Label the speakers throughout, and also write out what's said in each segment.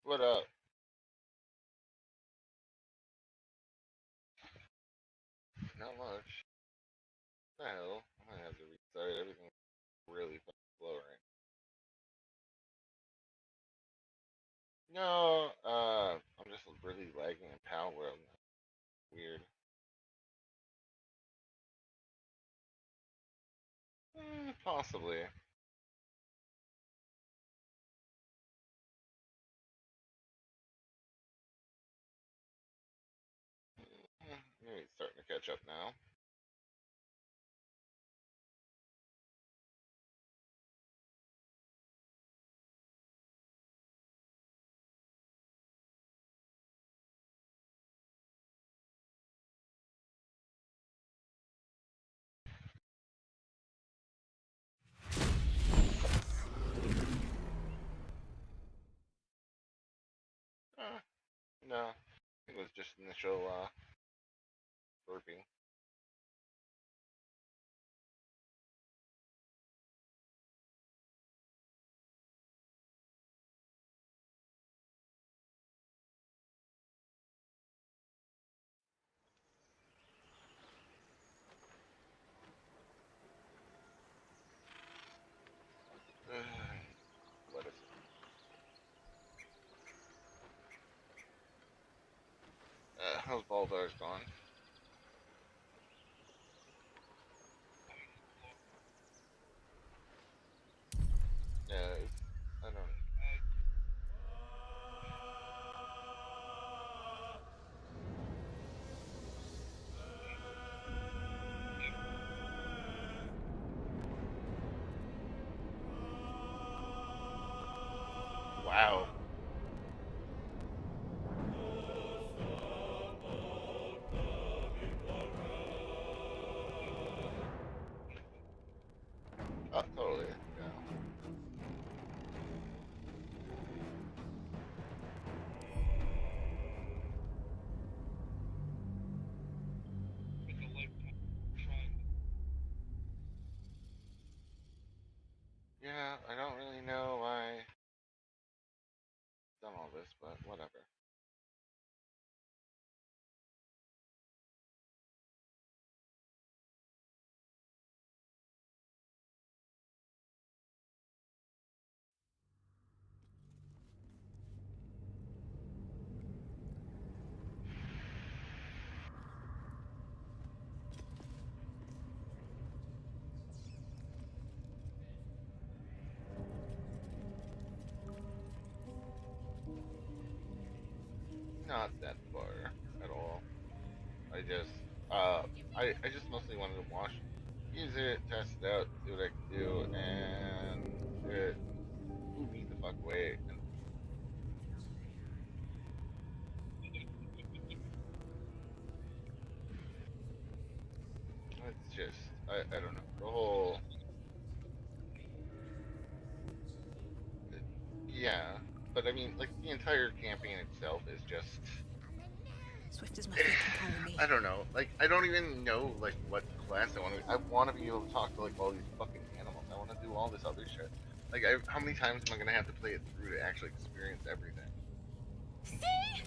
Speaker 1: What up? Not much. The hell? I'm gonna have to restart. Everything's really fucking slow right now. No, I'm just really lagging in Power World. Weird. Possibly. Maybe it's starting to catch up now. Uh, no, it was just initial burping. What is it? How's Baldur gone? Yeah, I don't. Wow. Oh, totally. Yeah. Yeah, I don't really know why I've done all this, but whatever. Not that far at all. I just I just mostly wanted to use it, test it out, see what I can do, and it blew me the fuck away. And it's just I don't know the whole yeah, but I mean like the entire campaign itself is just
Speaker 2: Swift as my feet can carry me.
Speaker 1: I don't know. Like I don't even know like what class I want to. I want to be able to talk to like all these fucking animals. I want to do all this other shit. Like how many times am I gonna have to play it through to actually experience everything?
Speaker 2: See?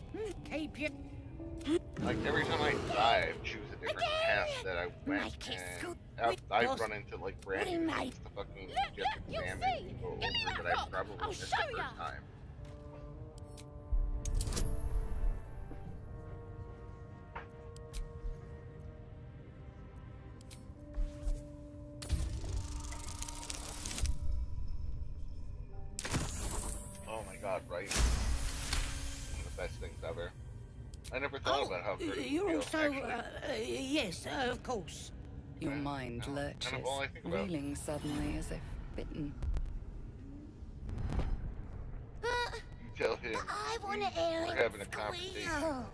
Speaker 2: Keep you.
Speaker 1: Like every time I die, I choose a different path that I went, and I run into like brand new things to fucking just examine and go over that I probably missed the first time. Oh my god, right? One of the best things ever. I never thought about how good it
Speaker 2: You're
Speaker 1: feels,
Speaker 2: also,
Speaker 1: actually.
Speaker 2: yes, of course.
Speaker 3: Your mind
Speaker 1: No,
Speaker 3: lurches,
Speaker 1: kind of all I think about.
Speaker 3: reeling suddenly as if bitten.
Speaker 2: But
Speaker 1: You tell him
Speaker 2: I want to hear
Speaker 1: we're
Speaker 2: it
Speaker 1: having a conversation, man.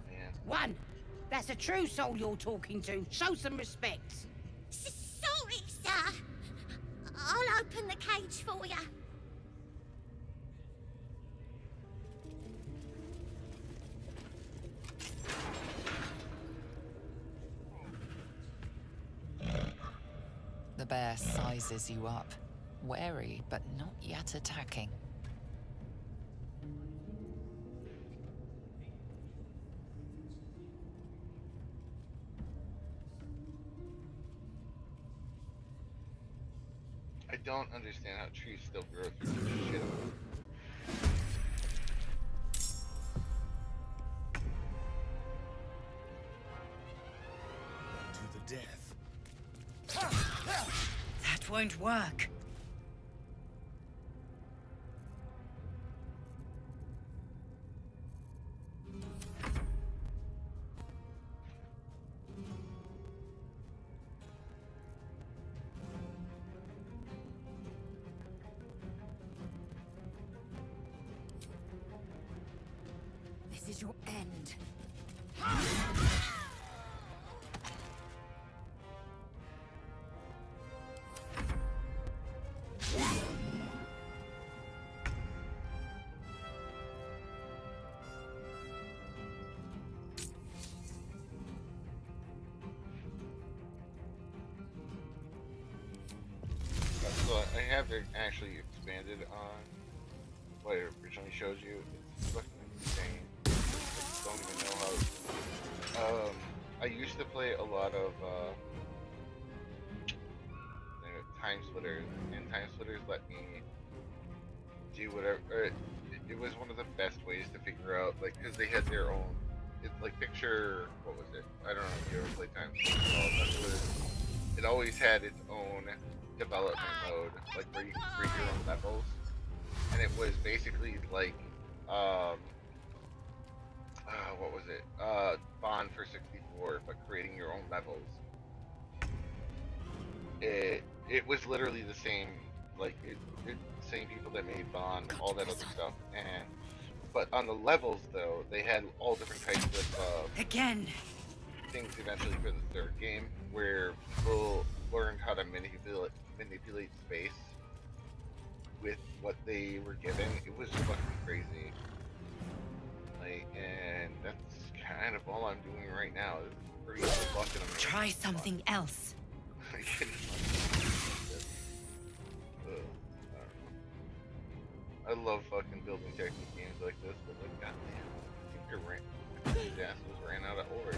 Speaker 2: One, that's a true soul you're talking to. Show some respect.
Speaker 4: Sorry, sir. I'll open the cage for you.
Speaker 3: The bear sizes you up, wary but not yet attacking.
Speaker 1: don't understand how trees still grow through this shit.
Speaker 5: To the death.
Speaker 2: That won't work.
Speaker 4: This is your end.
Speaker 1: So I haven't actually expanded on what it originally shows you. It's fucking insane. I don't even know how. I used to play a lot of time splitters, and time splitters let me do whatever. It was one of the best ways to figure out, like, because they had their own. It's like picture. What was it? I don't know if you ever played time splitters. It always had its own development mode, like where you can create your own levels, and it was basically like what was it, Bond for 64, but creating your own levels. It was literally the same, like it same people that made Bond, all that other stuff, and but on the levels though, they had all different types of
Speaker 2: Again.
Speaker 1: things eventually for the third game, where people learned how to manipulate space with what they were given. It was fucking crazy. Like, and that's kind of all I'm doing right now. This is pretty fucking amazing.
Speaker 2: Try something else.
Speaker 1: I don't know. I love fucking building technique games like this, but like, goddamn, I think your assholes ran out of ore.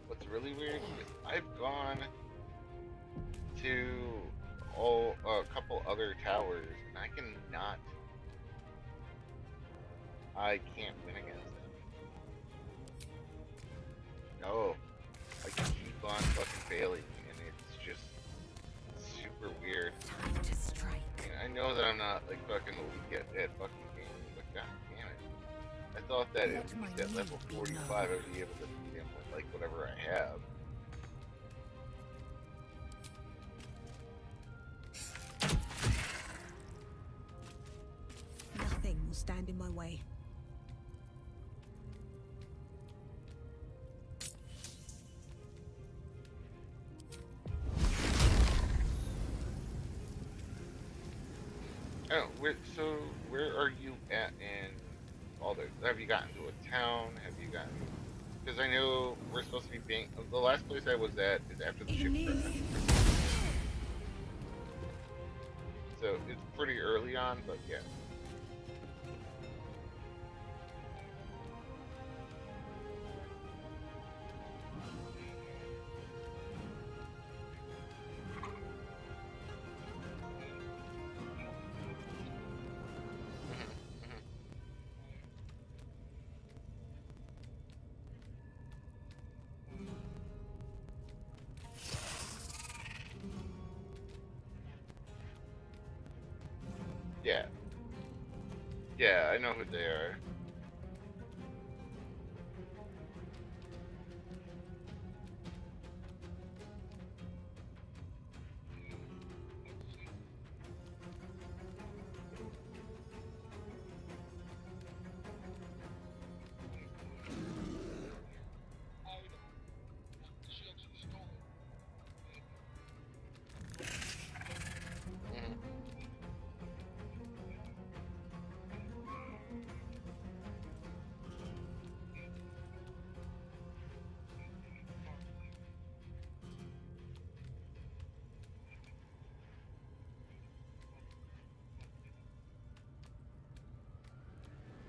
Speaker 1: What's really weird is I've gone to a couple other towers, and I can't win against them. No, I keep on fucking failing, and it's just super weird.
Speaker 4: Time to strike.
Speaker 1: I know that I'm not like fucking elite at fucking gaming, but god damn it. I thought that at least at level 45 I would be able to beat him with like whatever I have.
Speaker 6: Nothing will stand in my way.
Speaker 1: Oh, where are you at in Baldur? Have you gotten to a town? Have you gotten? Because I know we're supposed to be being. The last place I was at is after the ship crash. So it's pretty early on, but yeah. Yeah. Yeah, I know who they are.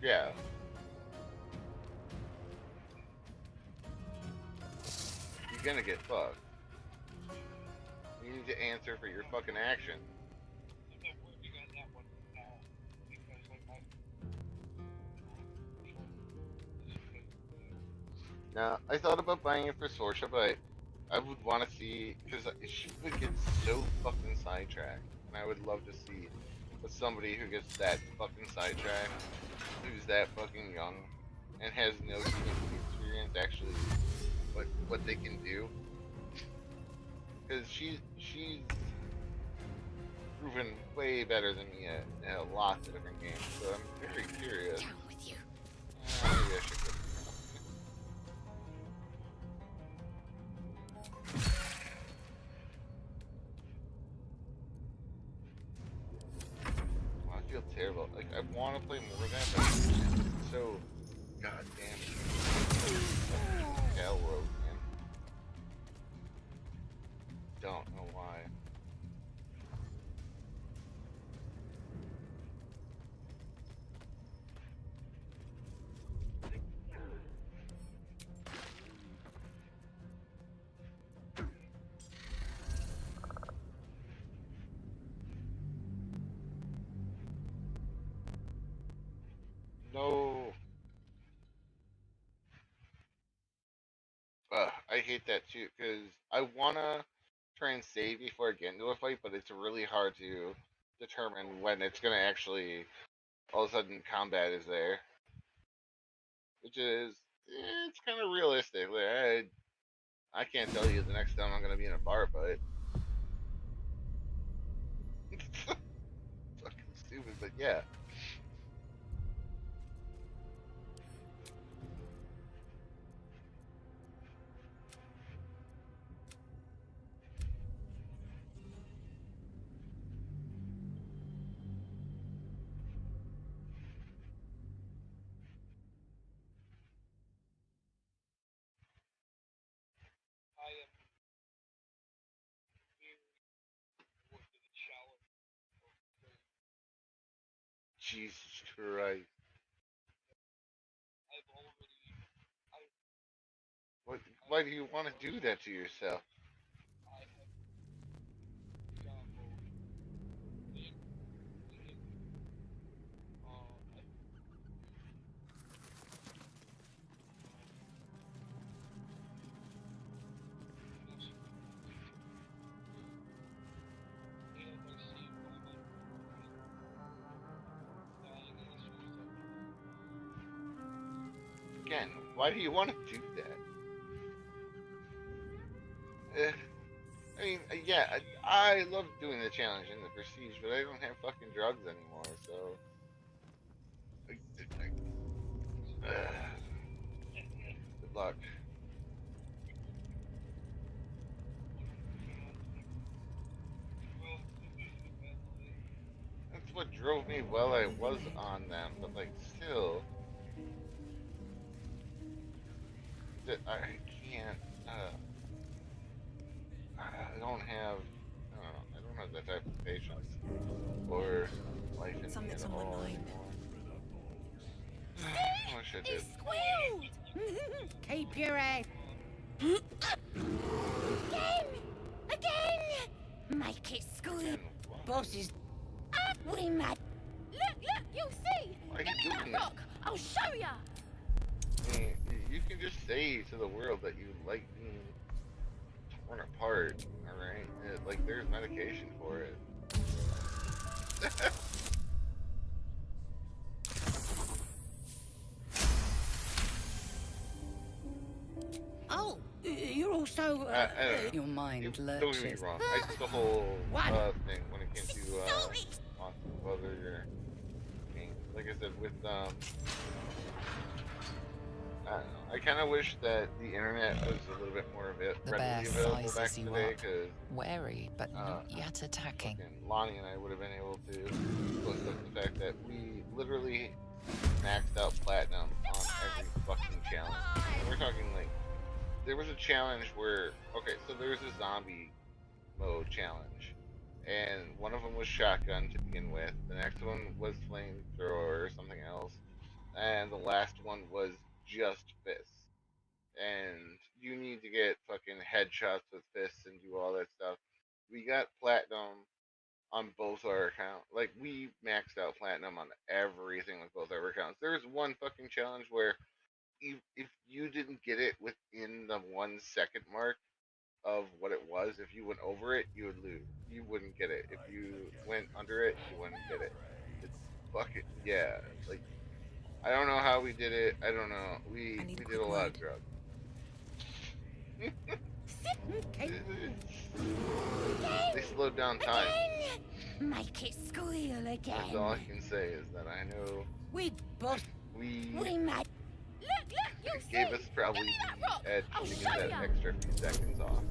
Speaker 1: Yeah. You're gonna get fucked. You need to answer for your fucking actions. Now, I thought about buying it for Sorsha, but I would want to see, because she would get so fucking sidetracked, and I would love to see somebody who gets that fucking sidetracked, who's that fucking young, and has no gaming experience actually, what they can do. Because she's proven way better than me at lots of different games, so I'm very curious.
Speaker 4: Down with you.
Speaker 1: Maybe I should go. I feel terrible. Like, I want to play more of that, but it's so goddamn hell road, man. Don't know why. No. I hate that too, because I wanna try and save before I get into a fight, but it's really hard to determine when it's gonna actually all of a sudden combat is there, which is it's kind of realistic. Like, I can't tell you the next time I'm gonna be in a bar fight. Fucking stupid, but yeah. Jesus Christ. What, why do you want to do that to yourself? Again, why do you want to do that? I mean, yeah, I love doing the challenge in the Prestige, but I don't have fucking drugs anymore, so. Good luck. That's what drove me while I was on them, but like, still. I can't. I don't have. I don't know. I don't have that type of patience or life in me
Speaker 6: Something's
Speaker 1: at
Speaker 6: on my
Speaker 1: all
Speaker 6: mind.
Speaker 1: anymore. I wish I
Speaker 4: He
Speaker 1: did.
Speaker 4: squealed!
Speaker 2: Keep your head.
Speaker 4: Again! Again! Make it squeal.
Speaker 1: Again, why?
Speaker 2: Boss is
Speaker 4: We mad. Look, you'll see.
Speaker 1: Why are you
Speaker 4: Give me that
Speaker 1: doing that?
Speaker 4: rock. I'll show ya.
Speaker 1: I mean, you can just say to the world that you like being torn apart, alright? Like, there's medication for it.
Speaker 2: Oh, you're also.
Speaker 1: I don't know.
Speaker 3: Your mind
Speaker 1: Don't get me
Speaker 3: lurches.
Speaker 1: wrong. I did the whole
Speaker 2: What?
Speaker 1: thing when it came to
Speaker 4: Sorry.
Speaker 1: lots of other games. Like I said, with I don't know. I kind of wish that the internet was a little bit more
Speaker 3: The
Speaker 1: readily
Speaker 3: bear
Speaker 1: available back
Speaker 3: sizes
Speaker 1: in the
Speaker 3: you
Speaker 1: day,
Speaker 3: up.
Speaker 1: because
Speaker 3: Wary, but not yet attacking.
Speaker 1: fucking Lonnie and I would have been able to post up the fact that we literally maxed out platinum on every fucking challenge. And we're talking like, there was a challenge where, okay, so there was a zombie mode challenge, and one of them was shotgun to begin with. The next one was flamethrower or something else. and the last one was just fists. And you need to get fucking headshots with fists and do all that stuff. We got platinum on both our accounts. Like, we maxed out platinum on everything with both our accounts. There was one fucking challenge where if you didn't get it within the 1 second mark of what it was, if you went over it, you would lose. You wouldn't get it. If you went under it, you wouldn't get it. It's fucking, yeah. Like, I don't know how we did it. I don't know.
Speaker 6: I
Speaker 1: We
Speaker 6: need a
Speaker 1: did
Speaker 6: quick
Speaker 1: a lot
Speaker 6: word.
Speaker 1: of drugs.
Speaker 2: Okay.
Speaker 1: They slowed down time.
Speaker 4: Again! Make it squeal
Speaker 1: That's all I
Speaker 4: again.
Speaker 1: can say is that I know
Speaker 2: We both.
Speaker 1: we
Speaker 4: We made. Look, you
Speaker 1: it gave us probably the edge to get that extra few seconds off.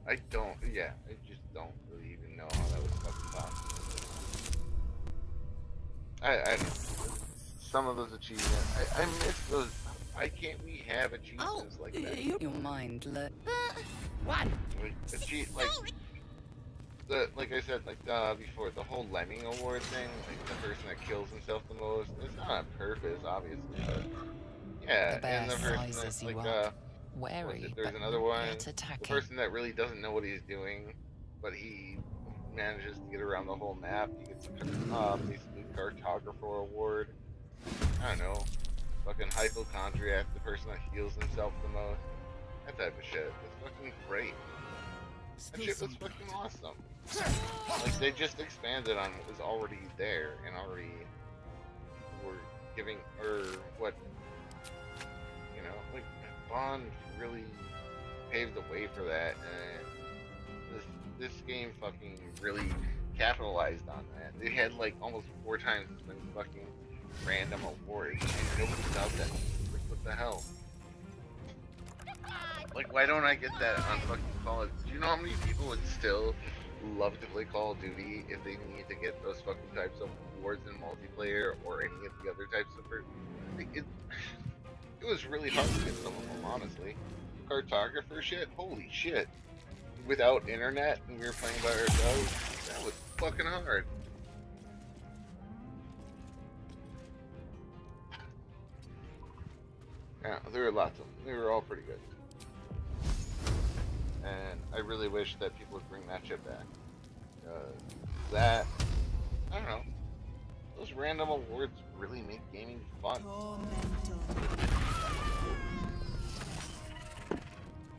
Speaker 1: I just don't really even know how that was fucking possible. I don't know. Some of those achievements, I miss those. Why can't we have achievements like that?
Speaker 3: Your mind, look.
Speaker 2: One.
Speaker 1: Like I said, before, the whole Lemming Award thing, like the person that kills himself the most, it's not on purpose, obviously, but yeah,
Speaker 3: The bear
Speaker 1: and the person
Speaker 3: sizes
Speaker 1: that,
Speaker 3: you
Speaker 1: like,
Speaker 3: up.
Speaker 1: what was
Speaker 3: Wary,
Speaker 1: it? There's
Speaker 3: but
Speaker 1: another
Speaker 3: not
Speaker 1: one,
Speaker 3: yet
Speaker 1: the
Speaker 3: attacking.
Speaker 1: person that really doesn't know what he's doing, but he manages to get around the whole map. He gets basically cartographer award. I don't know, fucking hypochondriac, the person that heals himself the most. That type of shit. It's fucking great. That shit was fucking awesome. Like, they just expanded on what was already there and already were giving, or what, like, Bond really paved the way for that, and this game fucking really capitalized on that. They had like almost 4 times as many fucking random awards, and nobody does that. Like, what the hell? Like, why don't I get that on fucking Call of Duty? Do you know how many people would still love to play Call of Duty if they need to get those fucking types of awards in multiplayer or any of the other types of... It was really hard to get some of them, honestly. Cartographer shit? Holy shit. Without internet, and we were playing by ourselves, that was fucking hard. Yeah, there were lots of them. They were all pretty good. And I really wish that people would bring that shit back. I don't know. Those random awards really make gaming fun.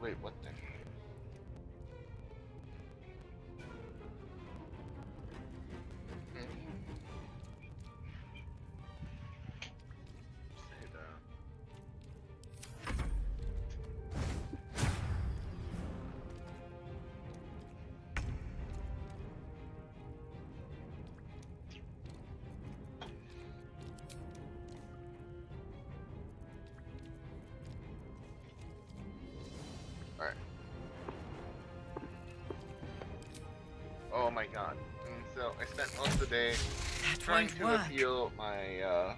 Speaker 1: Wait, what the? Alright. Oh my god. And so I spent most of the day trying to appeal my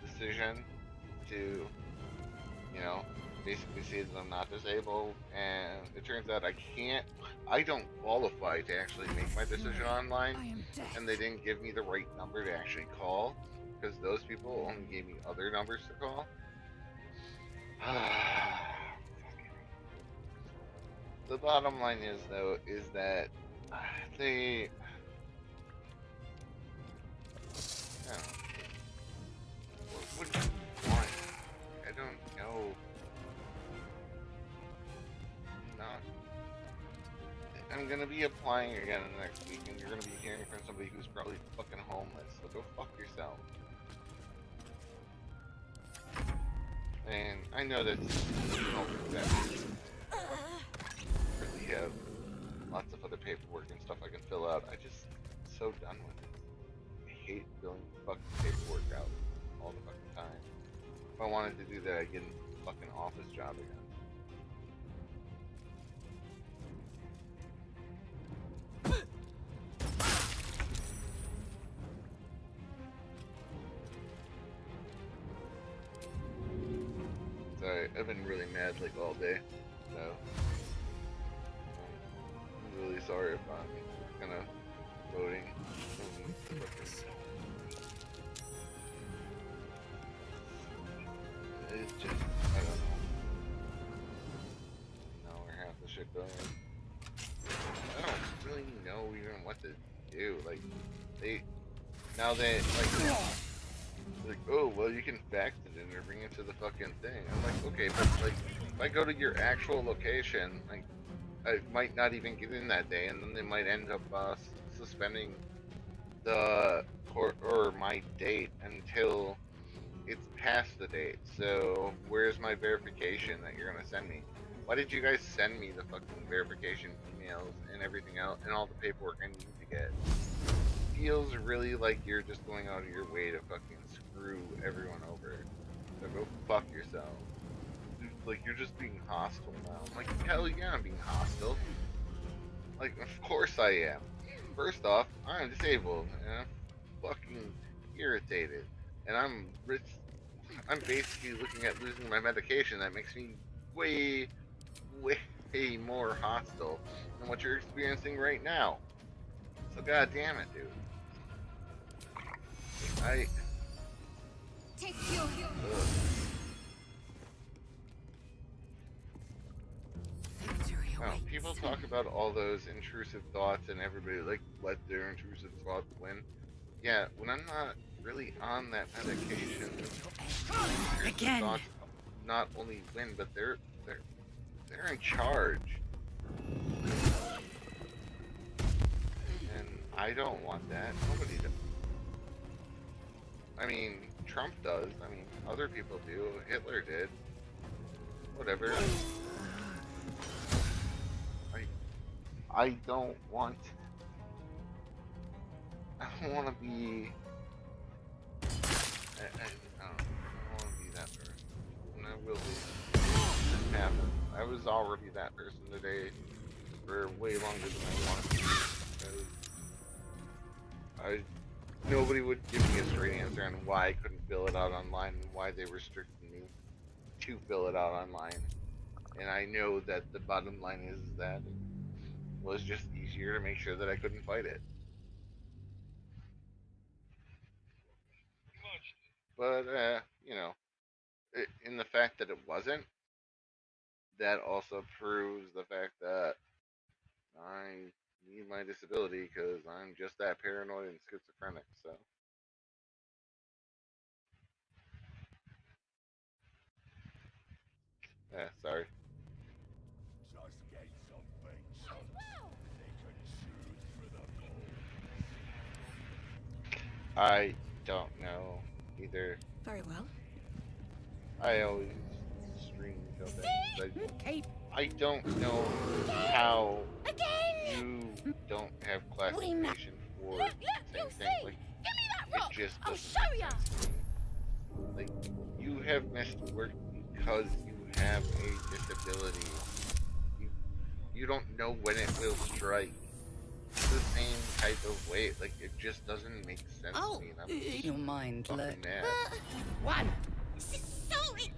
Speaker 1: decision to, basically say that I'm not disabled, and it turns out I don't qualify to actually make my decision online, and they didn't give me the right number to actually call, because those people only gave me other numbers to call. The bottom line is, though, is that they... I don't know. What do you want? I don't know. I'm gonna be applying again next week, and you're gonna be hearing from somebody who's probably fucking homeless, so go fuck yourself. And I know that you don't do that. Really have lots of other paperwork and stuff I can fill out. I'm so done with it. I hate filling fucking paperwork out all the fucking time. If I wanted to do that, I'd get a fucking office job again. Sorry, I've been really mad like all day, so I'm really sorry if I'm kind of voting. Like, they now they like, oh well, you can fax it in or bring it to the fucking thing. I'm like, okay, but like, if I go to your actual location, like, I might not even get in that day, and then they might end up suspending the court or my date until it's past the date. So where's my verification that you're gonna send me? Why did you guys send me the fucking verification emails and everything else and all the paperwork I need to get? Feels really like you're just going out of your way to fucking screw everyone over. So go fuck yourself. Dude, like, you're just being hostile now. I'm like, hell yeah, I'm being hostile. Like, of course I am. First off, I'm disabled and I'm fucking irritated. And I'm basically looking at losing my medication. That makes me way, way more hostile than what you're experiencing right now. So god damn it, dude.
Speaker 4: Take your victory awaits.
Speaker 1: People talk about all those intrusive thoughts and everybody like let their intrusive thoughts win. Yeah, when I'm not really on that medication,
Speaker 2: Again.
Speaker 1: thoughts not only win, but they're in charge. And I don't want that. Nobody does. I mean, Trump does. I mean, other people do. Hitler did. Whatever. I don't want. I don't want to be. I don't want to be that person. And I will be. This happened. I was already that person today for way longer than I wanted to be. Because nobody would give me a straight answer on why I couldn't fill it out online and why they restricted me to fill it out online. And I know that the bottom line is that it was just easier to make sure that I couldn't fight it. But, you know, in the fact that it wasn't, that also proves the fact that I need my disability because I'm just that paranoid and schizophrenic, so. Yeah, sorry. I don't know either.
Speaker 6: Very well.
Speaker 1: I always stream until then.
Speaker 2: Okay.
Speaker 1: I don't know how you don't have classification for the same thing. Like, it just doesn't make sense to me. Like, you have missed work because you have a disability. You don't know when it will strike. It's the same type of way. Like, it just doesn't make sense to me. And I'm
Speaker 3: Your mind
Speaker 1: fucking
Speaker 3: lurks.
Speaker 1: mad.
Speaker 2: One.
Speaker 4: Sorry.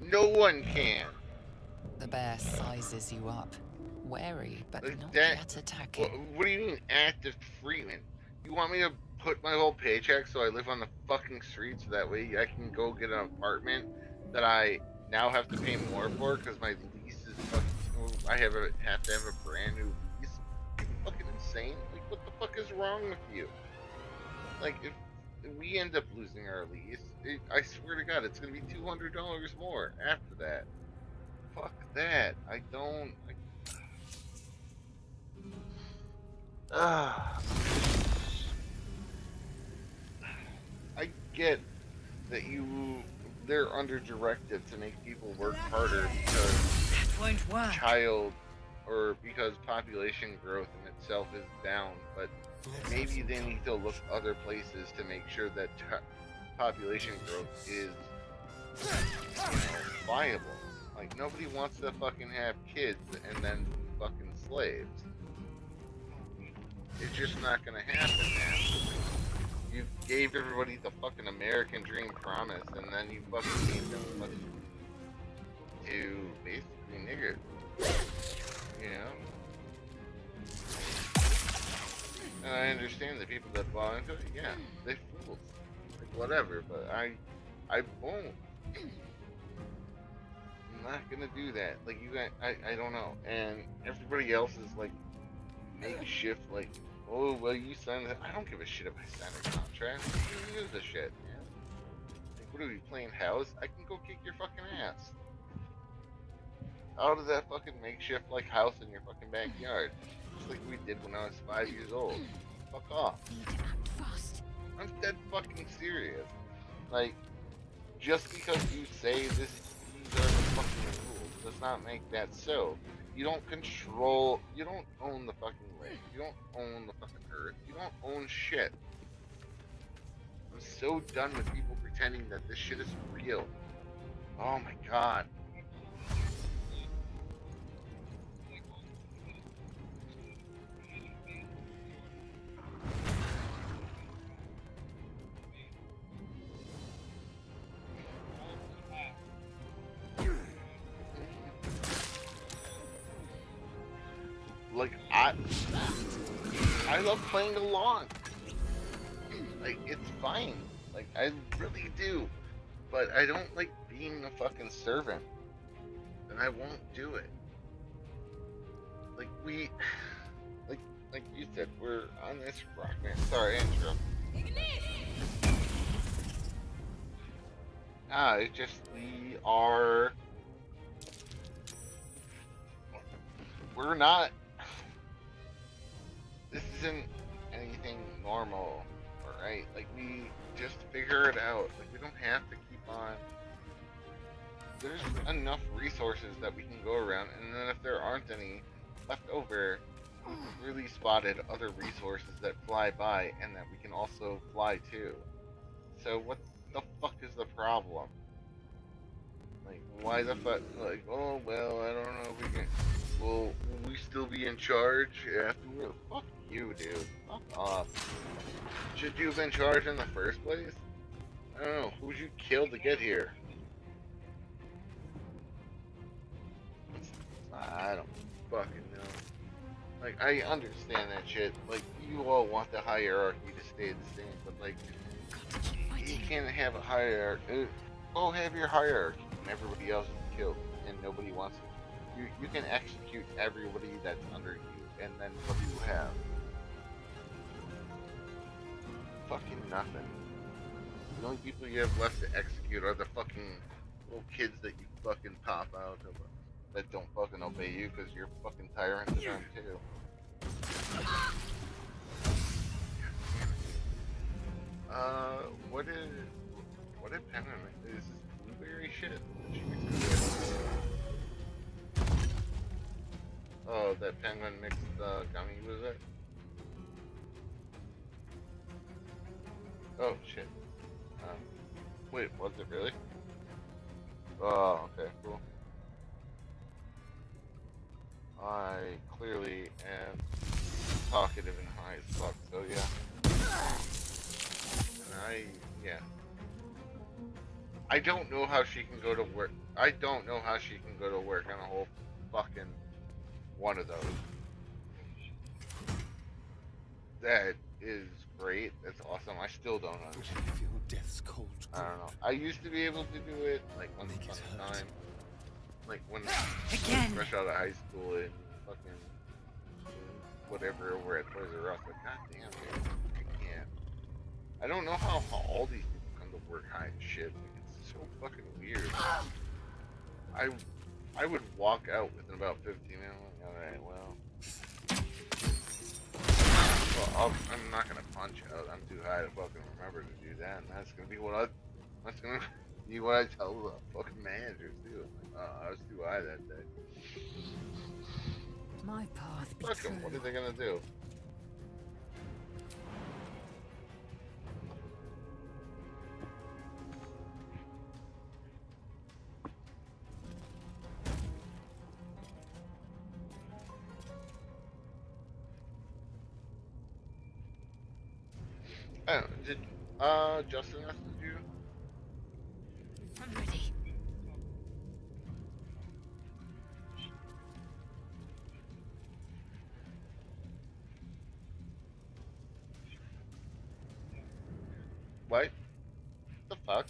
Speaker 1: No one can.
Speaker 3: The bear sizes you up. Wary, but
Speaker 1: Like
Speaker 3: not
Speaker 1: that-
Speaker 3: yet attacking.
Speaker 1: What do you mean active treatment? You want me to put my whole paycheck so I live on the fucking streets so that way I can go get an apartment that I now have to pay more for because my lease is fucking. I have to have a brand new lease. Are you fucking insane? Like, what the fuck is wrong with you? Like, if we end up losing our lease, I swear to God, it's gonna be $200 more after that. Fuck that. I don't. I get that they're under directive to make people work harder because
Speaker 2: That won't work.
Speaker 1: because population growth in itself is down, but maybe they need to look other places to make sure that population growth is, viable. Like, nobody wants to fucking have kids and then be fucking slaves. It's just not gonna happen, man. You gave everybody the fucking American dream promise, and then you fucking gave them to basically nigger. You know? And I understand the people that bought into it, yeah, they fools. Like, whatever, but I won't. not gonna do that. Like you guys, I don't know. And everybody else is like makeshift. Like, oh well, you signed. I don't give a shit if I sign a contract. Who gives a shit, man? Like, what are we playing house? I can go kick your fucking ass out of that fucking makeshift like house in your fucking backyard, just like we did when I was 5 years old. Fuck off.
Speaker 4: Need to act fast.
Speaker 1: I'm dead fucking serious. Like, just because you say these are the fucking rules does not make that so. You don't own the fucking land. You don't own the fucking earth. You don't own shit. I'm so done with people pretending that this shit is real. Oh my god. Like, I love playing along. Like, it's fine. Like, I really do. But I don't like being a fucking servant. And I won't do it. Like, like you said, we're on this rock, man. Sorry, intro. It's just we're not, this isn't anything normal, alright? Like, we just figure it out. Like, we don't have to keep on. There's enough resources that we can go around, and then if there aren't any left over, we've really spotted other resources that fly by and that we can also fly to. So what the fuck is the problem? Like, why the fuck? Like, oh well, I don't know if we can. Will we still be in charge afterward? Fuck you, dude. Fuck off. Should you have been in charge in the first place? I don't know. Who'd you kill to get here? I don't fucking know. Like, I understand that shit. Like, you all want the hierarchy to stay the same, but like, you can't have a hierarchy. Go have your hierarchy, and everybody else is killed, and nobody wants it. You can execute everybody that's under you, and then what do you have? Fucking nothing. The only people you have left to execute are the fucking little kids that you fucking pop out of that don't fucking obey you because you're fucking tyrant to them too. What did Penguin make? Is this blueberry shit? Did she mix it with? Oh, that Penguin mixed gummy with it? Oh shit. Wait, was it really? Oh, okay, cool. I clearly am talkative and high as fuck, so yeah. And yeah. I don't know how she can go to work. I don't know how she can go to work on a whole fucking one of those. That is great. That's awesome. I still don't understand. I don't know. I used to be able to do it like once upon a time. Like when I was fresh out of high school and fucking whatever, we're at Toys R Us. Like, goddamn, dude, I can't. I don't know how all these people come to work high as shit. Like, it's so fucking weird. I would walk out within about 15 minutes. Like, alright, well, I'm not gonna punch out. I'm too high to fucking remember to do that, and that's gonna be what I tell the fucking managers too. Like, I was too high that day.
Speaker 6: My path be
Speaker 1: Fuck
Speaker 6: true.
Speaker 1: them. What are they gonna do? I don't know, did Justin message you?
Speaker 4: I'm ready.
Speaker 1: What? The fuck?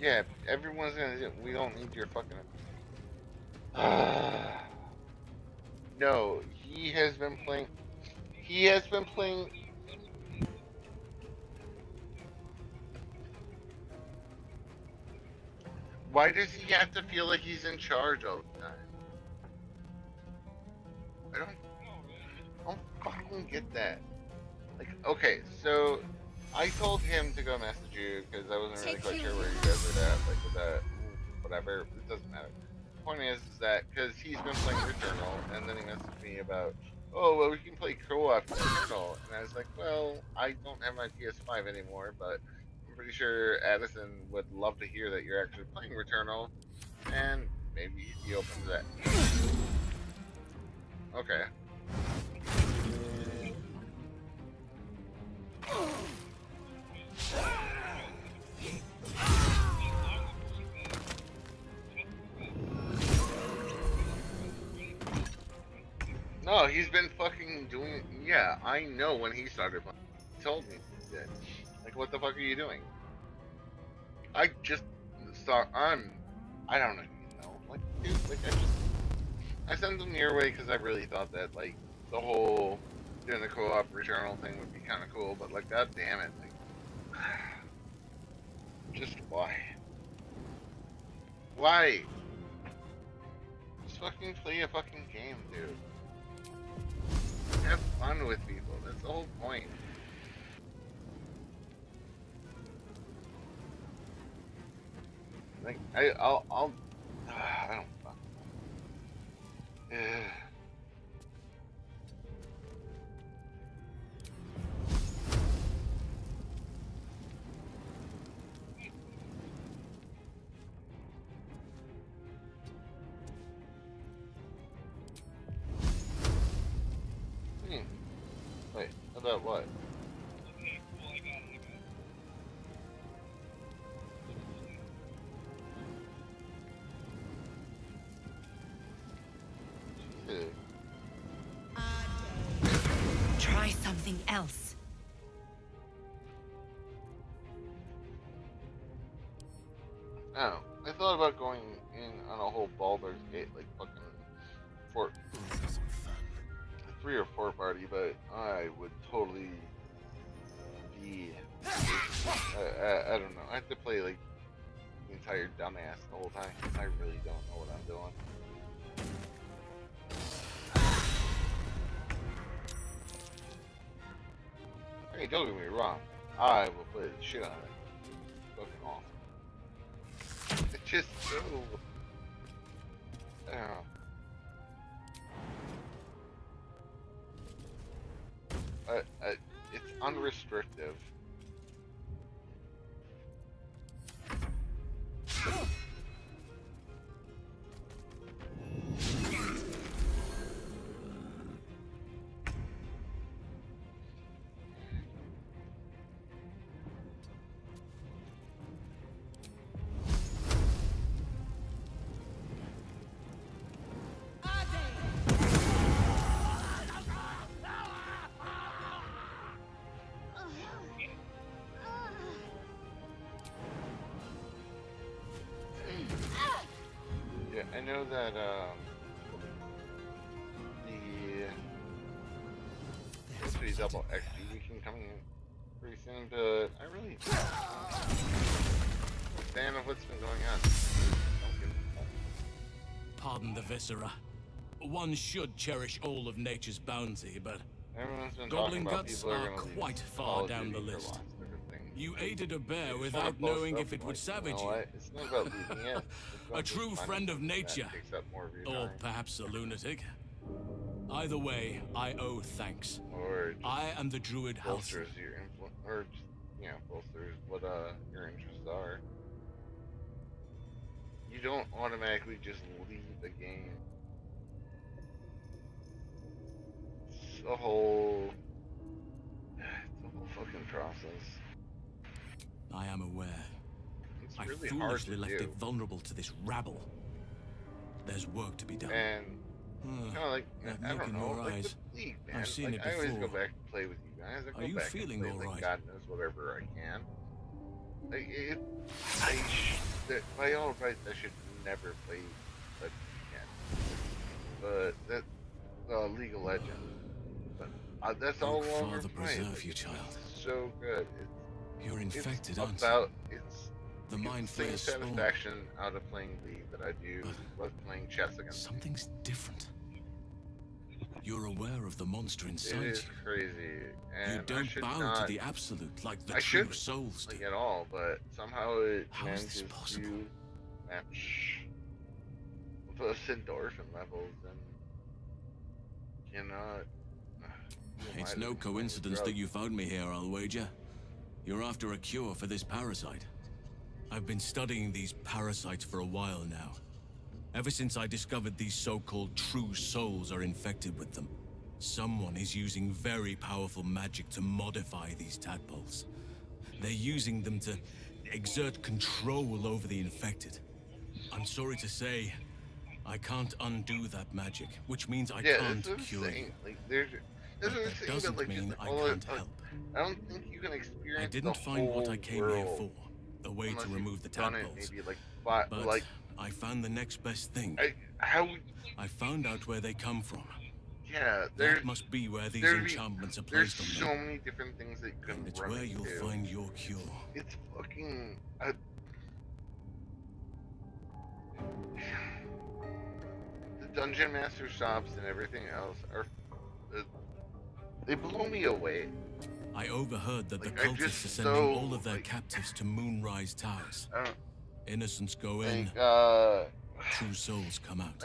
Speaker 1: Yeah, everyone's gonna do. We don't need your fucking. No, he has been playing. He has been playing. Why does he have to feel like he's in charge all the time? I don't fucking get that. Like, okay, so I told him to go message you because I wasn't really quite sure where you guys were at, like with that, whatever. It doesn't matter. The point is that because he's been playing Returnal, and then he messaged me about, oh well, we can play co-op Returnal, and I was like, well, I don't have my PS5 anymore, but I'm pretty sure Addison would love to hear that you're actually playing Returnal, and maybe he'd be open to that. Okay. No, he's been fucking doing. Yeah, I know when he started playing. He told me he did. Like, what the fuck are you doing? I just start. I don't even know. Like, dude, like I sent them your way because I really thought that like the whole doing the co-op Returnal thing would be kind of cool. But like, god damn it, like, just why? Why? Just fucking play a fucking game, dude. Have fun with people. That's the whole point. Like I'll I don't fuck. Wait, about what? Jesus.
Speaker 2: Try something else.
Speaker 1: Oh, I thought about going in on a whole Baldur's Gate, like fucking 3 or 4 party, but I would totally be. I don't know. I have to play like the entire dumbass the whole time. I really don't know what I'm doing. Hey, don't get me wrong. I will play the shit out of it. Fucking awesome. It's just so. I don't know. It's unrestrictive. Yeah, I know that the pretty double XP weekend coming in pretty soon, but I really don't understand what's been going on. Don't give a fuck.
Speaker 5: Pardon the viscera. One should cherish all of nature's bounty, but
Speaker 1: Everyone's been
Speaker 5: goblin
Speaker 1: talking about
Speaker 5: guts
Speaker 1: people
Speaker 5: are
Speaker 1: are gonna
Speaker 5: quite
Speaker 1: leave
Speaker 5: far
Speaker 1: Call of
Speaker 5: down
Speaker 1: Duty
Speaker 5: the
Speaker 1: for
Speaker 5: list.
Speaker 1: lost different things.
Speaker 5: You aided a bear
Speaker 1: Just
Speaker 5: without
Speaker 1: wanna post
Speaker 5: knowing
Speaker 1: up
Speaker 5: if it
Speaker 1: and,
Speaker 5: would
Speaker 1: like,
Speaker 5: savage
Speaker 1: know
Speaker 5: you.
Speaker 1: what? It's not about leaving it.
Speaker 5: A true friend of nature.
Speaker 1: Takes up more of your
Speaker 5: Or
Speaker 1: time.
Speaker 5: perhaps a lunatic. Either way, I owe thanks.
Speaker 1: Or just
Speaker 5: I am the druid house.
Speaker 1: bolsters your influence, or just, you know, bolsters what your interests are. You don't automatically just leave the game. It's a whole fucking process.
Speaker 5: I am aware.
Speaker 1: It's
Speaker 5: I
Speaker 1: really hard
Speaker 5: foolishly
Speaker 1: to
Speaker 5: left
Speaker 1: do.
Speaker 5: it vulnerable to this rabble. There's work to be done.
Speaker 1: And kind of like,
Speaker 5: that
Speaker 1: I
Speaker 5: look
Speaker 1: don't
Speaker 5: in
Speaker 1: know,
Speaker 5: your
Speaker 1: like
Speaker 5: eyes.
Speaker 1: the League, man.
Speaker 5: I've seen
Speaker 1: Like,
Speaker 5: it
Speaker 1: I always go
Speaker 5: before.
Speaker 1: back and play with you guys. I
Speaker 5: Are
Speaker 1: go
Speaker 5: you
Speaker 1: back
Speaker 5: feeling
Speaker 1: and play,
Speaker 5: all
Speaker 1: like,
Speaker 5: right?
Speaker 1: God knows whatever I can. Like by all rights, I should never play that again. But that League of Legends. But that's all
Speaker 5: Oh,
Speaker 1: longer
Speaker 5: Father
Speaker 1: playing.
Speaker 5: preserve you, child.
Speaker 1: It's so good.
Speaker 5: You're infected,
Speaker 1: It's
Speaker 5: aren't you?
Speaker 1: about it's
Speaker 5: The
Speaker 1: you get
Speaker 5: mind
Speaker 1: the same
Speaker 5: flayer's spawn.
Speaker 1: satisfaction out of playing League that I do with playing chess against.
Speaker 5: Something's different. You're aware of the monster
Speaker 1: It
Speaker 5: inside
Speaker 1: is
Speaker 5: you.
Speaker 1: crazy, and
Speaker 5: You
Speaker 1: I
Speaker 5: don't
Speaker 1: should
Speaker 5: bow
Speaker 1: not
Speaker 5: to the absolute like the
Speaker 1: I
Speaker 5: true
Speaker 1: shouldn't,
Speaker 5: souls do.
Speaker 1: like at all, but somehow it
Speaker 5: How is this
Speaker 1: manages
Speaker 5: possible?
Speaker 1: to match those endorphin levels, and cannot.
Speaker 5: It's no coincidence that you found me here, I'll wager. You're after a cure for this parasite. I've been studying these parasites for a while now. Ever since I discovered these so-called true souls are infected with them. Someone is using very powerful magic to modify these tadpoles. They're using them to exert control over the infected. I'm sorry to say, I can't undo that magic, which means I can't cure you.
Speaker 1: Like,
Speaker 5: But that doesn't mean I can't help.
Speaker 1: I don't think you can experience.
Speaker 5: I didn't find what I came here for, the way to remove the tadpoles. But I found the next best thing. I found out where they come from.
Speaker 1: Yeah,
Speaker 5: that must be where these enchantments are placed on them.
Speaker 1: There's so many different things that you can
Speaker 5: It's
Speaker 1: run
Speaker 5: where you'll
Speaker 1: into.
Speaker 5: find your cure.
Speaker 1: It's fucking. The dungeon master shops and everything else are. They blow me away.
Speaker 5: I overheard that the
Speaker 1: Like,
Speaker 5: cultists are sending all of their captives to Moonrise Towers. Innocents go in, true souls come out.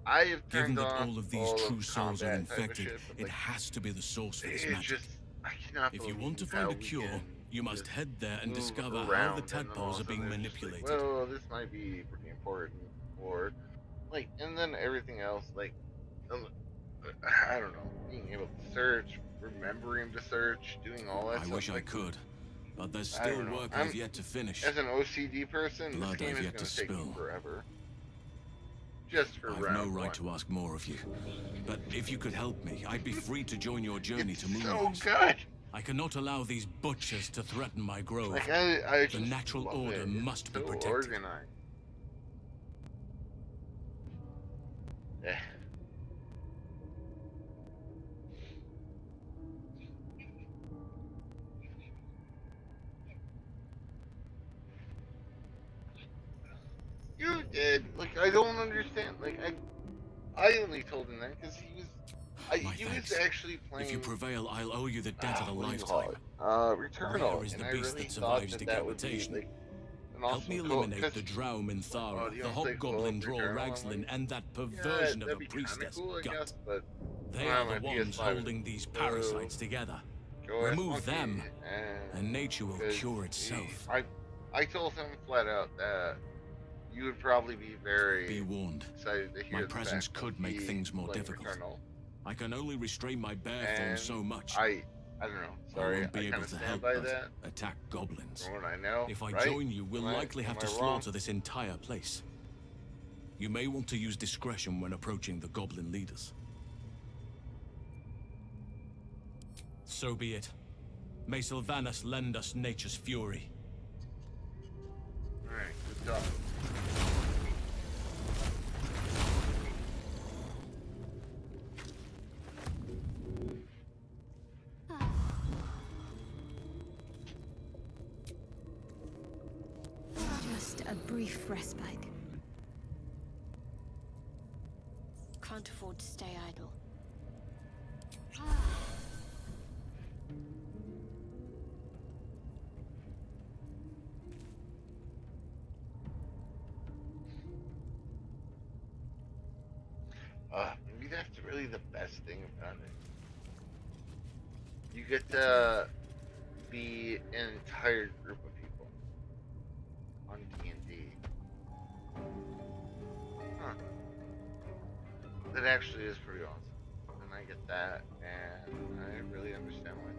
Speaker 1: I have
Speaker 5: Given
Speaker 1: turned
Speaker 5: that
Speaker 1: off
Speaker 5: all of these true souls are infected,
Speaker 1: shit,
Speaker 5: it has to be the source for this
Speaker 1: it's
Speaker 5: magic.
Speaker 1: just, I cannot
Speaker 5: If you
Speaker 1: believe
Speaker 5: want to find
Speaker 1: how
Speaker 5: a
Speaker 1: we
Speaker 5: cure,
Speaker 1: can
Speaker 5: you must head there and
Speaker 1: move
Speaker 5: discover how
Speaker 1: around,
Speaker 5: the
Speaker 1: and then all
Speaker 5: tadpoles
Speaker 1: of
Speaker 5: are
Speaker 1: a sudden
Speaker 5: being
Speaker 1: it's just like,
Speaker 5: manipulated.
Speaker 1: well, this might be pretty important, or like, and then everything else, like, I don't know, being able to search, remembering to search, doing all that
Speaker 5: I
Speaker 1: stuff.
Speaker 5: wish I could, but there's still work I've yet to finish.
Speaker 1: As an OCD person,
Speaker 5: Blood
Speaker 1: this game
Speaker 5: I've
Speaker 1: is
Speaker 5: yet
Speaker 1: going
Speaker 5: to
Speaker 1: to take me
Speaker 5: spill.
Speaker 1: forever. Just for
Speaker 5: I've
Speaker 1: round
Speaker 5: no right
Speaker 1: one.
Speaker 5: to ask more of you, but if you could help me, I'd be free to join your journey
Speaker 1: It's
Speaker 5: to Moonrise.
Speaker 1: so good.
Speaker 5: I cannot allow these butchers to threaten my grove.
Speaker 1: Like I
Speaker 5: The
Speaker 1: just
Speaker 5: natural
Speaker 1: love
Speaker 5: order
Speaker 1: it.
Speaker 5: must
Speaker 1: It's
Speaker 5: be
Speaker 1: so
Speaker 5: protected.
Speaker 1: Organized. Eh. You did. Like, I don't understand. Like, I only told him that because he was. He was actually playing.
Speaker 5: If you prevail, I'll owe you the debt of a
Speaker 1: what do you call
Speaker 5: lifetime.
Speaker 1: it? Returnal.
Speaker 5: Where is
Speaker 1: And
Speaker 5: the
Speaker 1: I
Speaker 5: beast
Speaker 1: really
Speaker 5: that
Speaker 1: thought
Speaker 5: survives
Speaker 1: that would be
Speaker 5: decapitation?
Speaker 1: like. And
Speaker 5: Help
Speaker 1: also
Speaker 5: me
Speaker 1: cool,
Speaker 5: eliminate
Speaker 1: 'cause-
Speaker 5: the Drow Minthara,
Speaker 1: you
Speaker 5: the
Speaker 1: don't say
Speaker 5: hobgoblin
Speaker 1: cool
Speaker 5: draw
Speaker 1: Returnal, I'm
Speaker 5: Ragslin,
Speaker 1: like,
Speaker 5: and that
Speaker 1: yeah,
Speaker 5: perversion of
Speaker 1: that'd
Speaker 5: a
Speaker 1: be kinda
Speaker 5: priestess
Speaker 1: cool, I
Speaker 5: gut.
Speaker 1: guess, but
Speaker 5: They
Speaker 1: on
Speaker 5: are
Speaker 1: my
Speaker 5: the ones
Speaker 1: PS5
Speaker 5: holding these parasites together.
Speaker 1: Go ask
Speaker 5: Remove
Speaker 1: Monkey,
Speaker 5: them, and nature will
Speaker 1: 'cause
Speaker 5: cure itself.
Speaker 1: I told him flat out that you would probably be very
Speaker 5: Be warned.
Speaker 1: excited to hear
Speaker 5: My
Speaker 1: the
Speaker 5: presence
Speaker 1: fact
Speaker 5: could
Speaker 1: that
Speaker 5: make
Speaker 1: he
Speaker 5: things more
Speaker 1: played
Speaker 5: difficult.
Speaker 1: Returnal.
Speaker 5: I can only restrain my bare
Speaker 1: And
Speaker 5: thorn so much.
Speaker 1: I don't know.
Speaker 5: I
Speaker 1: Sorry,
Speaker 5: won't be
Speaker 1: I
Speaker 5: able
Speaker 1: kind of
Speaker 5: to
Speaker 1: stand
Speaker 5: help
Speaker 1: by
Speaker 5: but
Speaker 1: that.
Speaker 5: attack goblins.
Speaker 1: From what I know,
Speaker 5: If I
Speaker 1: right?
Speaker 5: join you, we'll likely have to
Speaker 1: am I
Speaker 5: slaughter
Speaker 1: wrong?
Speaker 5: this entire place. You may want to use discretion when approaching the goblin leaders. So be it. May Sylvanas lend us nature's fury.
Speaker 1: All right, good job.
Speaker 7: Just a brief respite.
Speaker 4: Can't afford to stay idle.
Speaker 1: Maybe that's really the best thing about it. You get to be an entire group of people on D&D. Huh. That actually is pretty awesome. And I get that, and I really understand why.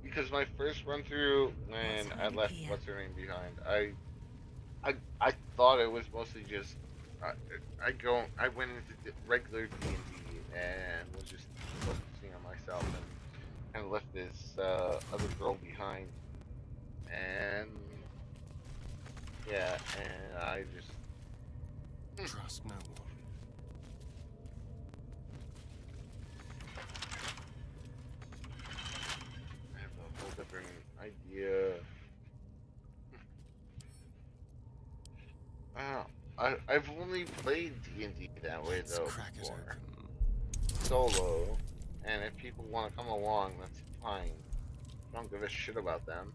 Speaker 1: Because my first run through when I left what's her name behind, I thought it was mostly just I, I went into the regular D&D and was just focusing on myself and kind of left this other girl behind. And yeah, and I just
Speaker 8: Trust no one.
Speaker 1: I have a whole different idea. I've only played D&D that way
Speaker 8: Let's
Speaker 1: though
Speaker 8: crack it
Speaker 1: before,
Speaker 8: open.
Speaker 1: solo, and if people want to come along, that's fine. Don't give a shit about them.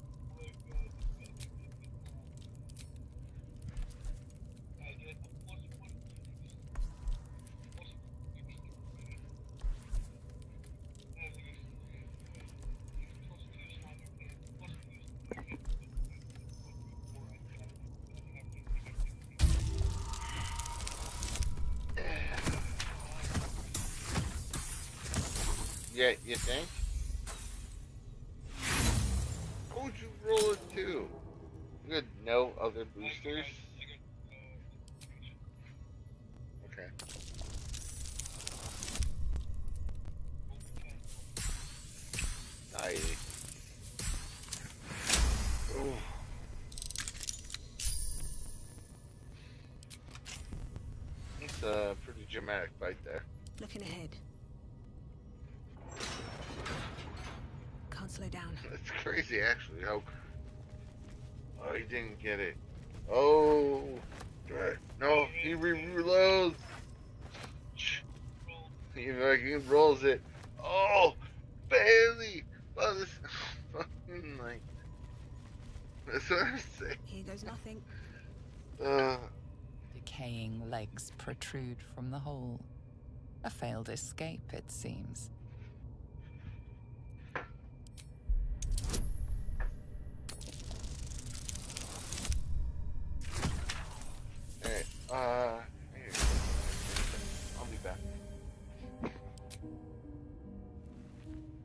Speaker 1: Yeah, you think? How would you roll it too? You had no other boosters? Okay. Nice. Ooh. It's a pretty dramatic fight there.
Speaker 6: Looking ahead. Can't slow down.
Speaker 1: It's crazy actually how oh, he didn't get it. Oh, no, he reloads. He fucking rolls it. Oh, barely. Oh, this fucking like. That's what I'm saying.
Speaker 6: Here goes nothing.
Speaker 3: Decaying legs protrude from the hole. A failed escape, it seems.
Speaker 1: Alright, here. I'll be back.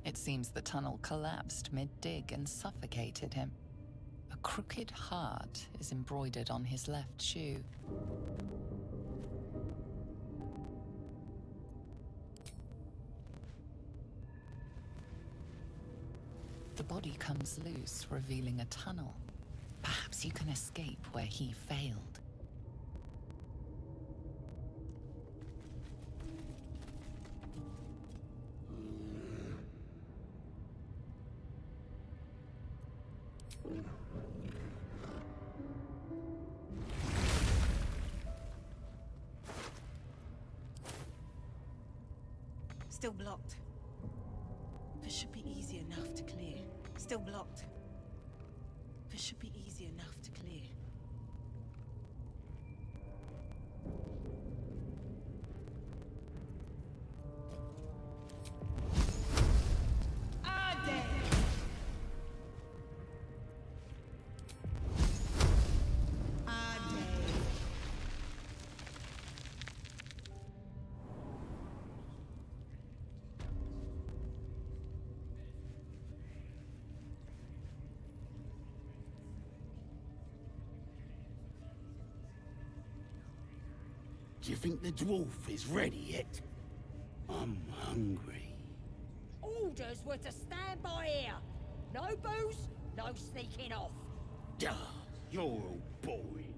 Speaker 3: It seems the tunnel collapsed mid-dig and suffocated him. A crooked heart is embroidered on his left shoe. The body comes loose, revealing a tunnel. Perhaps you can escape where he failed.
Speaker 6: Still blocked. This should be easy enough to clear. Still blocked. This should be easy enough to clear.
Speaker 9: Do you think the dwarf is ready yet? I'm hungry.
Speaker 2: Orders were to stand by here. No booze, no sneaking off.
Speaker 9: Duh, you're all boring.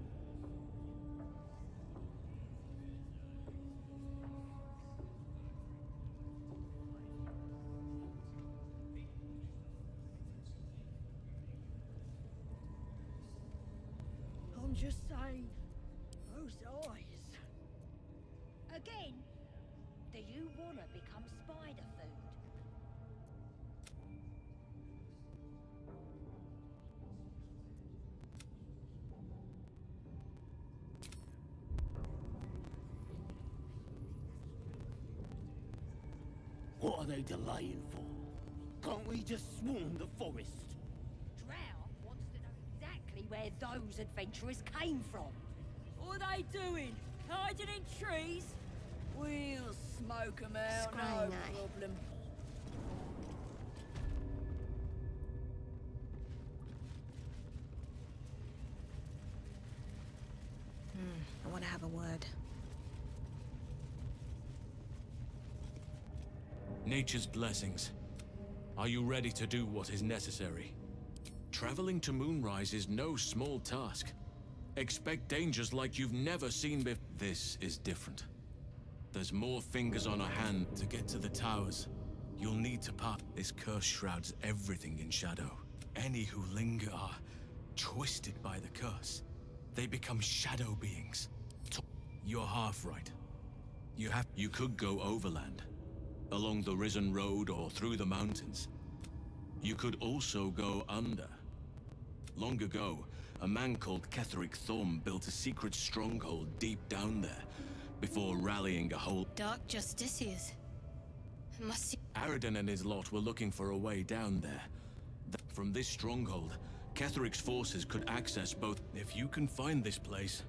Speaker 2: I'm just saying, those eyes. Again, do you want to become spider food?
Speaker 9: What are they delaying for? Can't we just swarm the forest?
Speaker 2: Drow wants to know exactly where those adventurers came from. What are they doing? Hiding in trees? We'll smoke 'em out, no
Speaker 4: Scrying eye.
Speaker 2: problem.
Speaker 6: I want to have a word.
Speaker 5: Nature's blessings. Are you ready to do what is necessary? Traveling to Moonrise is no small task. Expect dangers like you've never seen before. This is different. There's more fingers on a hand. To get to the towers, you'll need to pass. This curse shrouds everything in shadow. Any who linger are twisted by the curse. They become shadow beings. You're half right. You could go overland, along the Risen Road or through the mountains. You could also go under. Long ago, a man called Ketheric Thorm built a secret stronghold deep down there, before rallying a whole...
Speaker 7: Dark Justiciars. Must see.
Speaker 5: Aradin and his lot were looking for a way down there. From this stronghold, Ketheric's forces could access both. If you can find this place,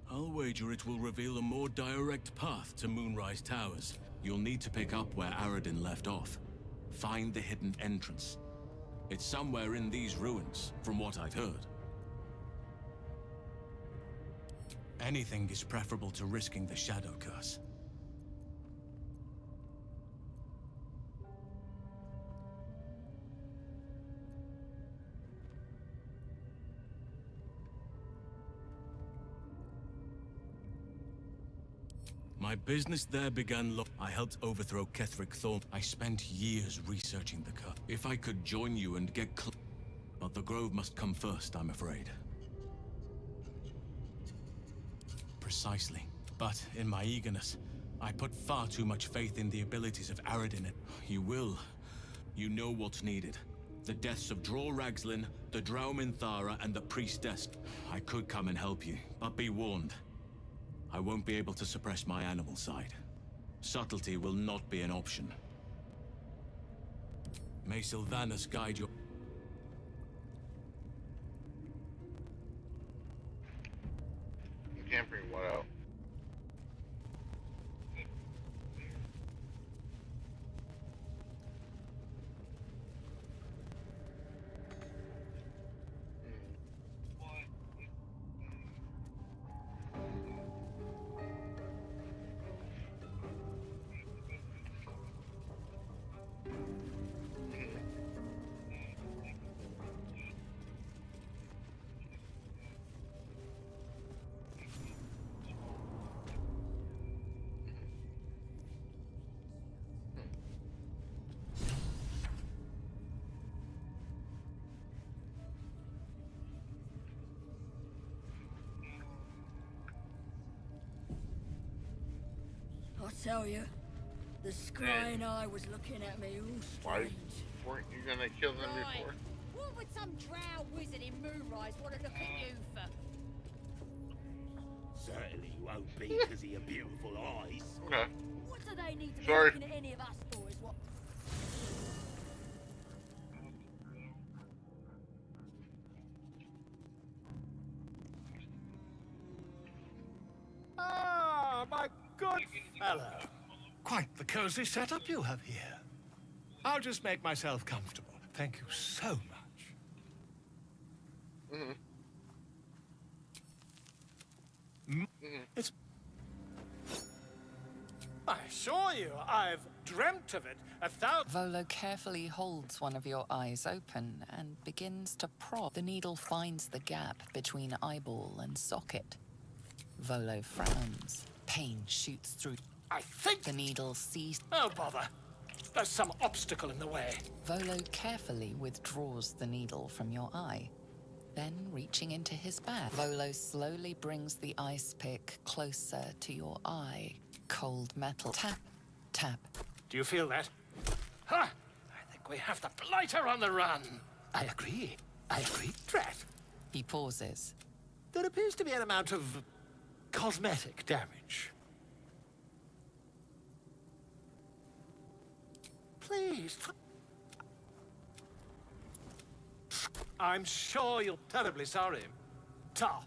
Speaker 5: I'll wager it will reveal a more direct path to Moonrise Towers. You'll need to pick up where Aradin left off. Find the hidden entrance. It's somewhere in these ruins, from what I've heard. Anything is preferable to risking the Shadow Curse. My business there began I helped overthrow Ketheric Thorm. I spent years researching the curse. If I could join you and get but the grove must come first, I'm afraid. Precisely. But in my eagerness, I put far too much faith in the abilities of Aradin. You will. You know what's needed. The deaths of Dror Ragzlin, the Drow Minthara, and the Priestess. I could come and help you, but be warned. I won't be able to suppress my animal side. Subtlety will not be an option. May Sylvanas guide your...
Speaker 1: You can't bring what out?
Speaker 2: I tell you, the scrying eye was looking at me all
Speaker 1: Why
Speaker 2: strange.
Speaker 1: weren't you gonna kill them
Speaker 2: Right.
Speaker 1: before?
Speaker 2: What would some drow wizard in Moonrise want to look at you for?
Speaker 9: Certainly you won't be because of your beautiful eyes.
Speaker 1: Okay.
Speaker 2: What do they need to be
Speaker 1: Sorry.
Speaker 2: looking at any of us for is what...
Speaker 10: Ah, my good fellow. Quite the cozy setup you have here. I'll just make myself comfortable. Thank you so much. It's... I assure you, I've dreamt of it 1,000...
Speaker 3: Volo carefully holds one of your eyes open and begins to prod. The needle finds the gap between eyeball and socket. Volo frowns. Pain shoots through.
Speaker 10: I think...
Speaker 3: The needle sees.
Speaker 10: Oh, bother. There's some obstacle in the way.
Speaker 3: Volo carefully withdraws the needle from your eye. Then, reaching into his bag, Volo slowly brings the ice pick closer to your eye. Cold metal. Tap, tap.
Speaker 10: Do you feel that? Ha! I think we have the blighter on the run. I agree. Drat.
Speaker 3: He pauses.
Speaker 10: There appears to be an amount of cosmetic damage. Please. I'm sure you're terribly sorry. Ta.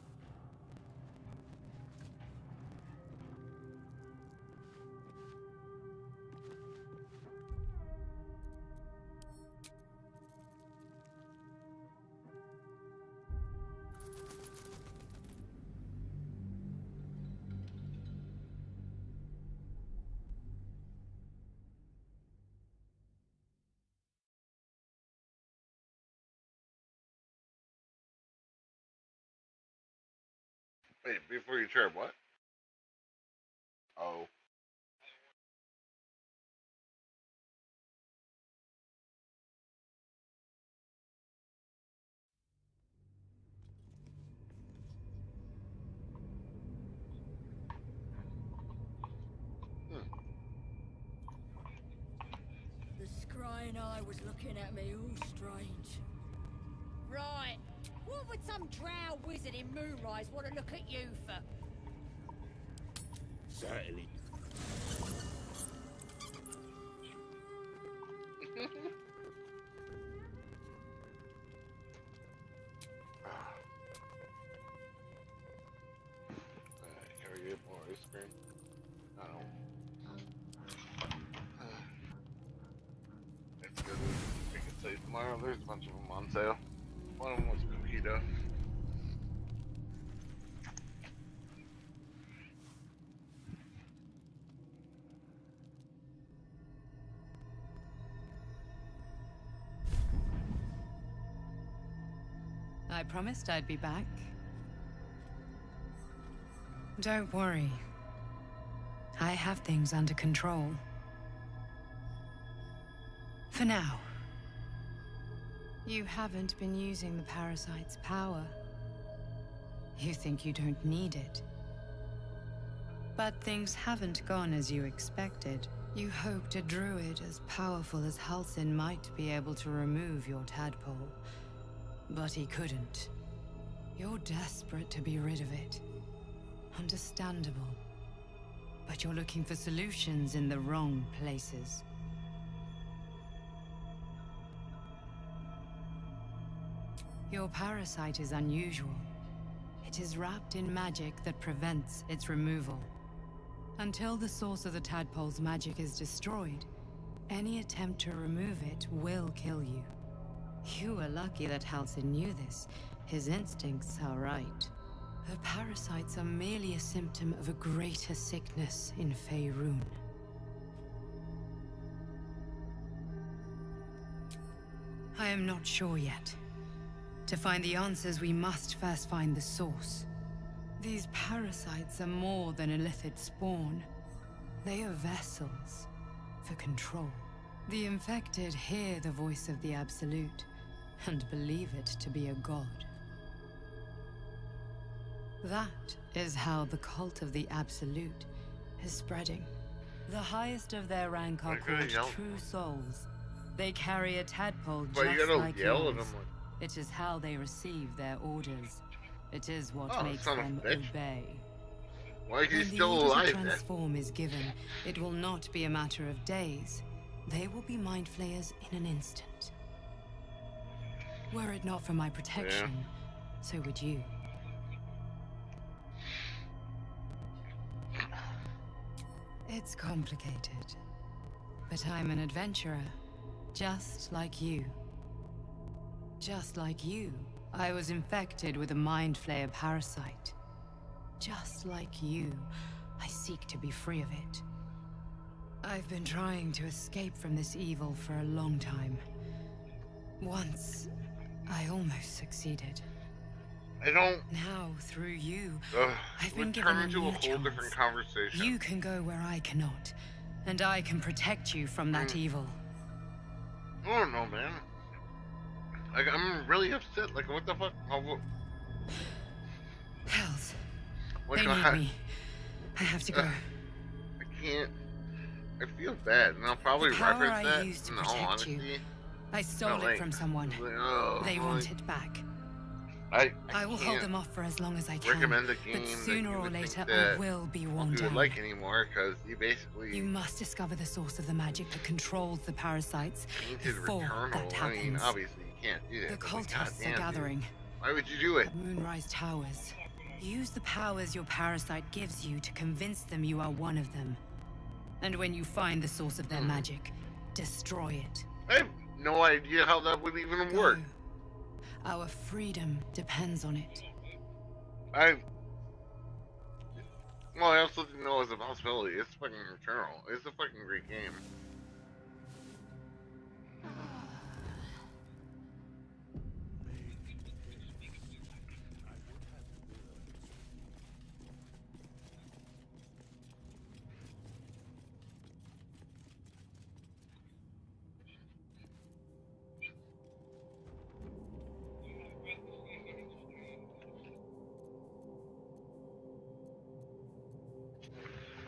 Speaker 1: Wait, before you try what? Oh.
Speaker 2: The scrying eye was looking at me all strange. Right, what would some drow wizard in Moonrise want to look at you for?
Speaker 9: Certainly.
Speaker 1: Can we get more ice cream? No. It's good. We can say tomorrow. There's a bunch of them on sale. One of them was cookie dough.
Speaker 11: I promised I'd be back. Don't worry. I have things under control. For now. You haven't been using the parasite's power. You think you don't need it. But things haven't gone as you expected. You hoped a druid as powerful as Halsin might be able to remove your tadpole. But he couldn't. You're desperate to be rid of it. Understandable. But you're looking for solutions in the wrong places. Your parasite is unusual. It is wrapped in magic that prevents its removal. Until the source of the tadpole's magic is destroyed, any attempt to remove it will kill you. You were lucky that Halsin knew this. His instincts are right. The parasites are merely a symptom of a greater sickness in Faerun. I am not sure yet. To find the answers, we must first find the source. These parasites are more than illithid spawn. They are vessels for control. The infected hear the voice of the Absolute and believe it to be a god. That is how the cult of the Absolute is spreading. The highest of their rank are called True Souls. They carry a tadpole just like yours. It is how they receive their orders. It is what makes them obey.
Speaker 1: Why is he
Speaker 11: When
Speaker 1: still
Speaker 11: the order
Speaker 1: alive
Speaker 11: to transform is given, it will not be a matter of days. They will be mind flayers in an instant. Were it not for my protection, so would you. It's complicated. But I'm an adventurer, just like you. Just like you, I was infected with a mind flayer parasite. Just like you, I seek to be free of it. I've been trying to escape from this evil for a long time. Once, I almost succeeded.
Speaker 1: I don't.
Speaker 11: Now, through you, I've
Speaker 1: been
Speaker 11: given a
Speaker 1: into
Speaker 11: new
Speaker 1: a whole
Speaker 11: chance.
Speaker 1: different conversation.
Speaker 11: You can go where I cannot, and I can protect you from that evil.
Speaker 1: I don't know, man. Like, I'm really upset. Like, what the fuck?
Speaker 11: Hells.
Speaker 1: What
Speaker 11: They need me. I have to go.
Speaker 1: I can't. I feel bad, and I'll probably
Speaker 11: The power
Speaker 1: reference
Speaker 11: I
Speaker 1: that.
Speaker 11: used to
Speaker 1: In all
Speaker 11: protect
Speaker 1: honesty,
Speaker 11: you, I stole it from someone. They want it back. I will hold them off for as long as I can.
Speaker 1: Recommend a game
Speaker 11: but sooner
Speaker 1: that you
Speaker 11: or
Speaker 1: would
Speaker 11: later,
Speaker 1: think
Speaker 11: I
Speaker 1: that
Speaker 11: will be
Speaker 1: you
Speaker 11: worn
Speaker 1: would
Speaker 11: down.
Speaker 1: like anymore, because you basically
Speaker 11: You must discover the source of the magic that controls the parasites
Speaker 1: painted
Speaker 11: before
Speaker 1: Returnal.
Speaker 11: that
Speaker 1: I mean,
Speaker 11: happens.
Speaker 1: obviously you can't do that.
Speaker 11: The
Speaker 1: but, like,
Speaker 11: cultists
Speaker 1: goddamn,
Speaker 11: are gathering.
Speaker 1: Dude. Why would you do it?
Speaker 11: At Moonrise Towers. Use the powers your parasite gives you to convince them you are one of them. And when you find the source of their magic, destroy it.
Speaker 1: I have no idea how that would even work.
Speaker 11: Our freedom depends on it.
Speaker 1: Well, I also didn't know it was a possibility. It's fucking Returnal. It's a fucking great game.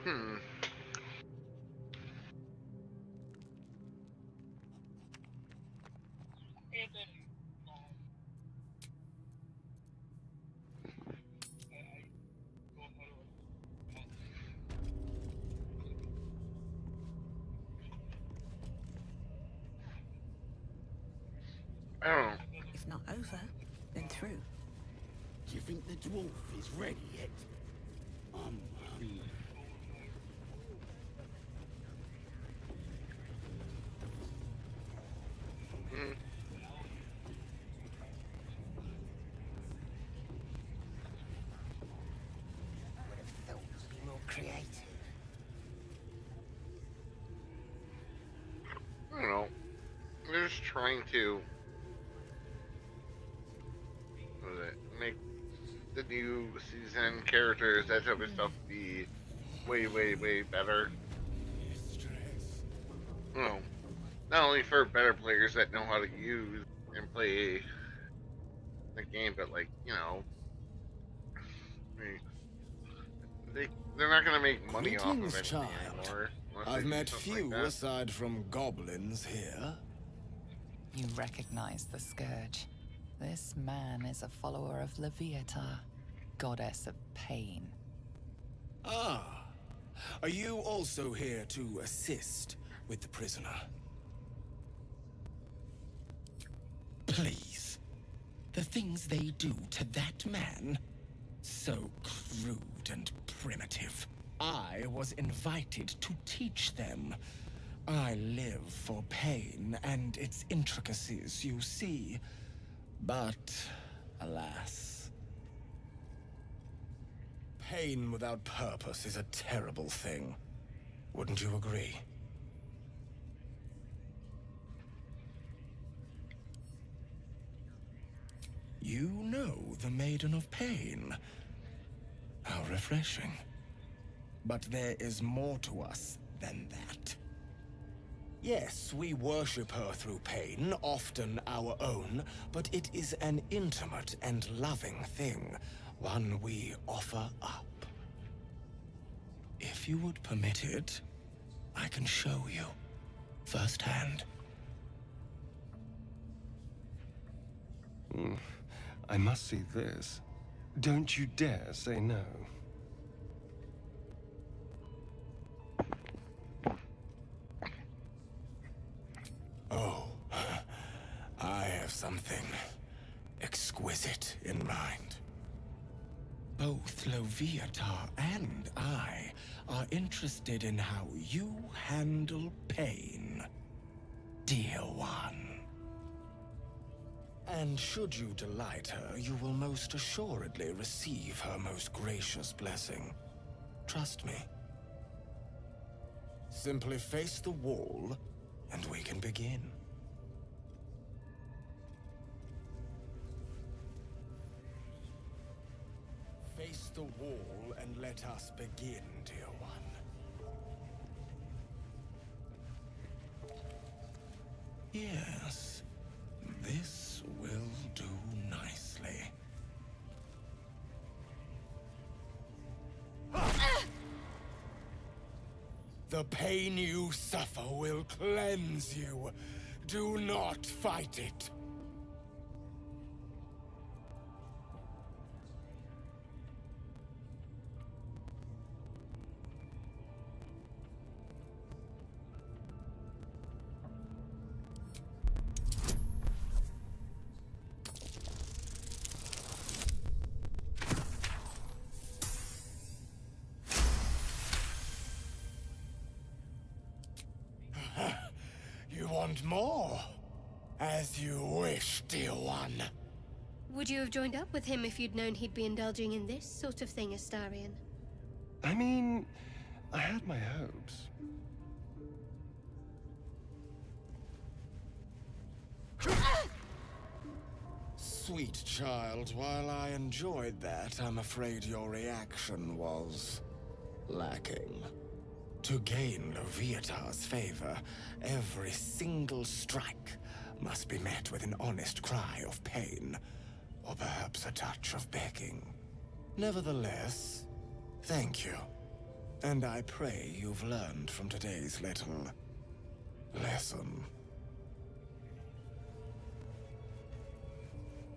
Speaker 1: Hmm. I don't know.
Speaker 6: If not over, then through.
Speaker 9: Do you think the dwarf is ready yet? I'm hungry.
Speaker 1: Mm-hmm.
Speaker 9: Would have be more creative.
Speaker 1: I don't know. They're just trying to what was it, make the new season characters, that type of stuff, be way, way, way better. You know, not only for better players that know how to use and play the game, but like, you know, they're not gonna make money off of
Speaker 8: Greetings,
Speaker 1: anything
Speaker 8: child.
Speaker 1: anymore. Unless
Speaker 8: I've
Speaker 1: they do
Speaker 8: met
Speaker 1: something
Speaker 8: few
Speaker 1: like that.
Speaker 8: aside from goblins here.
Speaker 3: You recognize the scourge. This man is a follower of Leviata, goddess of pain.
Speaker 8: Ah, are you also here to assist with the prisoner? Please. The things they do to that man? So crude and primitive. I was invited to teach them. I live for pain and its intricacies, you see. But, alas. Pain without purpose is a terrible thing. Wouldn't you agree? You know the Maiden of Pain. How refreshing. But there is more to us than that. Yes, we worship her through pain, often our own, but it is an intimate and loving thing, one we offer up. If you would permit it, I can show you, firsthand.
Speaker 10: I must see this. Don't you dare say no.
Speaker 8: Oh, I have something exquisite in mind. Both Loviatar and I are interested in how you handle pain, dear one. And should you delight her, you will most assuredly receive her most gracious blessing. Trust me. Simply face the wall, and we can begin. Face the wall and let us begin, dear one. Yes, this will do nicely. The pain you suffer will cleanse you. Do not fight it. You want more? As you wish, dear one.
Speaker 7: Would you have joined up with him if you'd known he'd be indulging in this sort of thing, Astarion?
Speaker 10: I mean, I had my hopes.
Speaker 8: Sweet child, while I enjoyed that, I'm afraid your reaction was lacking. To gain Loviatar's favor, every single strike must be met with an honest cry of pain, or perhaps a touch of begging. Nevertheless, thank you. And I pray you've learned from today's little lesson.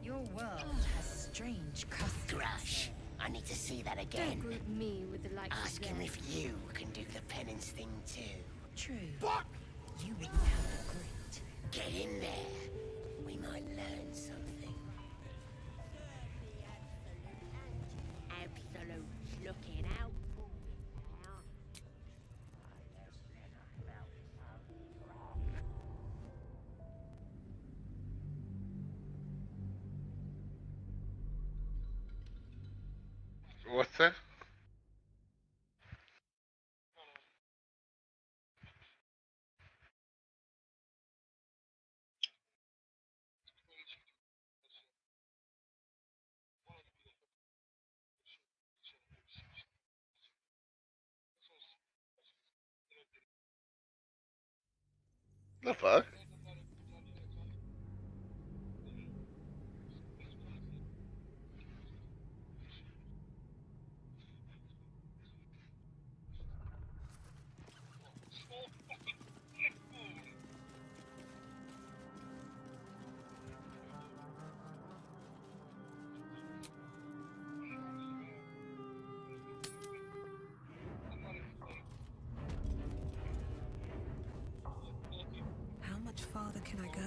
Speaker 11: Your world has strange customs.
Speaker 12: Grush, I need to see that again.
Speaker 7: Don't group me with the likes
Speaker 12: Ask
Speaker 7: of
Speaker 12: him
Speaker 7: them.
Speaker 12: if you can do the penance thing too.
Speaker 11: True.
Speaker 12: What?
Speaker 11: You wouldn't have the grit.
Speaker 12: Get in there. We might learn something.
Speaker 2: Absolute looking out.
Speaker 1: What's that? The fuck?
Speaker 6: How much farther can I go?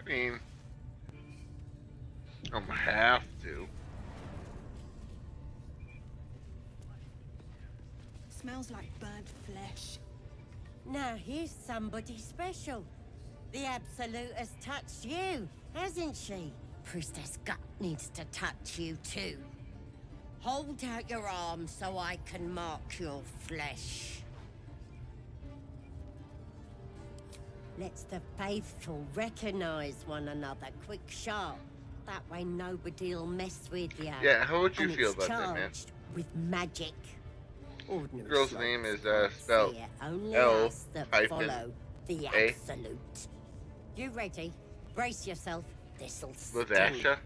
Speaker 1: I mean, I'm have to.
Speaker 6: Smells like burnt flesh.
Speaker 13: Now here's somebody special. The Absolute has touched you, hasn't she? Priestess Gut needs to touch you too. Hold out your arm so I can mark your flesh. Let's the faithful recognize one another quick sharp. That way nobody'll mess with you.
Speaker 1: Yeah, how would you
Speaker 13: And
Speaker 1: feel
Speaker 13: it's
Speaker 1: about that, man?
Speaker 13: charged with magic. Ordinary
Speaker 1: Girl's
Speaker 13: slugs
Speaker 1: name is
Speaker 13: can't
Speaker 1: spelled
Speaker 13: see it, only
Speaker 1: L
Speaker 13: us that
Speaker 1: hyphen
Speaker 13: follow the
Speaker 1: A.
Speaker 13: Absolute. You ready? Brace yourself. This'll sting.
Speaker 1: Ladasha?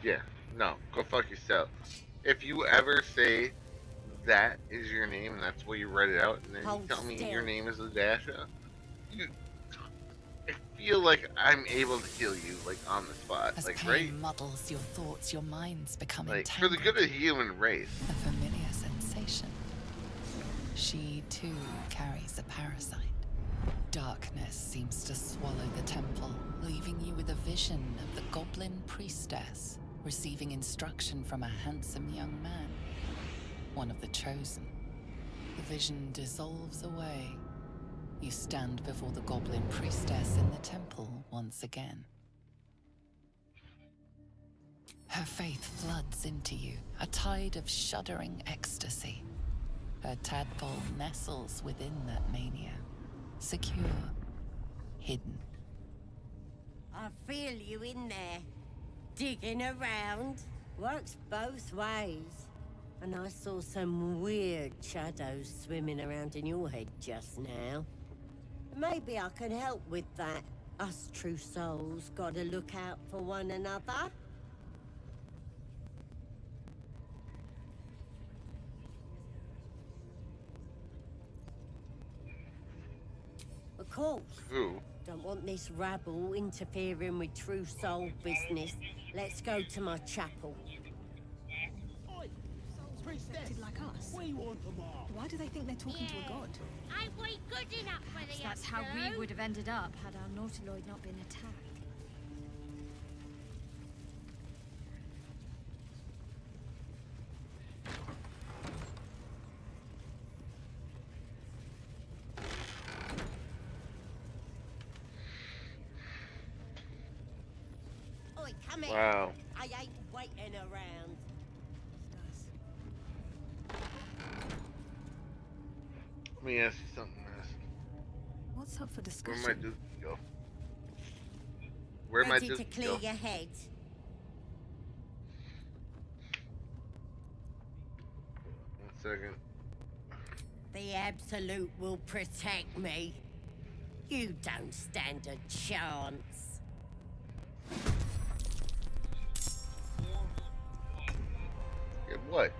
Speaker 1: Yeah, no, go fuck yourself. If you ever say that is your name and that's why you write it out, and then
Speaker 13: Hold
Speaker 1: you tell me
Speaker 13: still.
Speaker 1: your name is Ladasha, I feel like I'm able to kill you, like, on the spot.
Speaker 3: As
Speaker 1: Like,
Speaker 3: pain
Speaker 1: right?
Speaker 3: muddles your thoughts, your minds become
Speaker 1: Like, for
Speaker 3: entangled.
Speaker 1: the good of the human race.
Speaker 3: A familiar sensation. She too carries a parasite. Darkness seems to swallow the temple, leaving you with a vision of the goblin priestess receiving instruction from a handsome young man, one of the chosen. The vision dissolves away. You stand before the goblin priestess in the temple once again. Her faith floods into you, a tide of shuddering ecstasy. Her tadpole nestles within that mania, secure, hidden.
Speaker 13: I feel you in there. Digging around. Works both ways. And I saw some weird shadows swimming around in your head just now. Maybe I can help with that. Us true souls gotta look out for one another. Of course.
Speaker 1: Who?
Speaker 13: Don't want this rabble interfering with true soul business. Let's go to my chapel.
Speaker 6: Acted like us.
Speaker 9: We want them all.
Speaker 6: Why do they think they're talking to a god?
Speaker 4: Ain't we good enough for the
Speaker 2: That's how we
Speaker 4: Absolute?
Speaker 2: would have ended up had our Nautiloid not been attacked.
Speaker 13: boy, come here.
Speaker 1: Wow.
Speaker 13: I ain't waiting around.
Speaker 1: Let me ask you something, Miss.
Speaker 6: What's up for
Speaker 1: Where
Speaker 6: discussion?
Speaker 1: my Duke go? Where my
Speaker 13: Ready
Speaker 1: Duke
Speaker 13: to clear
Speaker 1: go?
Speaker 13: your head?
Speaker 1: One second.
Speaker 13: The Absolute will protect me. You don't stand a chance.
Speaker 1: Get what?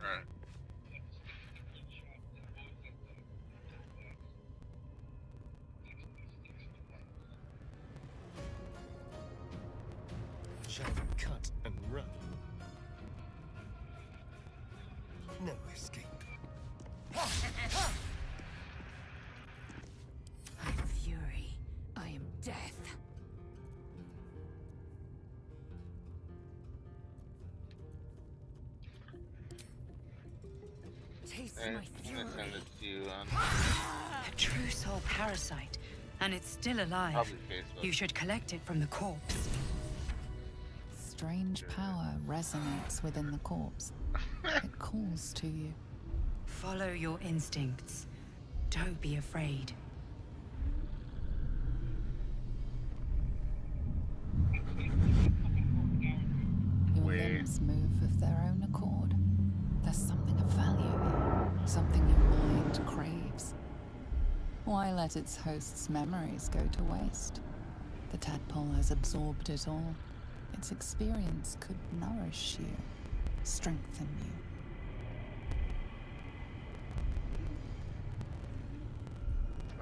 Speaker 1: Alright.
Speaker 10: Shall we cut and run? No escape.
Speaker 11: I'm fury. I am death. Taste
Speaker 1: And
Speaker 11: my
Speaker 1: I'm gonna send it to you on
Speaker 11: A true soul parasite, and it's still alive.
Speaker 1: probably Facebook.
Speaker 11: You should collect it from the corpse.
Speaker 3: Strange power resonates within the corpse. It calls to you.
Speaker 11: Follow your instincts. Don't be afraid.
Speaker 3: Your limbs move of their own accord. There's something of value here, something your mind craves. Why let its host's memories go to waste? The tadpole has absorbed it all. Its experience could nourish you, strengthen you.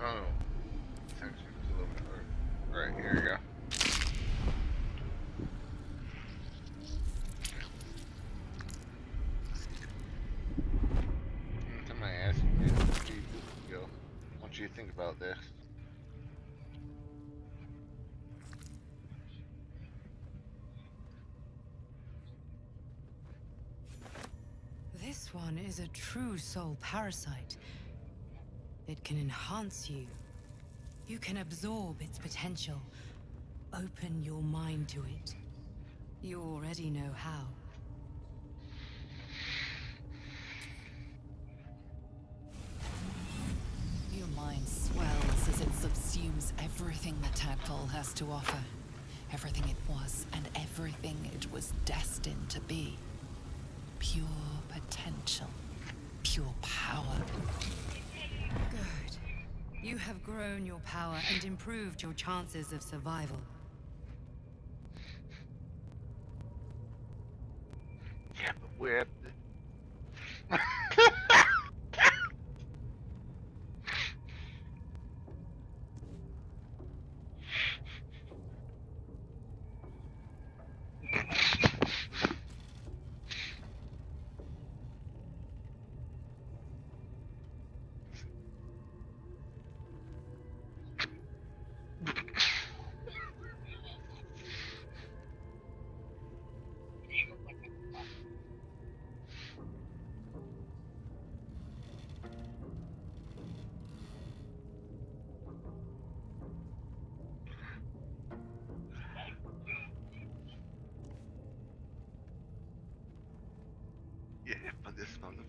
Speaker 1: Oh. Tension's a little bit hard. Alright, here we go. Anytime I ask you, where do you go? What do you think about this?
Speaker 11: This one is a true soul parasite. It can enhance you. You can absorb its potential. Open your mind to it. You already know how.
Speaker 3: Your mind swells as it subsumes everything the tadpole has to offer. Everything it was and everything it was destined to be. Pure potential. Pure power.
Speaker 11: Good. You have grown your power and improved your chances of survival.
Speaker 1: Yeah, but we're at the... Yeah, for this motherfucker.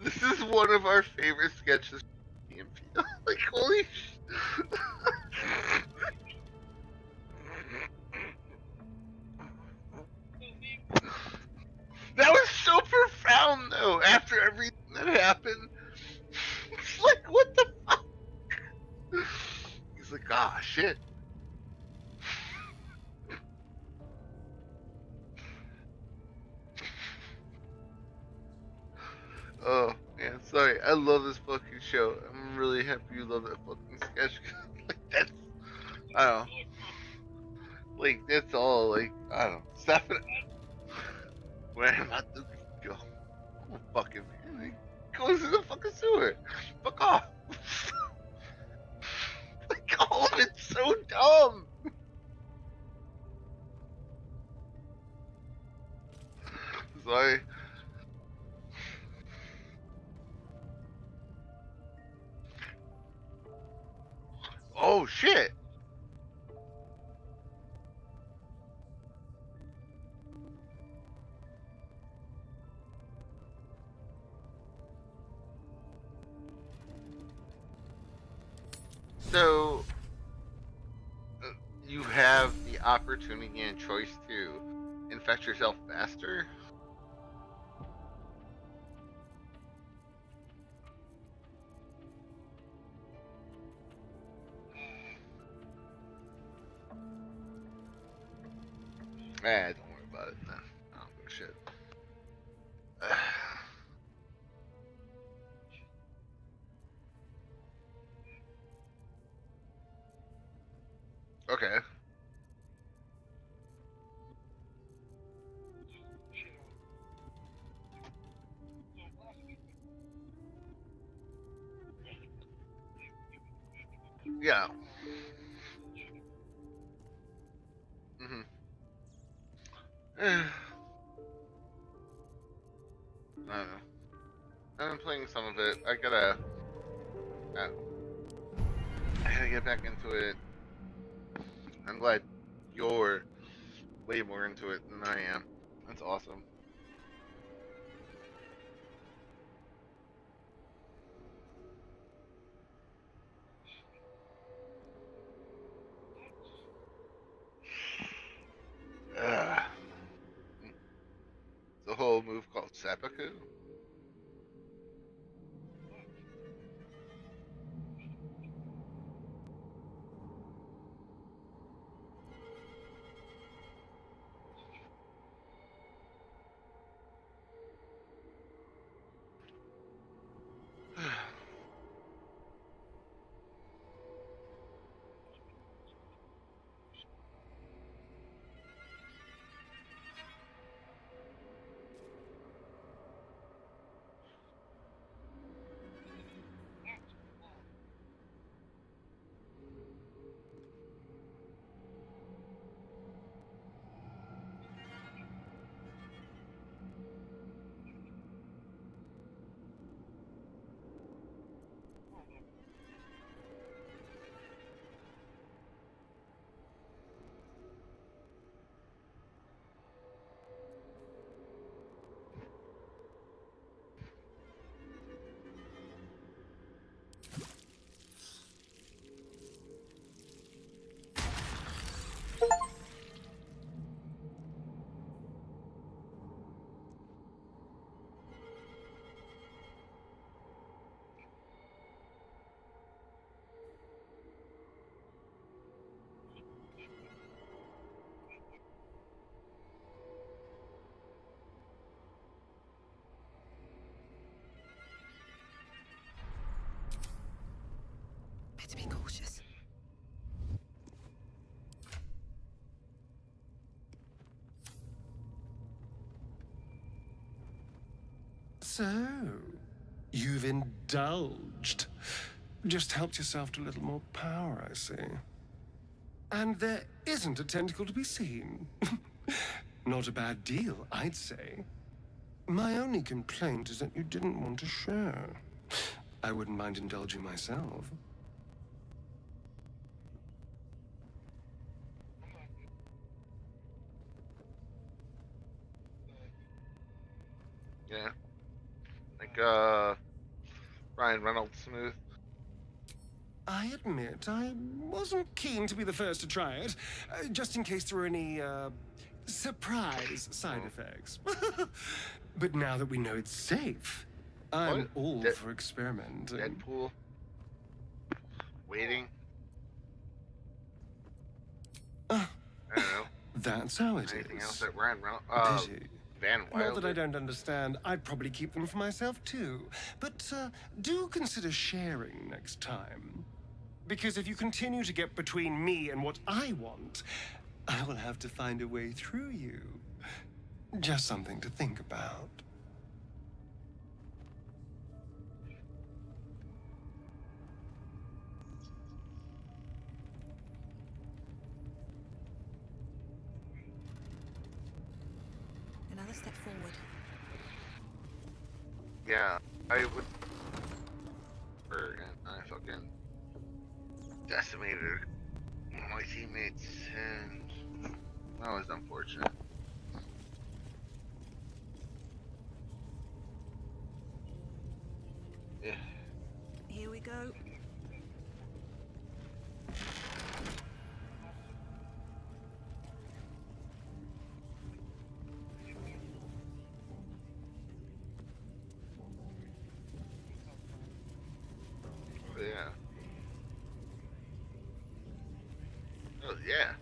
Speaker 1: This is one of our favorite sketches. Like, holy That was so profound, though, after everything that happened. It's like, what the fuck? He's like, ah, shit. Oh, man, sorry. I love this fucking show. I'm really happy you love that fucking sketch. Like, that's, I don't know. Like, that's all, like, I don't know. Stephanie, where am I to go? I'm fucking, he goes in the fucking sewer. Fuck off. Like, all of it's so dumb. Sorry. Oh, shit. So, you have the opportunity and choice to infect yourself faster? Don't worry about it then. I don't give a shit. Okay. Yeah. Mm-hmm. I don't know. I'm playing some of it. I gotta get back into it. I'm glad you're way more into it than I am. That's awesome. Ugh. It's a whole move called seppuku.
Speaker 6: Better be cautious.
Speaker 10: So, you've indulged. Just helped yourself to a little more power, I see. And there isn't a tentacle to be seen. Not a bad deal, I'd say. My only complaint is that you didn't want to share. I wouldn't mind indulging myself.
Speaker 1: Yeah. Like, Ryan Reynolds smooth?
Speaker 10: I admit, I wasn't keen to be the first to try it, just in case there were any, surprise side effects. But now that we know it's safe, I'm all for experimenting.
Speaker 1: Deadpool? Waiting? I don't know.
Speaker 10: That's how it
Speaker 1: Anything
Speaker 10: is.
Speaker 1: else that Ryan Reynolds?
Speaker 10: Pity.
Speaker 1: Van
Speaker 10: Not that I
Speaker 1: Wilder?
Speaker 10: don't understand. I'd probably keep them for myself too. But do consider sharing next time. Because if you continue to get between me and what I want, I will have to find a way through you. Just something to think about.
Speaker 6: Another step forward.
Speaker 1: Yeah, I would. And I fucking decimated one of my teammates, and that was unfortunate. Yeah.
Speaker 6: Here we go.
Speaker 1: Yeah. Oh, yeah.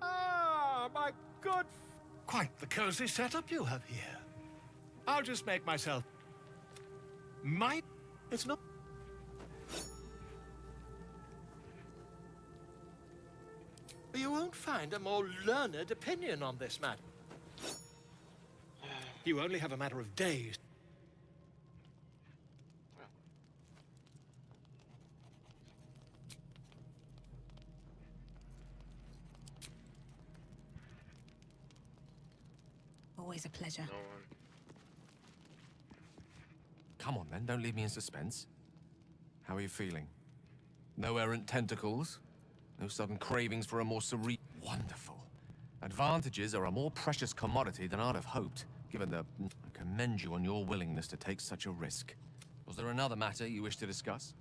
Speaker 14: Ah, my good... Quite the cozy setup you have here. I'll just make myself... It's not... You won't find a more learned opinion on this matter. You only have a matter of days.
Speaker 6: Always a pleasure.
Speaker 1: No one.
Speaker 15: Come on, then. Don't leave me in suspense. How are you feeling? No errant tentacles? No sudden cravings for a more serene... Wonderful. Advantages are a more precious commodity than I'd have hoped, given the... I commend you on your willingness to take such a risk. Was there another matter you wish to discuss?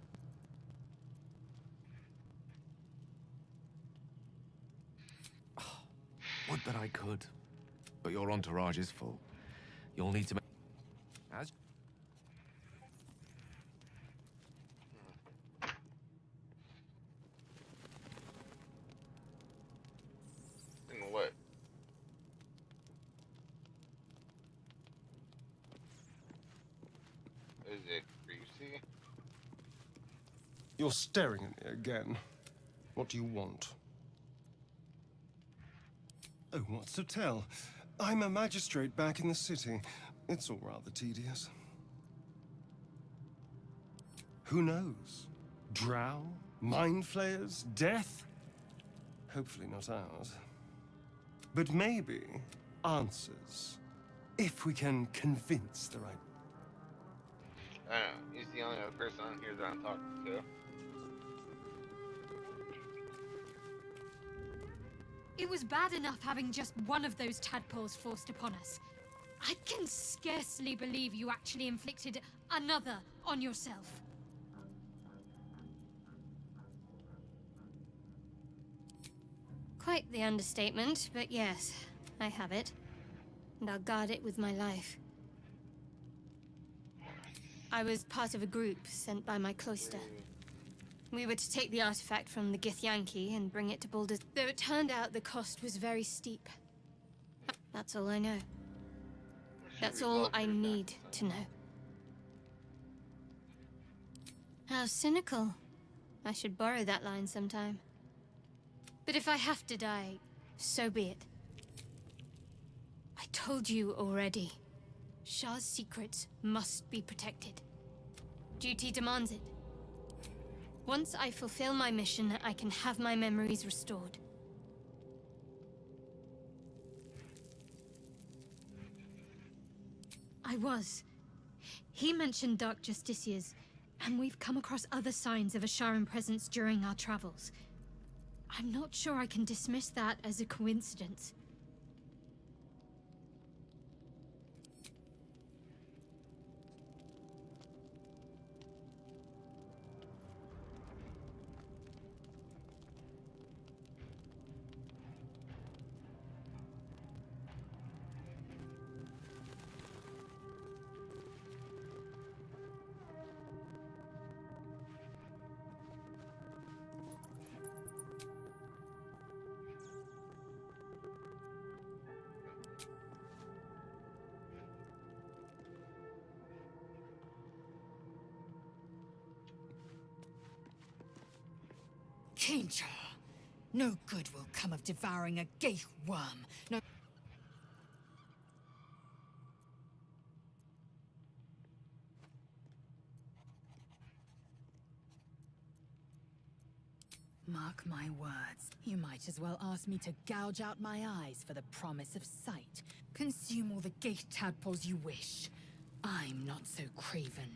Speaker 15: Oh, would that I could. But your entourage is full. You'll need to... As...
Speaker 1: In what? Is it greasy?
Speaker 10: You're staring at me again. What do you want? Oh, what's to tell? I'm a magistrate back in the city. It's all rather tedious. Who knows? Drow? Mind flayers? Death? Hopefully not ours. But maybe answers. If we can convince the right...
Speaker 1: I don't know. He's the only other person on here that I'm talking to.
Speaker 16: It was bad enough having just one of those tadpoles forced upon us. I can scarcely believe you actually inflicted another on yourself.
Speaker 7: Quite the understatement, but yes, I have it. and I'll guard it with my life. I was part of a group sent by my cloister. We were to take the artifact from the Githyanki and bring it to Baldur, though it turned out the cost was very steep. That's all I know. That's all I need to know. How cynical. I should borrow that line sometime. But if I have to die, so be it. I told you already. Shah's secrets must be protected. Duty demands it. Once I fulfill my mission, I can have my memories restored. I was. He mentioned Dark Justiciars, and we've come across other signs of a Sharan presence during our travels. I'm not sure I can dismiss that as a coincidence.
Speaker 2: Kincha! No good will come of devouring a gaith worm. No. Mark my words. You might as well ask me to gouge out my eyes for the promise of sight. Consume all the gaith tadpoles you wish. I'm not so craven.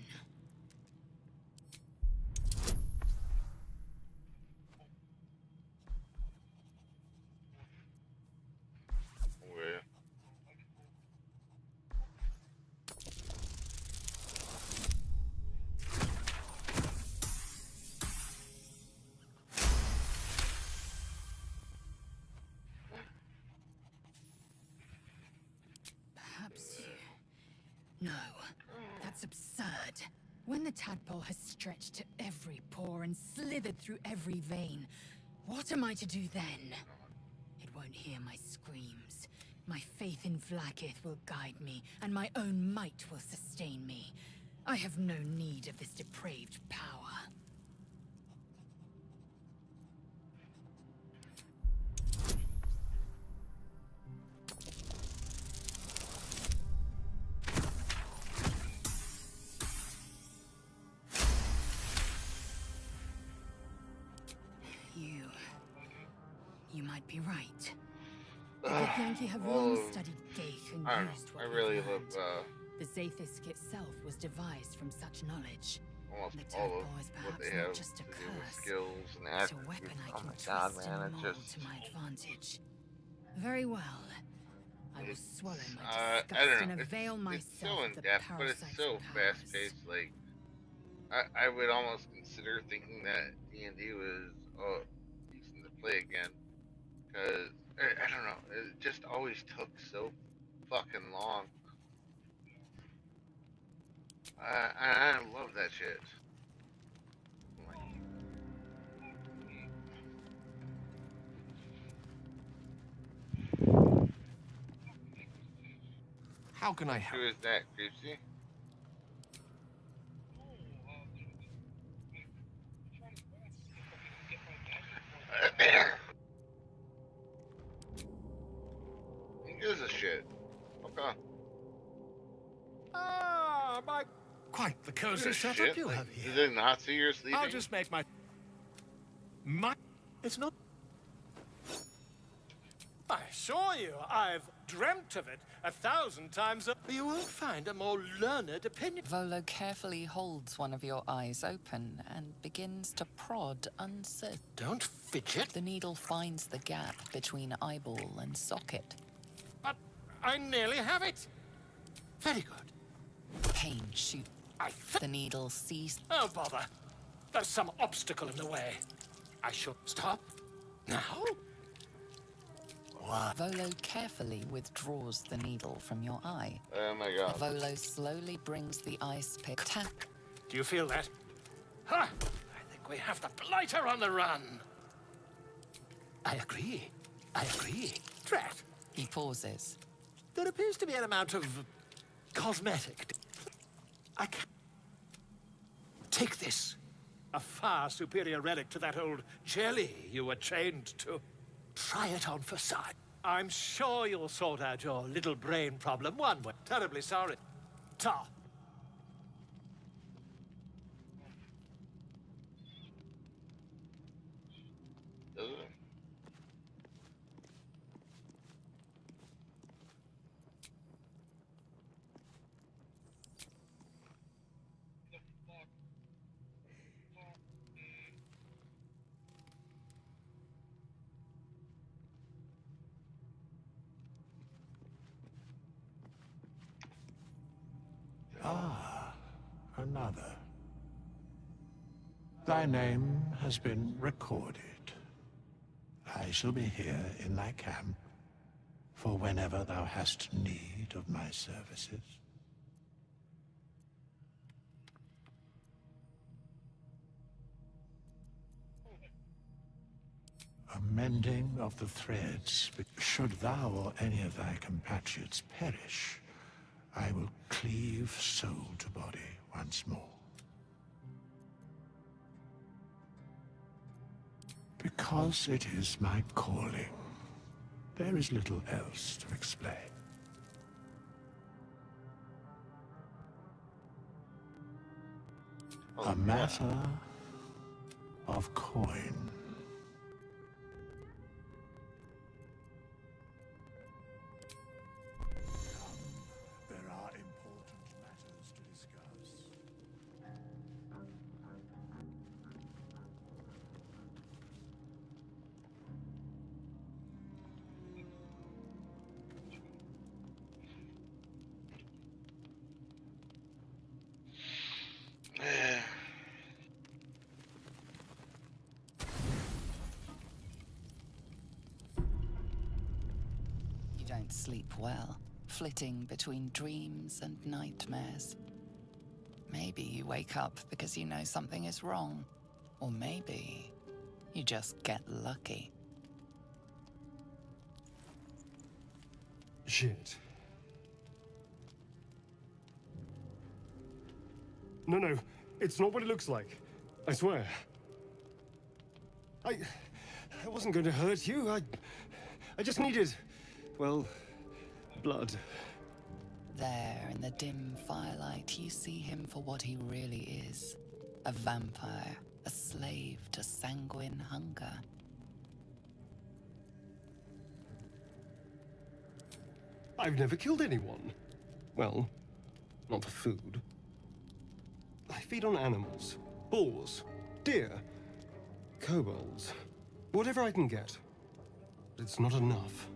Speaker 2: No, that's absurd. When the tadpole has stretched to every pore and slithered through every vein, what am I to do then? It won't hear my screams. My faith in Vlaakith will guide me, and my own might will sustain me. I have no need of this depraved power. You might be right. The Githyanki have long studied Gaith and used what
Speaker 1: I really love
Speaker 2: the Zaithisk itself was devised from such knowledge.
Speaker 1: almost
Speaker 2: The
Speaker 1: all
Speaker 2: tadpole
Speaker 1: of
Speaker 2: is
Speaker 1: what
Speaker 2: perhaps
Speaker 1: they
Speaker 2: not
Speaker 1: have
Speaker 2: just
Speaker 1: to
Speaker 2: a
Speaker 1: do with
Speaker 2: curse.
Speaker 1: skills and
Speaker 2: It's a
Speaker 1: attributes.
Speaker 2: weapon I
Speaker 1: Oh
Speaker 2: can
Speaker 1: my
Speaker 2: twist
Speaker 1: god, man,
Speaker 2: and
Speaker 1: it's
Speaker 2: mold
Speaker 1: just
Speaker 2: to my advantage. Very well. I will swallow my
Speaker 1: I
Speaker 2: disgust
Speaker 1: don't
Speaker 2: and
Speaker 1: know.
Speaker 2: avail
Speaker 1: It's
Speaker 2: myself
Speaker 1: so in
Speaker 2: of the
Speaker 1: depth, but it's
Speaker 2: parasite's
Speaker 1: so
Speaker 2: powers.
Speaker 1: fast paced. Like I would almost consider thinking that D&D was decent to play again, because I don't know, it just always took so fucking long. I love that shit.
Speaker 15: How can I help?
Speaker 1: Who is that, Creepsy? He gives a shit. Okay.
Speaker 14: Ah, my... Quite the cozy setup
Speaker 1: Shit.
Speaker 14: you
Speaker 1: Like,
Speaker 14: have here.
Speaker 1: did it not see you're sleeping?
Speaker 14: I'll just make my... It's not... I assure you, I've dreamt of it 1,000 times. You won't find a more learned opinion.
Speaker 3: Volo carefully holds one of your eyes open and begins to prod uncertain.
Speaker 14: Don't fidget.
Speaker 3: The needle finds the gap between eyeball and socket.
Speaker 14: But I nearly have it. Very good.
Speaker 3: Pain shoots. The needle ceases.
Speaker 14: Oh, bother. There's some obstacle in the way. I should stop. Now?
Speaker 3: Volo carefully withdraws the needle from your eye.
Speaker 1: Oh my god.
Speaker 3: Volo slowly brings the ice pick.
Speaker 14: Do you feel that? Ha! I think we have the blighter on the run.
Speaker 9: I agree.
Speaker 14: Drat.
Speaker 3: He pauses.
Speaker 14: There appears to be an amount of cosmetic. I can't. Take this. A far superior relic to that old jelly you were chained to. Try it on for sight. I'm sure you'll sort out your little brain problem one way. Terribly sorry. Ta.
Speaker 17: Ah, another. Thy name has been recorded. I shall be here in thy camp for whenever thou hast need of my services. A mending of the threads. Should thou or any of thy compatriots perish, I will cleave soul to body once more. Because it is my calling, there is little else to explain. A matter of coin.
Speaker 3: You don't sleep well, flitting between dreams and nightmares. Maybe you wake up because you know something is wrong. Or maybe you just get lucky.
Speaker 10: Shit. No, it's not what it looks like. I swear. I wasn't going to hurt you. I just needed, well, blood.
Speaker 3: There, in the dim firelight, you see him for what he really is. A vampire, a slave to sanguine hunger.
Speaker 10: I've never killed anyone. Well, not for food. I feed on animals. Boars, deer, kobolds, whatever I can get. But it's not enough.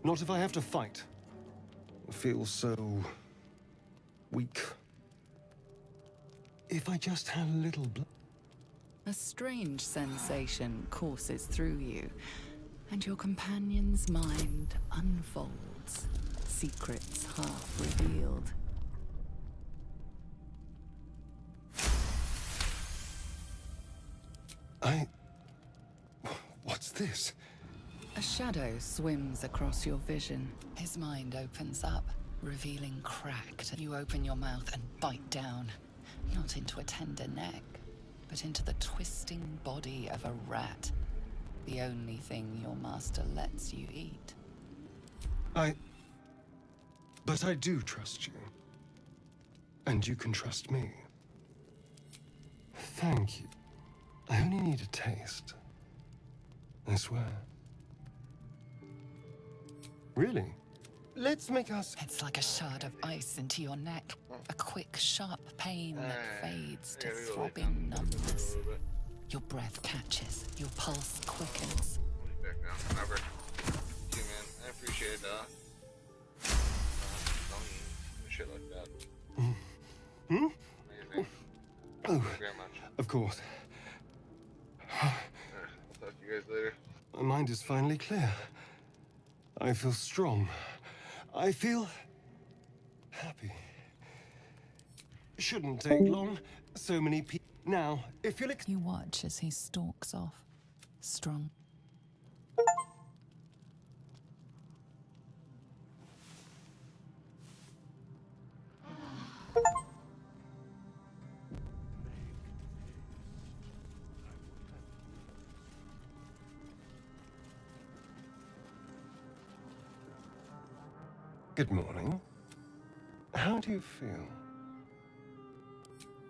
Speaker 10: Not if I have to fight. I feel so weak. If I just had a little blood.
Speaker 3: A strange sensation courses through you, and your companion's mind unfolds, secrets half revealed.
Speaker 10: What's this?
Speaker 3: A shadow swims across your vision. His mind opens up, revealing cracked. You open your mouth and bite down, not into a tender neck, but into the twisting body of a rat. The only thing your master lets you eat.
Speaker 10: But I do trust you. And you can trust me. Thank you. I only need a taste. I swear. Really? Let's make us...
Speaker 3: It's like a shard of ice into your neck. A quick, sharp pain that fades to throbbing numbness. Your breath catches. Your pulse quickens.
Speaker 1: Back down. Whatever. Thank you, man. I appreciate that. Don't eat shit like that.
Speaker 10: Hmm?
Speaker 1: Amazing.
Speaker 10: Oh,
Speaker 1: Thank you very much.
Speaker 10: of course.
Speaker 1: I'll talk to you guys later.
Speaker 10: My mind is finally clear. I feel strong. I feel happy. Shouldn't take long. So many people. Now, if you'll
Speaker 3: You watch as he stalks off, strong.
Speaker 10: Good morning. How do you feel?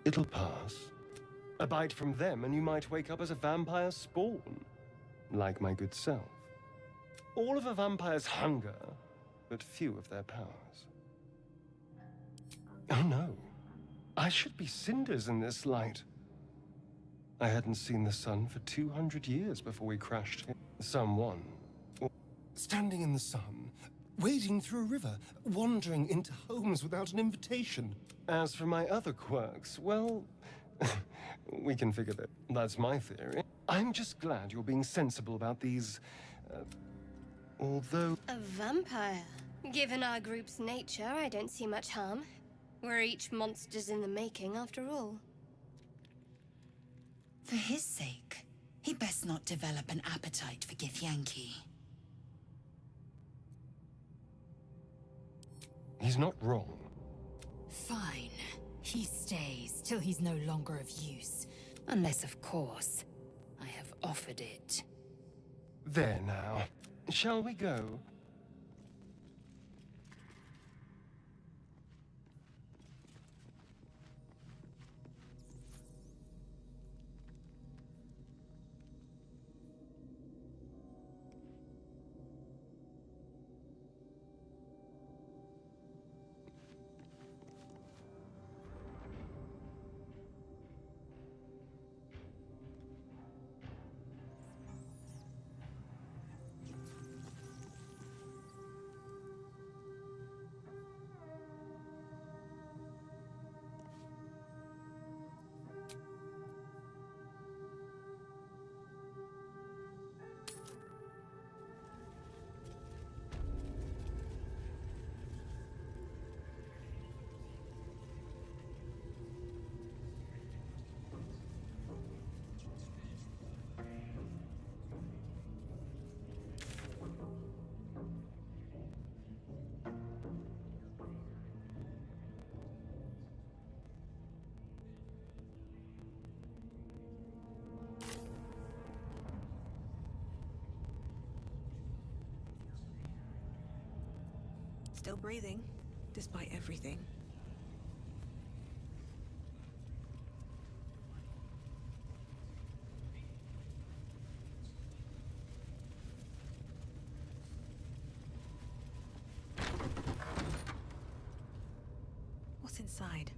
Speaker 10: It'll pass. A bite from them and you might wake up as a vampire spawn. Like my good self. All of a vampire's hunger, but few of their powers. Oh no. I should be cinders in this light. I hadn't seen the sun for 200 years before we crashed here. Someone. Standing in the sun, wading through a river, wandering into homes without an invitation. As for my other quirks, well, we can figure that. That's my theory. I'm just glad you're being sensible about these, although...
Speaker 18: A vampire? Given our group's nature, I don't see much harm. We're each monsters in the making, after all.
Speaker 2: For his sake, he best not develop an appetite for Githyanki.
Speaker 10: He's not wrong.
Speaker 2: Fine. He stays till he's no longer of use. Unless, of course, I have offered it.
Speaker 10: There now. Shall we go?
Speaker 6: Still breathing, despite everything. What's inside?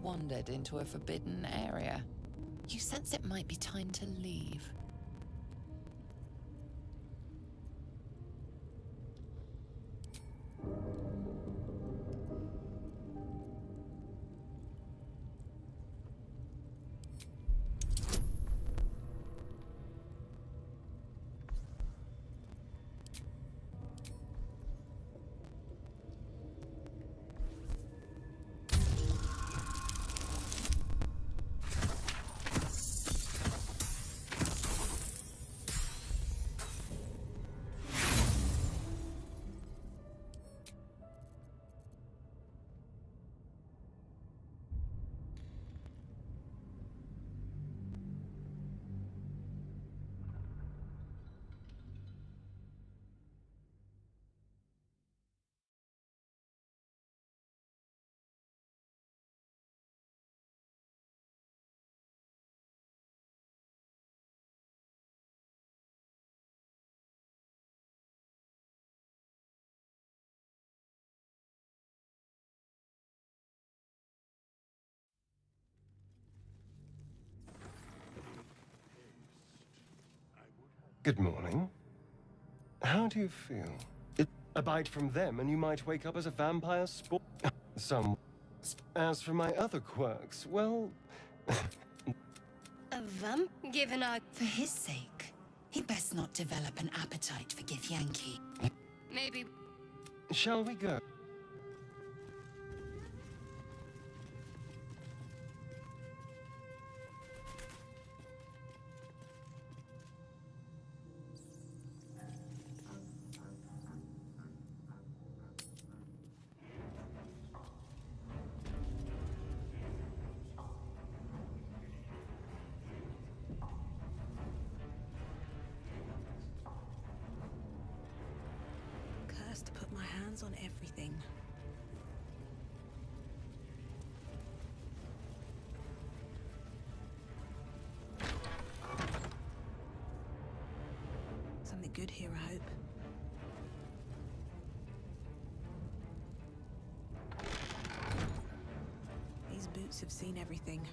Speaker 3: wandered into a forbidden area. You sense it might be time to leave.
Speaker 10: Good morning. How do you feel? A bite from them and you might wake up as a vampire some. As for my other quirks, well...
Speaker 18: A vamp? Given our...
Speaker 2: For his sake, he'd best not develop an appetite for Githyanki.
Speaker 18: Maybe...
Speaker 10: Shall we go?
Speaker 6: Cursed to put my hands on everything. Something good here, I hope. These boots have seen everything.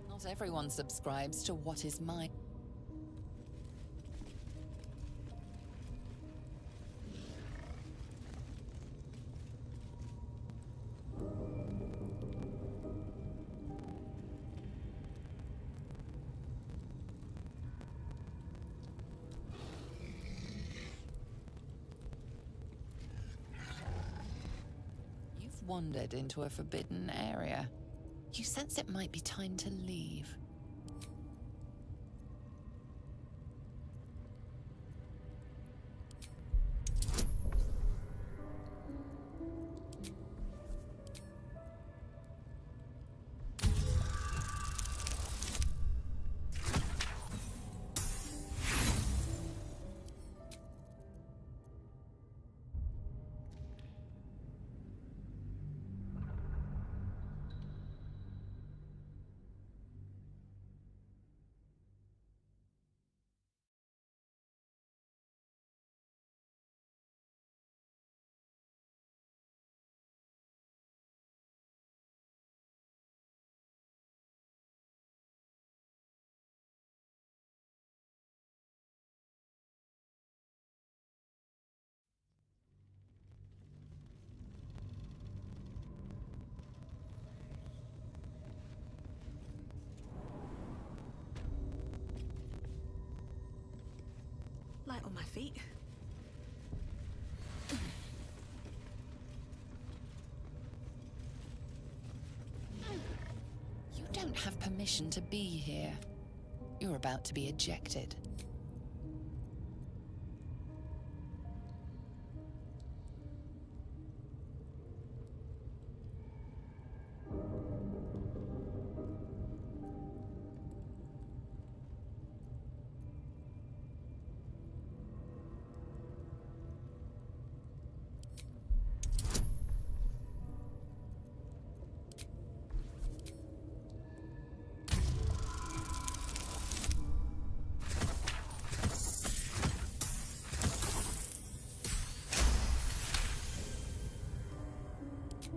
Speaker 3: Not everyone subscribes to what is mine. You've wandered into a forbidden area. You sense it might be time to leave.
Speaker 6: Light on my feet.
Speaker 3: You don't have permission to be here. You're about to be ejected.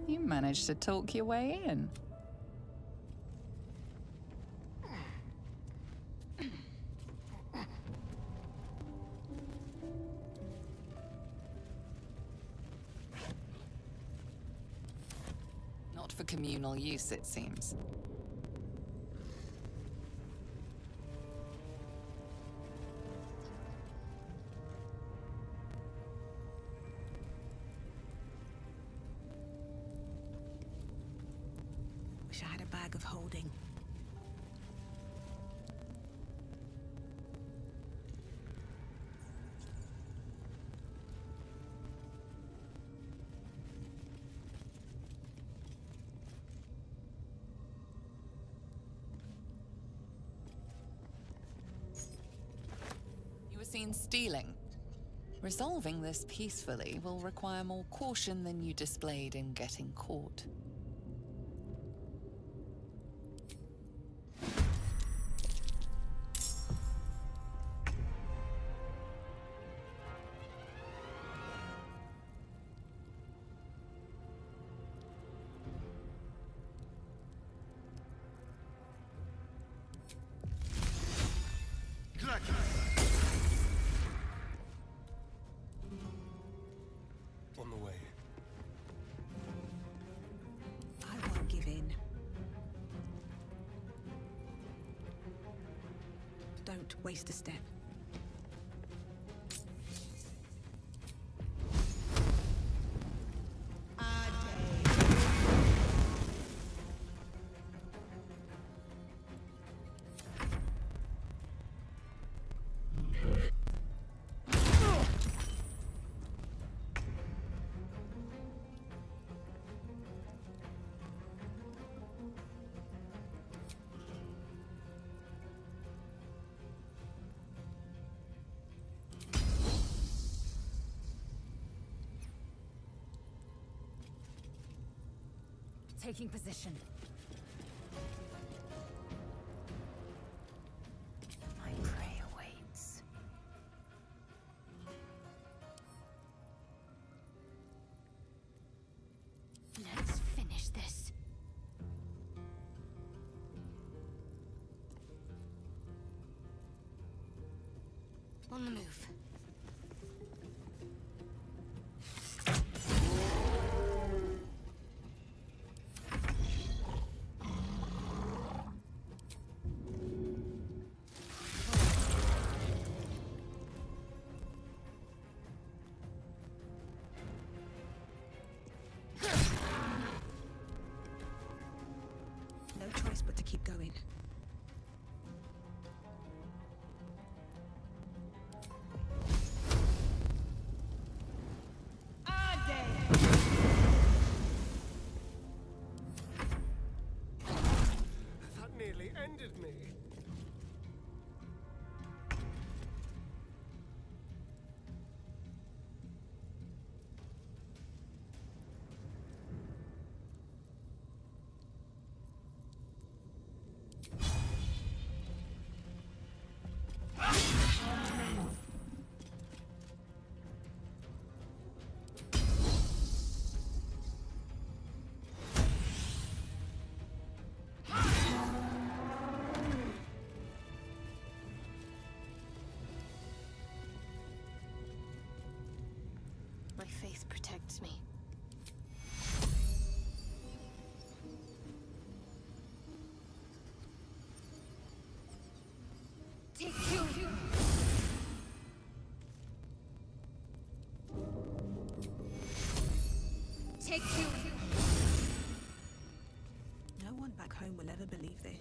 Speaker 3: You managed to talk your way in. Not for communal use, it seems.
Speaker 6: Wish I had a bag of holding.
Speaker 3: You were seen stealing. Resolving this peacefully will require more caution than you displayed in getting caught.
Speaker 10: On the way.
Speaker 6: I won't give in. Don't waste a step.
Speaker 2: Taking position. My prey awaits. Let's finish this.
Speaker 7: On the move.
Speaker 6: No choice but to keep going.
Speaker 10: That nearly ended me.
Speaker 7: My faith protects me.
Speaker 6: ever believe this.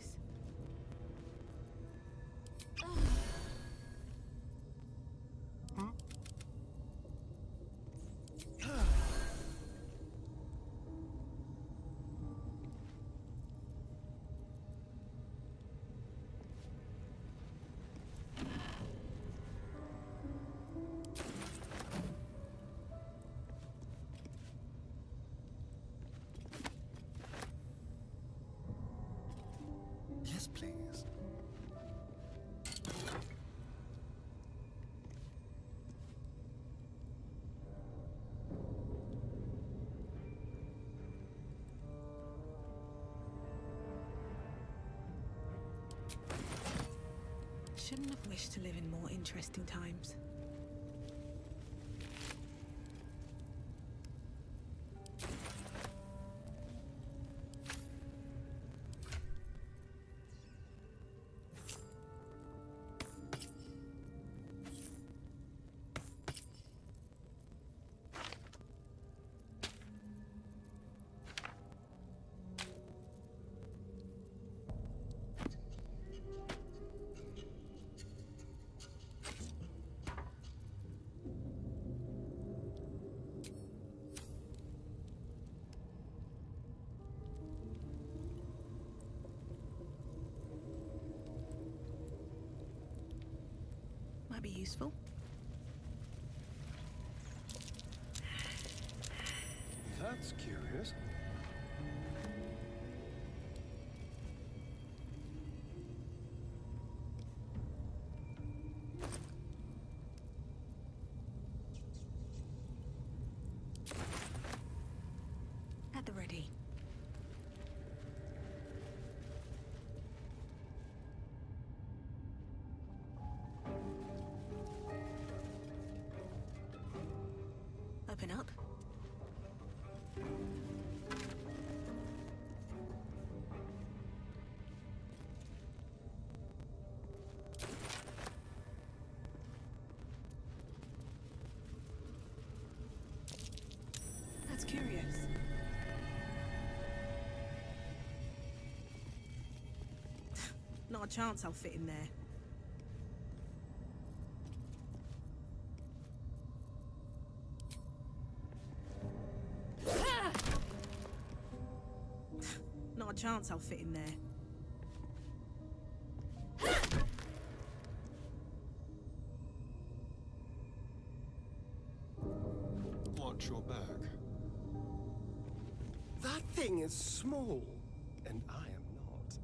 Speaker 10: Yes, please.
Speaker 6: Shouldn't have wished to live in more interesting times. Might be useful.
Speaker 10: That's curious.
Speaker 6: At the ready. Open up. That's curious. Not a chance I'll fit in there. Not a chance I'll fit in there.
Speaker 10: Watch your back. That thing is small, and I am not.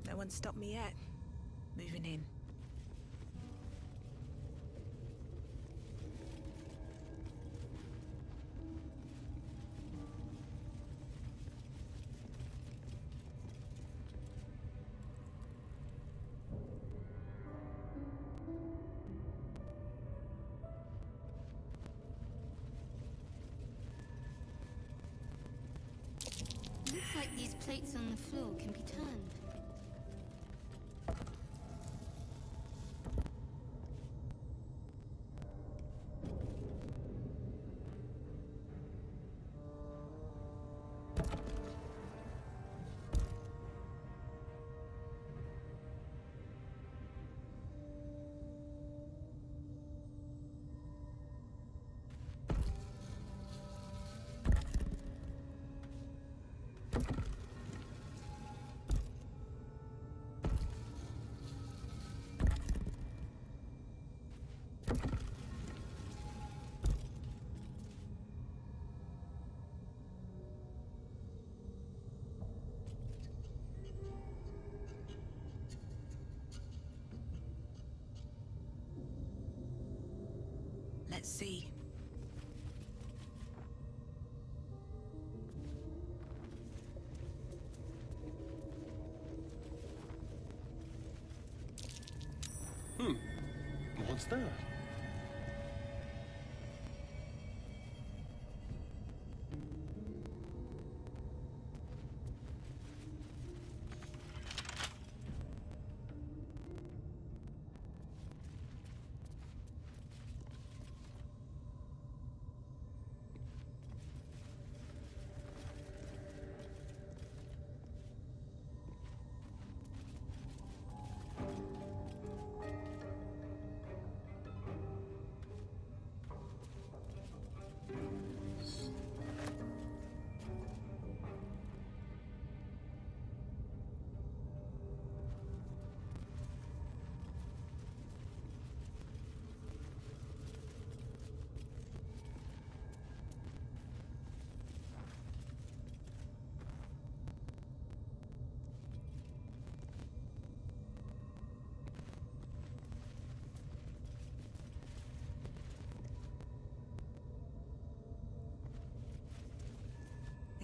Speaker 6: No one's stopped me yet. Moving in.
Speaker 7: Looks like these plates on the floor can be turned. Let's see.
Speaker 10: What's that?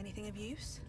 Speaker 6: Anything of use?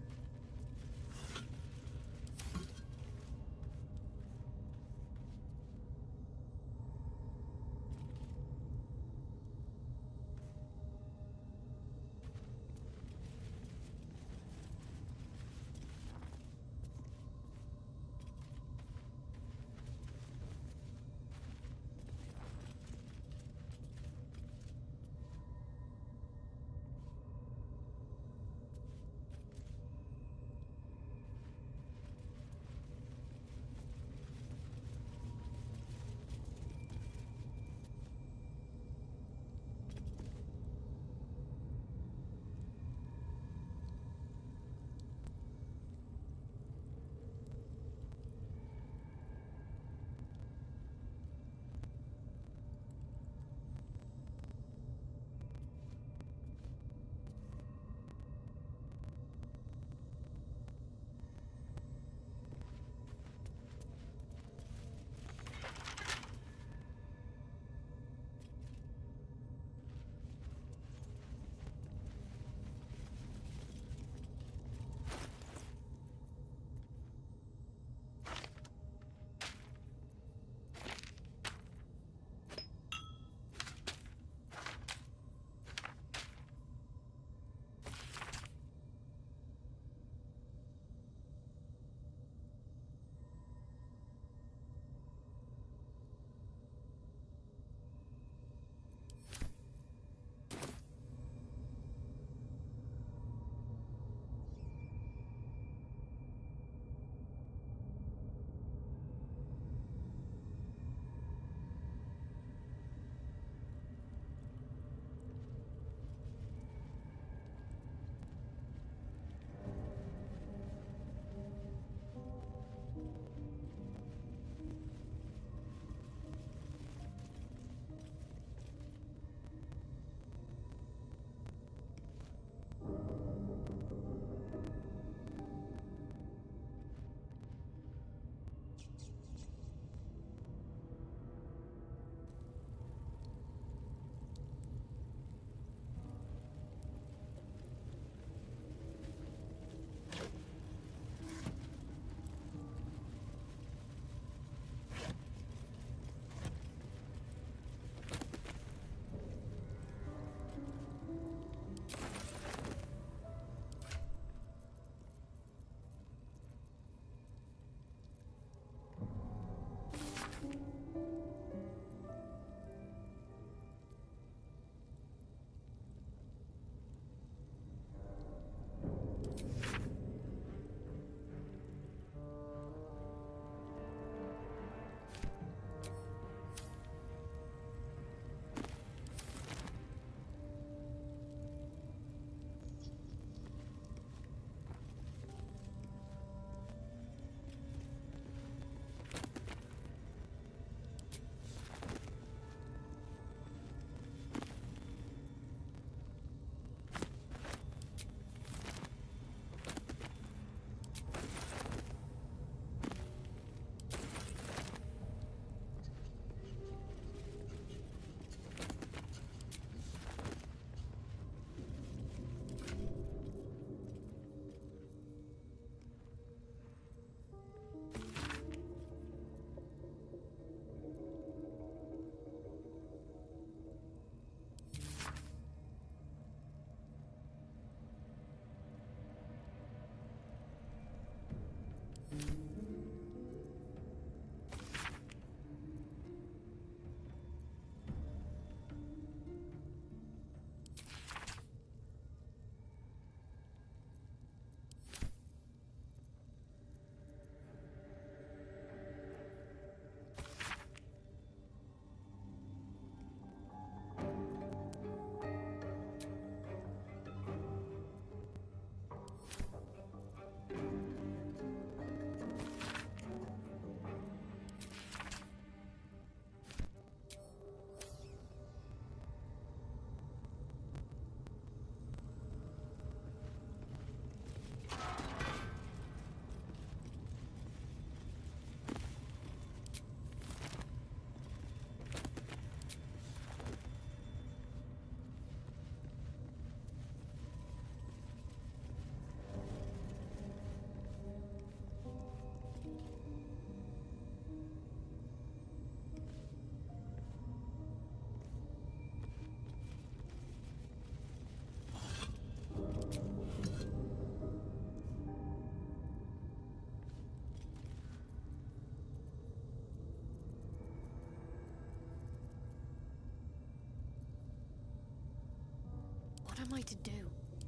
Speaker 18: am I to do?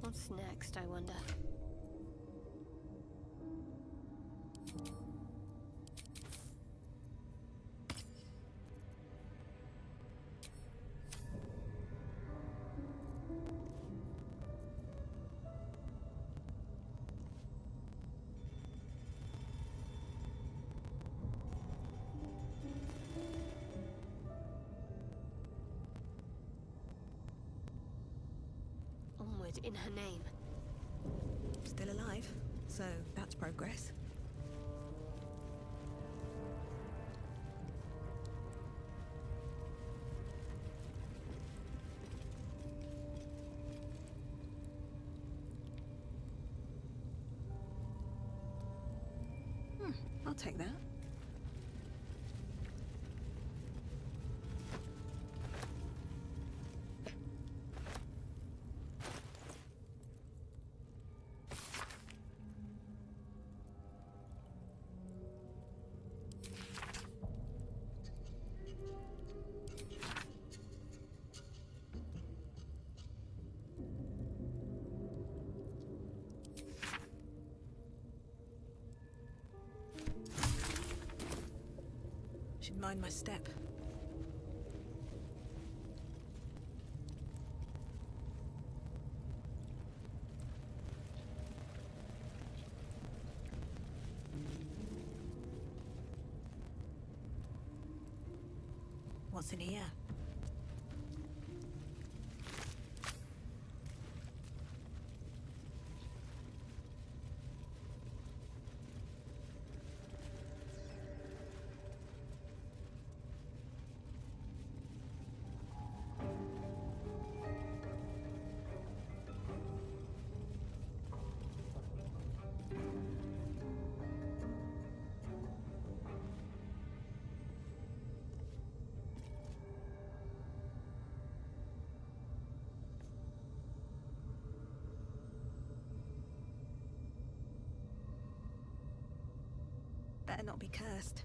Speaker 18: What's next, I wonder? Onward in her name.
Speaker 6: Still alive, so that's progress. I'll take that. Should mind my step. What's in here? Better not be cursed.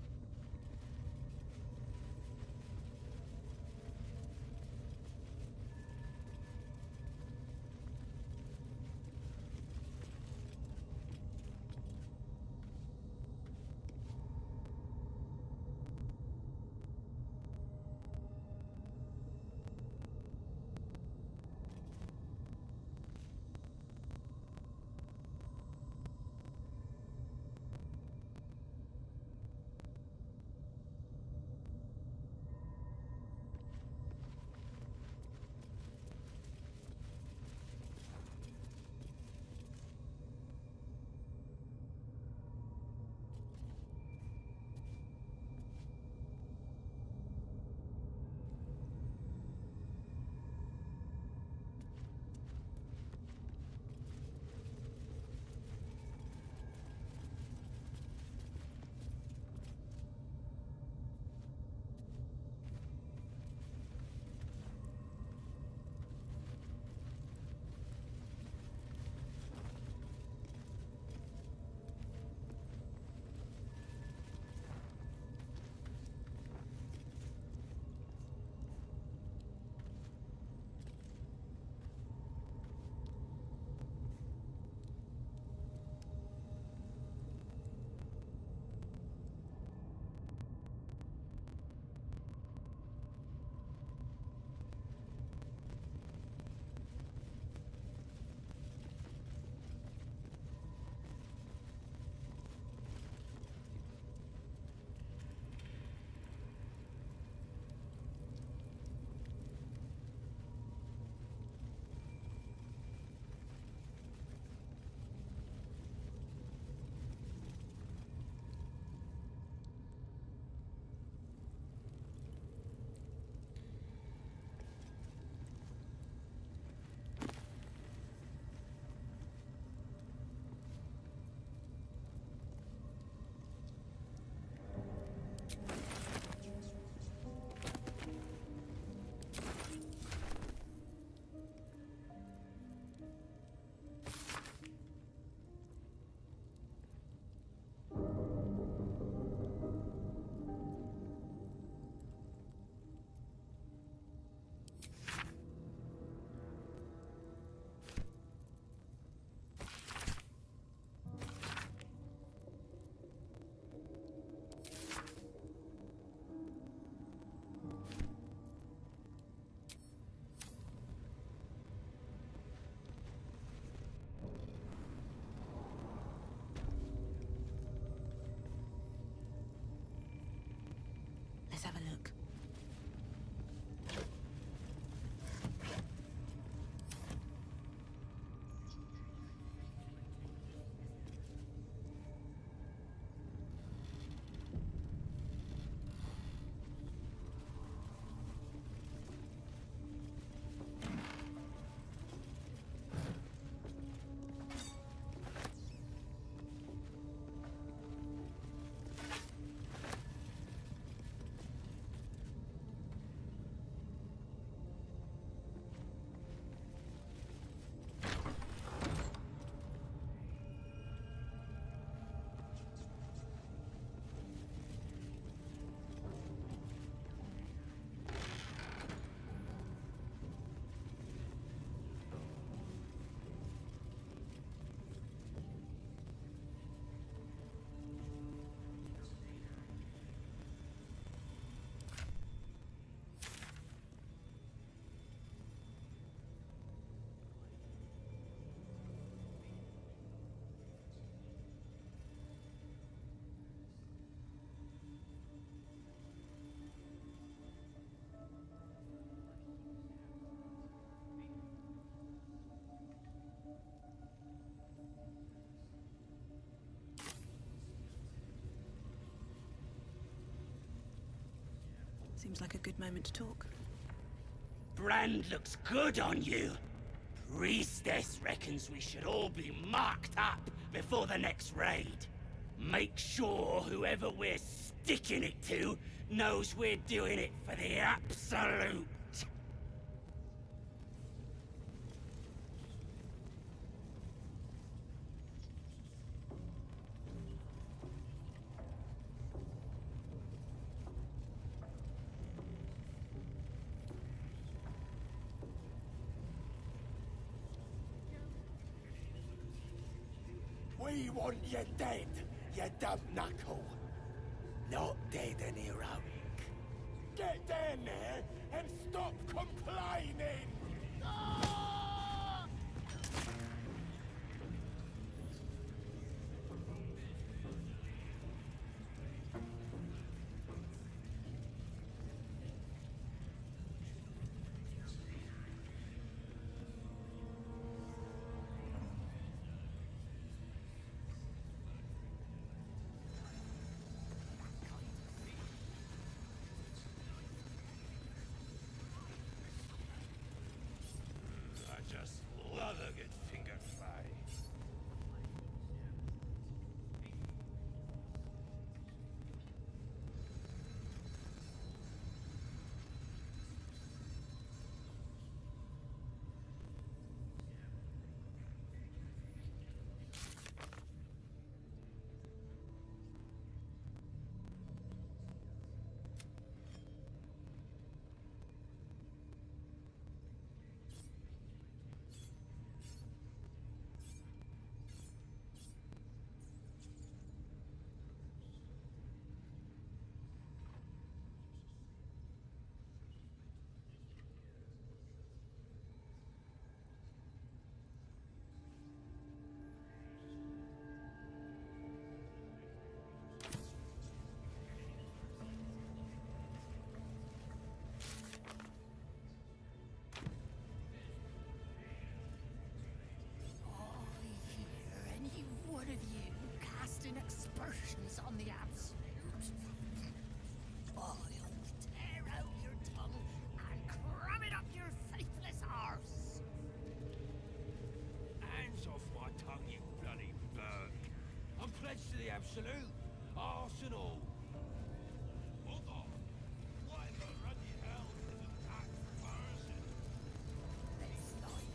Speaker 6: Seems like a good moment to talk.
Speaker 9: Brand looks good on you. Priestess reckons we should all be marked up before the next raid. Make sure whoever we're sticking it to knows we're doing it for the absolute.
Speaker 12: We want you dead, you dumb knuckle. Not dead and heroic. Get down there and stop complaining! Ah!
Speaker 9: I just love a good finger fry.
Speaker 2: Any one of you casting aspersions on the absolute, I'll tear out your tongue and cram it up your faithless arse.
Speaker 9: Hands off my tongue, you bloody bird. I'm pledged to the absolute. Arse and all. Hold on. Why the bloody hell isn't that person?
Speaker 2: It's like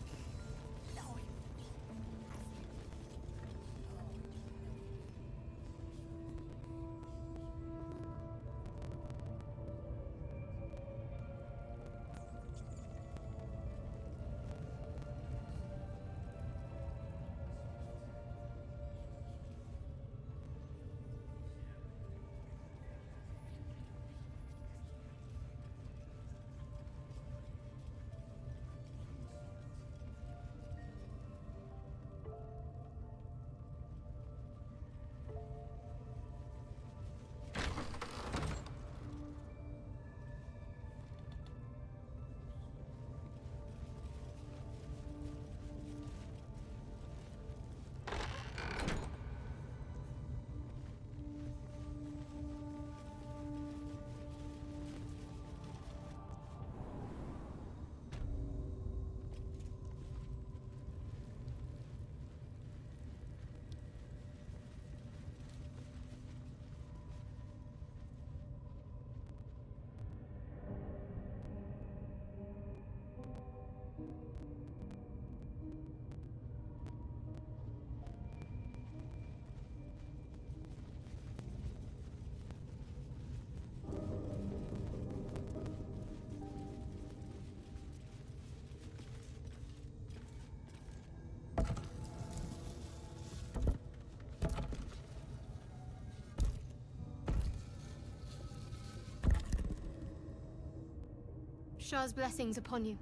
Speaker 7: Shah's blessings upon you.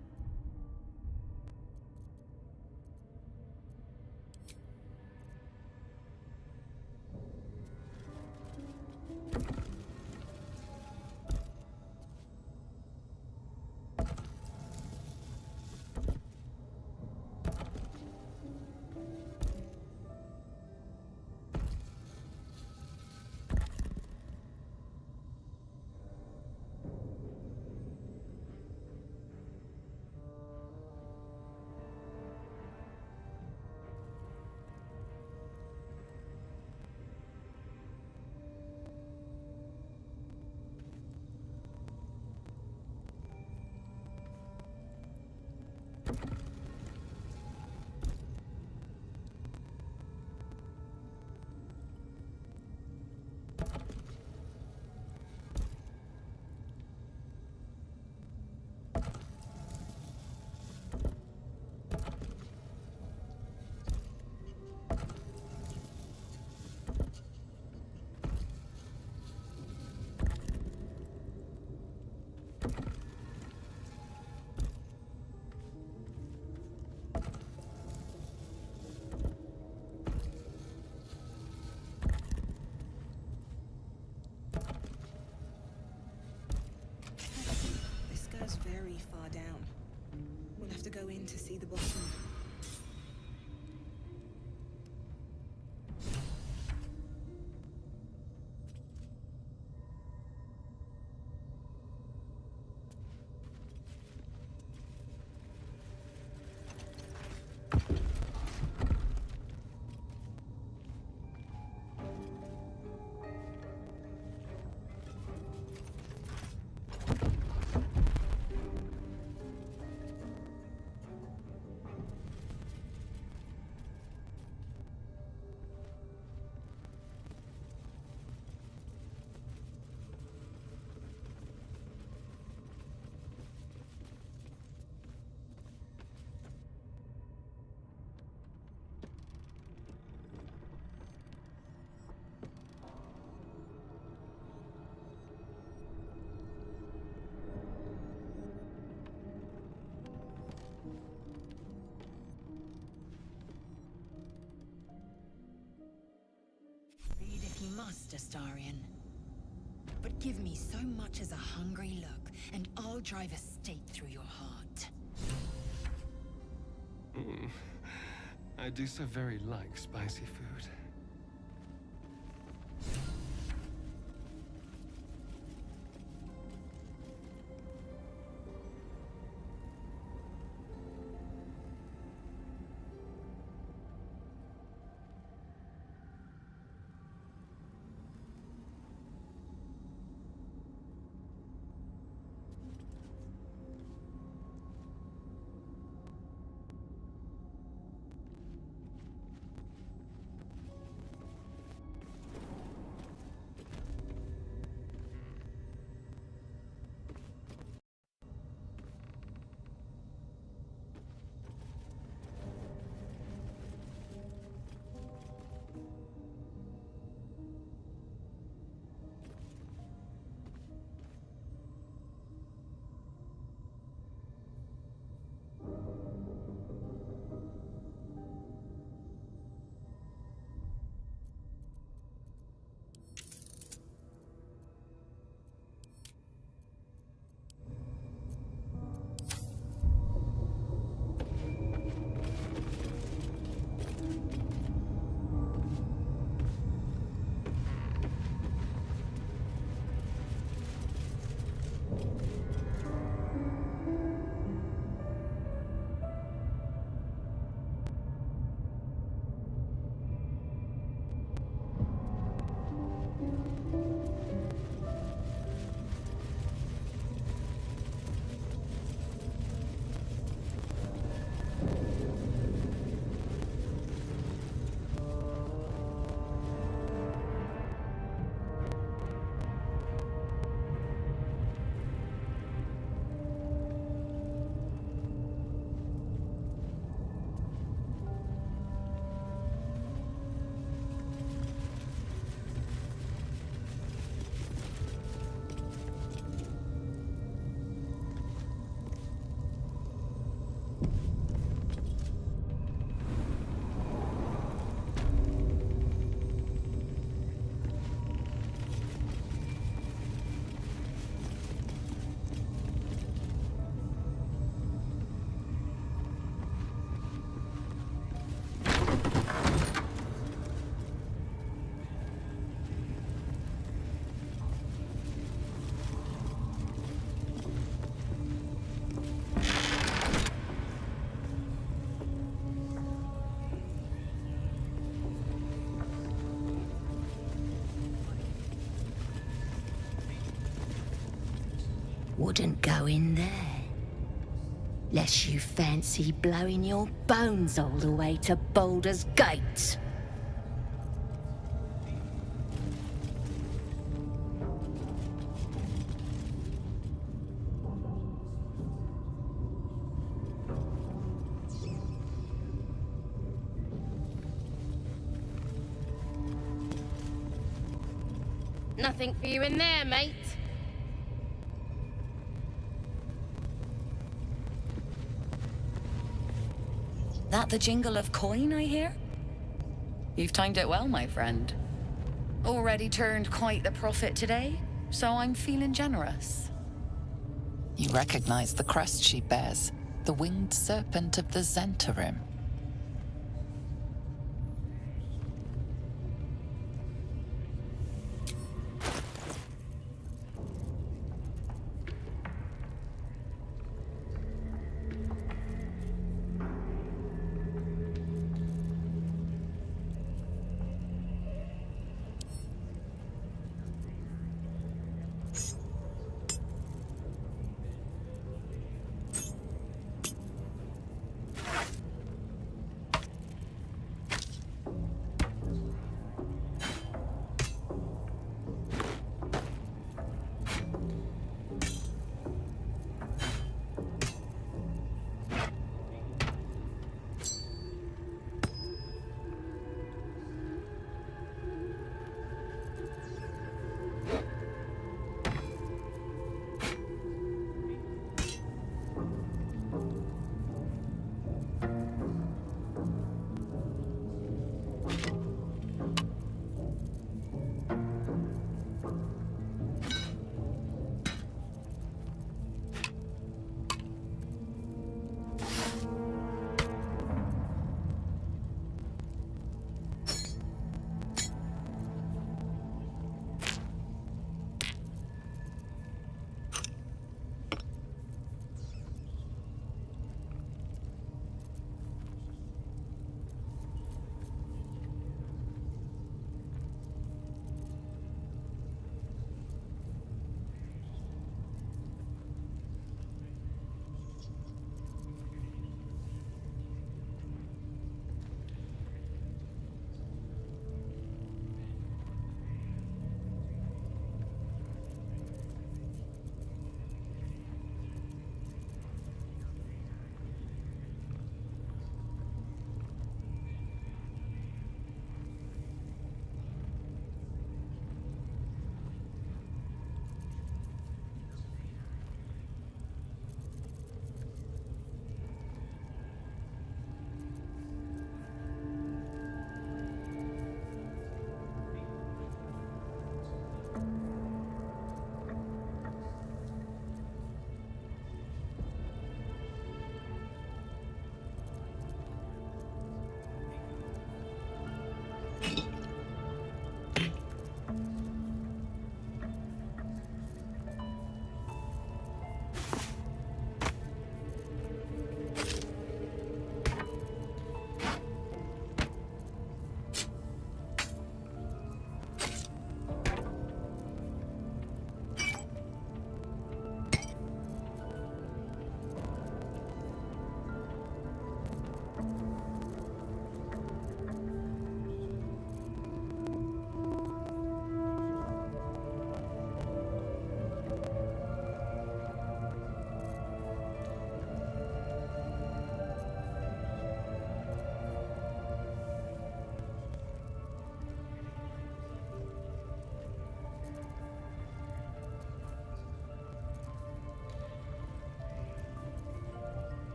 Speaker 6: This goes very far down. We'll have to go in to see the bottom.
Speaker 2: Read if you must, Astarion. But give me so much as a hungry look, and I'll drive a stake through your heart.
Speaker 10: I do so very like spicy food.
Speaker 13: Wouldn't go in there. Lest you fancy blowing your bones all the way to Baldur's Gate.
Speaker 18: Nothing for you in there, mate.
Speaker 3: That the jingle of coin I hear? You've timed it well, my friend. Already turned quite the profit today, so I'm feeling generous. You recognize the crest she bears, the winged serpent of the Zentarim.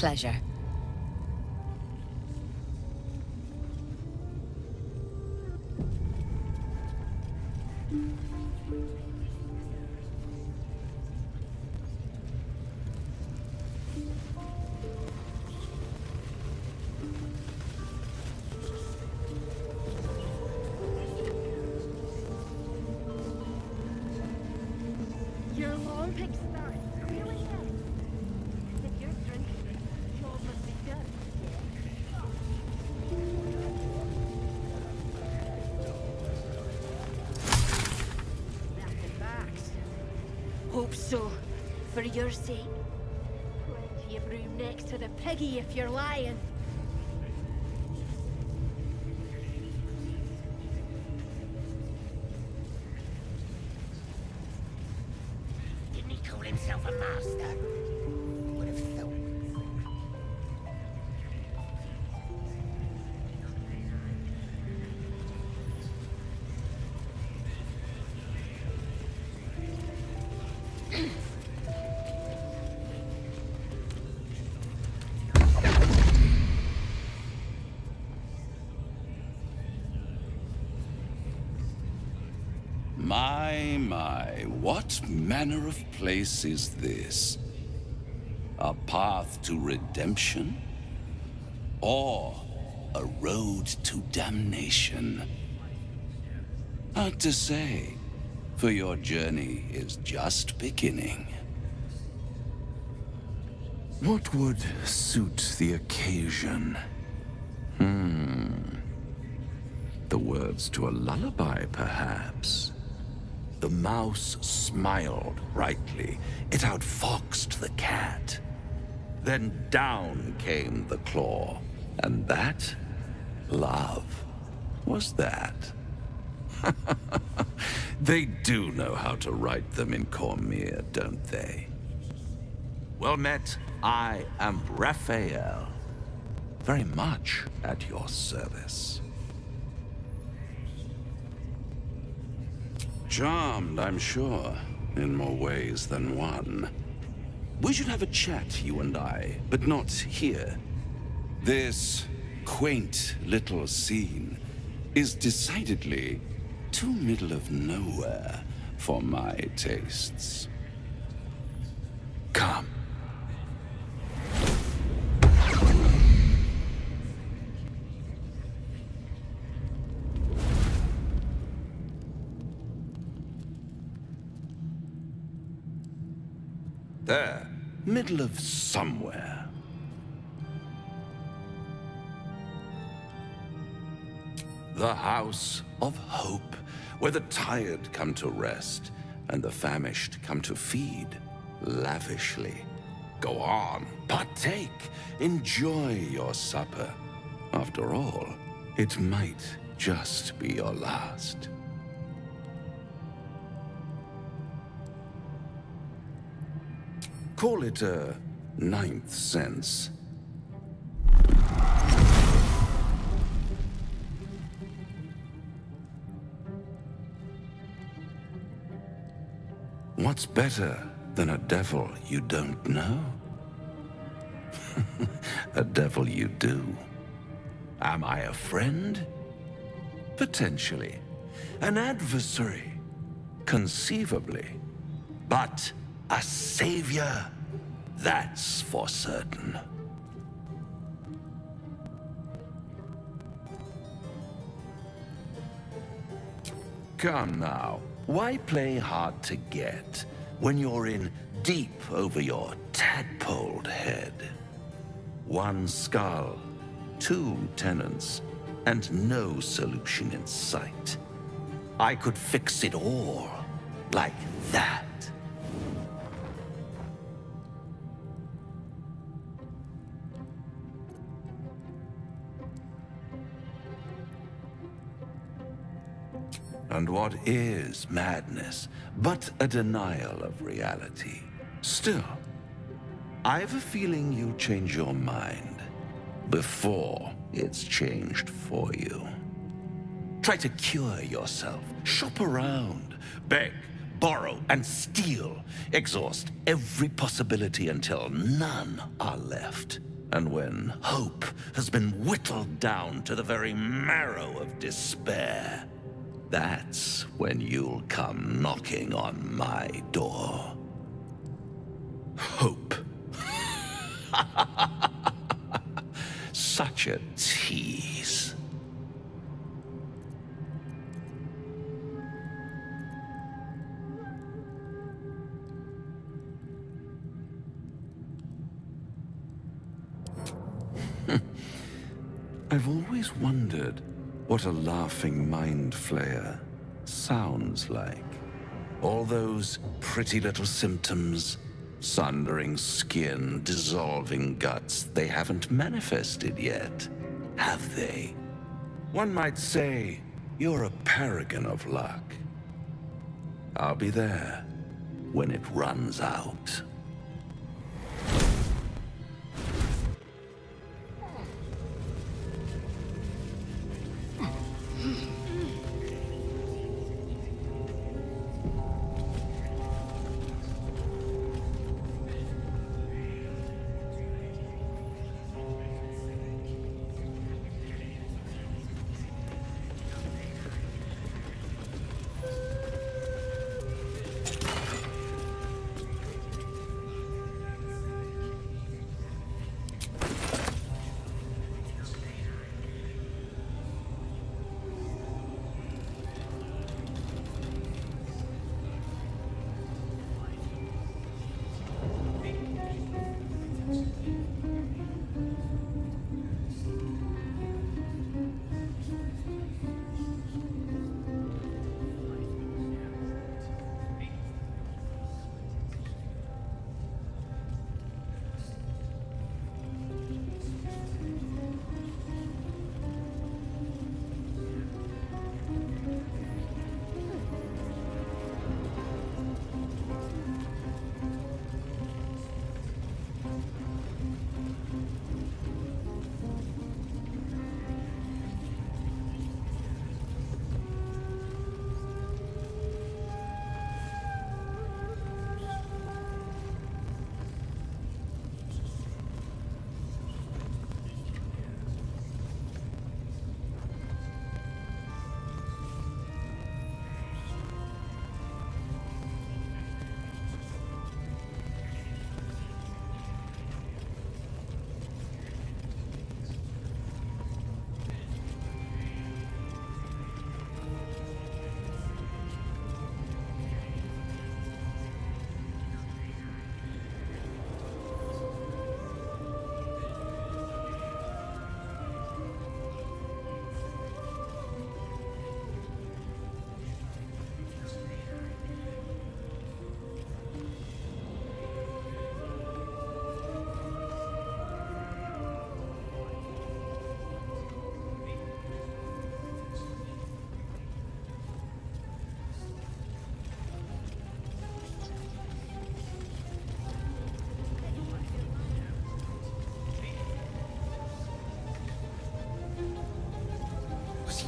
Speaker 2: pleasure.
Speaker 4: Your long pig start. Really is. If you're drinking it, yours must be good. Nothing backs. Hope so. For your sake. Plenty of room next to the piggy if you're lying.
Speaker 9: Didn't he call himself a master? Would have thought.
Speaker 19: My, what manner of place is this? A path to redemption? Or a road to damnation? Hard to say, for your journey is just beginning. What would suit the occasion? The words to a lullaby, perhaps. The mouse smiled brightly. It outfoxed the cat. Then down came the claw. And that, love, was that. They do know how to write them in Cormier, don't they? Well met, I am Raphael. Very much at your service. Charmed, I'm sure, in more ways than one. We should have a chat, you and I, but not here. This quaint little scene is decidedly too middle of nowhere for my tastes. Come. There, middle of somewhere. The House of Hope, where the tired come to rest and the famished come to feed lavishly. Go on, partake, enjoy your supper. After all, it might just be your last. Call it a ninth sense. What's better than a devil you don't know? A devil you do. Am I a friend? Potentially. An adversary? Conceivably. But a savior? That's for certain. Come now. Why play hard to get when you're in deep over your tadpoled head? One skull, two tenants, and no solution in sight. I could fix it all like that. And what is madness but a denial of reality? Still, I've a feeling you'll change your mind before it's changed for you. Try to cure yourself, shop around, beg, borrow, and steal. Exhaust every possibility until none are left. And when hope has been whittled down to the very marrow of despair, that's when you'll come knocking on my door. Hope. Such a tease. I've always wondered what a laughing mind flayer sounds like. All those pretty little symptoms, sundering skin, dissolving guts, they haven't manifested yet, have they? One might say you're a paragon of luck. I'll be there when it runs out.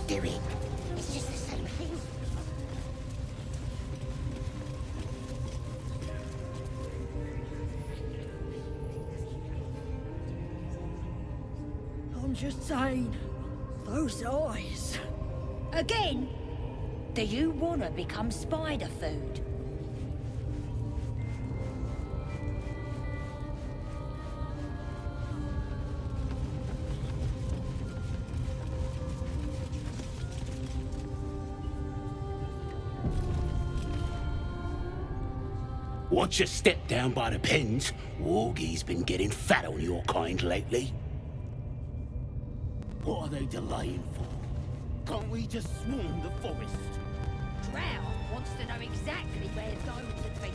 Speaker 13: Doing? It's just the same thing.
Speaker 4: I'm just saying, those eyes. Again?
Speaker 20: Do you want to become spider food?
Speaker 9: Watch your step down by the pens. Wargie's been getting fat on your kind lately. What are they delaying for? Can't we just swarm the forest?
Speaker 20: Drow wants to know exactly where those have been.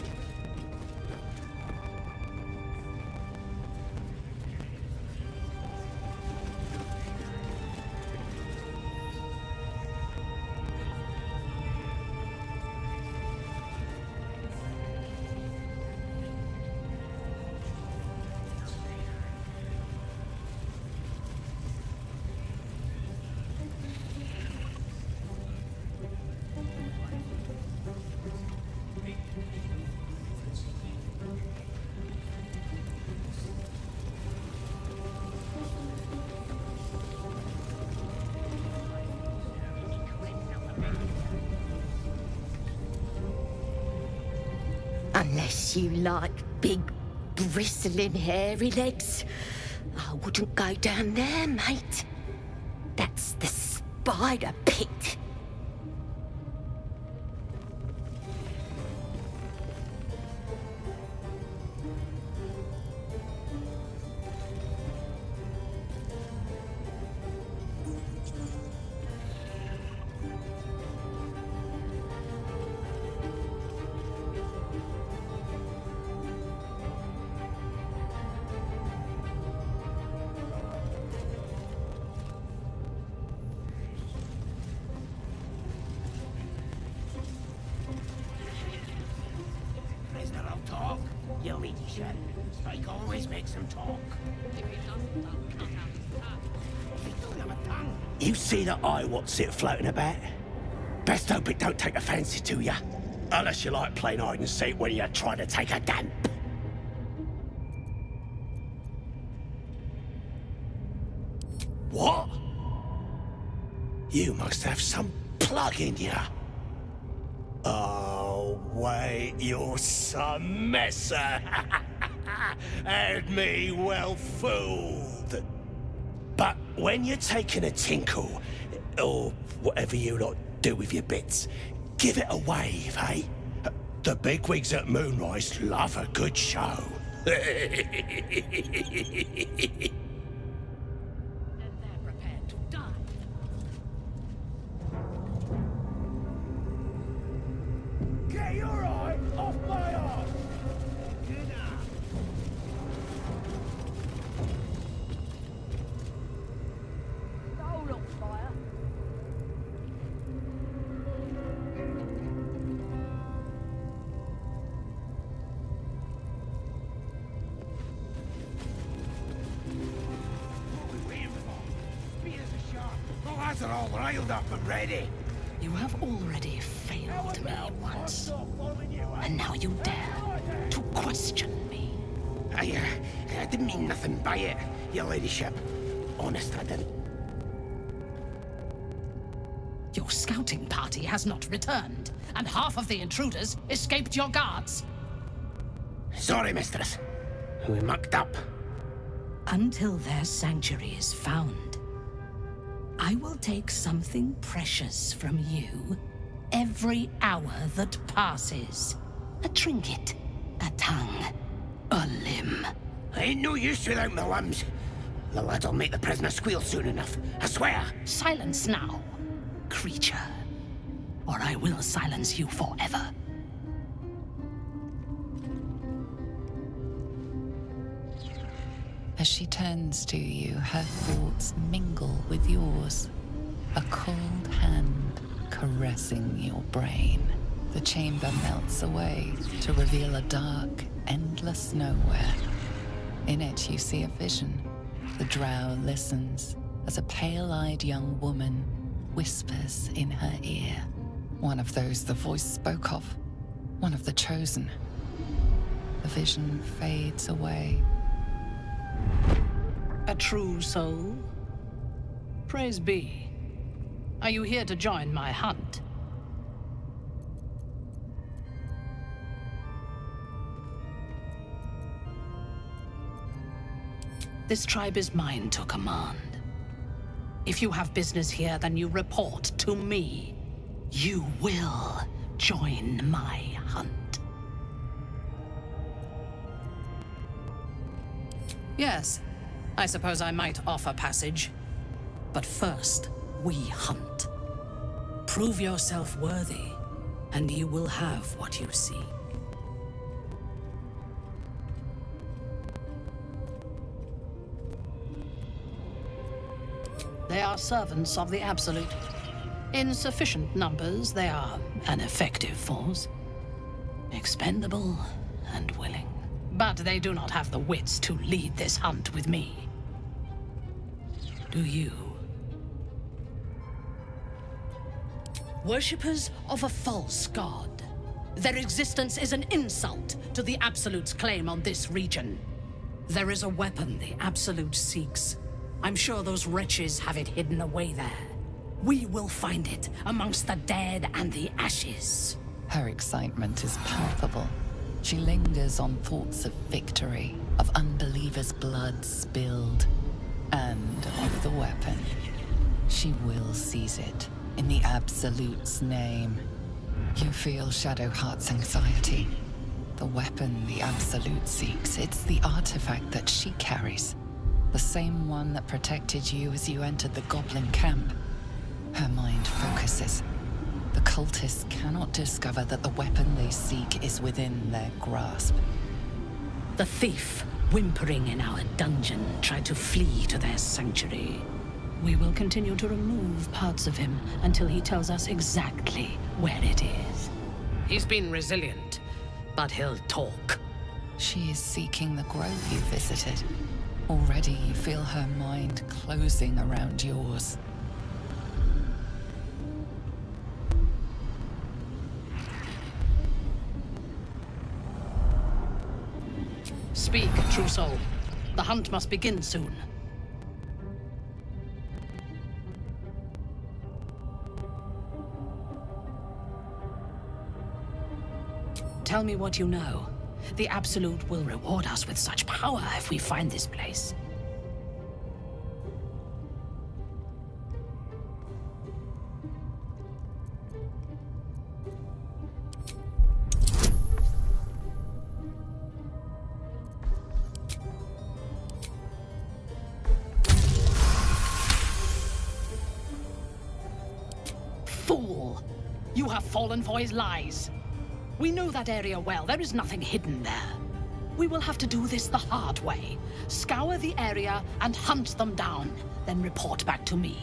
Speaker 13: Unless you like big, bristling, hairy legs. I wouldn't go down there, mate. That's the spider pit.
Speaker 9: Prisoner will talk. You idiot. Spike always makes him talk. You see that eye what's it floating about? Best hope it don't take a fancy to ya. Unless you like playing hide and seek when you're trying to take a damp. What? You must have some plug in ya. Oh, wait, you're some messer. Had me well fooled. But when you're taking a tinkle, or whatever you lot do with your bits, give it a wave, eh? The bigwigs at Moonrise love a good show. Get your eye off my arm!
Speaker 20: Hold on, fire.
Speaker 9: The lads are all riled up and ready.
Speaker 21: You have already failed me once, and now you dare to question me.
Speaker 9: I didn't mean nothing by it, your ladyship. Honest, I didn't.
Speaker 21: Your scouting party has not returned, and half of the intruders escaped your guards.
Speaker 9: Sorry, mistress. We mucked up.
Speaker 21: Until their sanctuary is found, I will take something precious from you every hour that passes. A trinket, a tongue, a limb.
Speaker 9: Ain't no use without my limbs. The lad'll make the prisoner squeal soon enough, I swear.
Speaker 21: Silence now, creature, or I will silence you forever.
Speaker 3: As she turns to you, her thoughts mingle with yours. A cold hand caressing your brain. The chamber melts away to reveal a dark, endless nowhere. In it, you see a vision. The drow listens as a pale-eyed young woman whispers in her ear. One of those the voice spoke of. One of the chosen. The vision fades away.
Speaker 21: A true soul? Praise be. Are you here to join my hunt? This tribe is mine to command. If you have business here, then you report to me. You will join my hunt. Yes, I suppose I might offer passage. But first, we hunt. Prove yourself worthy, and you will have what you seek. They are servants of the Absolute. In sufficient numbers, they are an effective force. Expendable and willing. But they do not have the wits to lead this hunt with me. Do you? Worshippers of a false god. Their existence is an insult to the Absolute's claim on this region. There is a weapon the Absolute seeks. I'm sure those wretches have it hidden away there. We will find it amongst the dead and the ashes.
Speaker 3: Her excitement is palpable. She lingers on thoughts of victory, of unbelievers' blood spilled, and of the weapon. She will seize it, in the Absolute's name. You feel Shadowheart's anxiety. The weapon the Absolute seeks, it's the artifact that she carries. The same one that protected you as you entered the Goblin camp. Her mind focuses. The cultists cannot discover that the weapon they seek is within their grasp.
Speaker 21: The thief, whimpering in our dungeon, tried to flee to their sanctuary. We will continue to remove parts of him until he tells us exactly where it is. He's been resilient, but he'll talk.
Speaker 3: She is seeking the grove you visited. Already you feel her mind closing around yours.
Speaker 21: Speak, true soul. The hunt must begin soon. Tell me what you know. The Absolute will reward us with such power if we find this place. Fool! You have fallen for his lies. We know that area well. There is nothing hidden there. We will have to do this the hard way. Scour the area and hunt them down, then report back to me.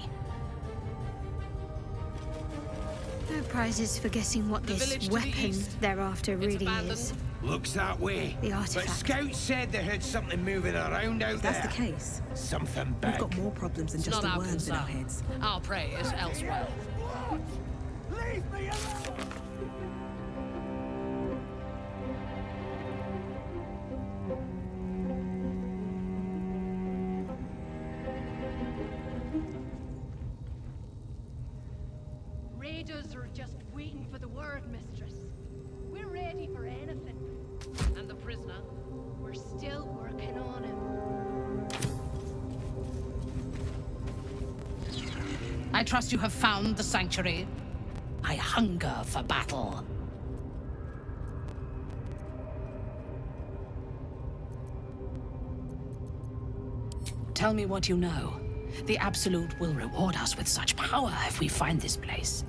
Speaker 7: No prizes for guessing what this weapon thereafter really is.
Speaker 12: Looks that way.
Speaker 7: The artifact.
Speaker 12: But Scouts said they heard something moving around out there.
Speaker 6: That's the case.
Speaker 12: Something big.
Speaker 6: We've got more problems than just the worms in our heads.
Speaker 21: Our prey is elsewhere.
Speaker 12: Leave me alone!
Speaker 4: Raiders are just waiting for the word, mistress. We're ready for anything.
Speaker 21: And the prisoner?
Speaker 4: We're still working on him.
Speaker 21: I trust you have found the sanctuary. I hunger for battle. Tell me what you know. The Absolute will reward us with such power if we find this place.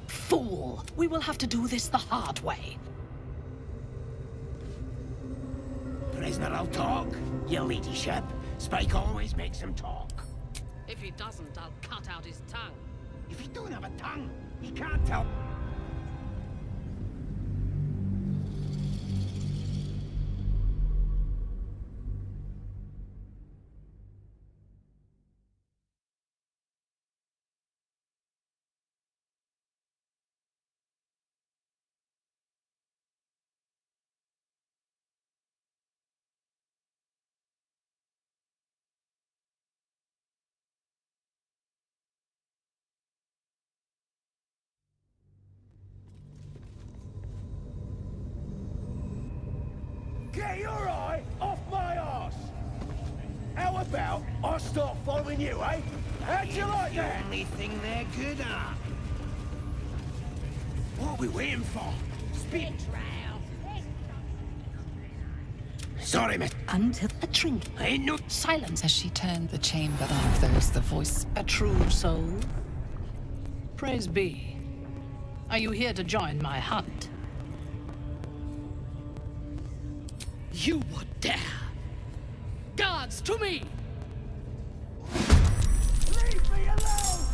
Speaker 21: Fool! We will have to do this the hard way.
Speaker 12: Prisoner, I'll talk, your ladyship. Spike always makes him talk.
Speaker 21: If he doesn't, I'll cut out his tongue.
Speaker 12: If he don't have a tongue, he can't tell. Get your eye off my arse! How about I start following you, eh? How'd you like that? The only thing they're good at. What are we waiting for? Speak. Sorry, miss.
Speaker 21: Until a trinket.
Speaker 12: Ain't no
Speaker 21: silence.
Speaker 3: As she turned the chamber of those, the voice.
Speaker 21: A true soul. Praise be. Are you here to join my hunt? You would dare! Guards, to me!
Speaker 12: Leave me alone!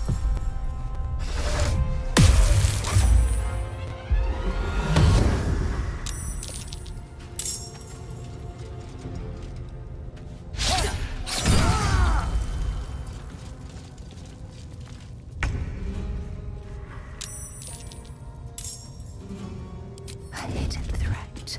Speaker 21: A hidden threat.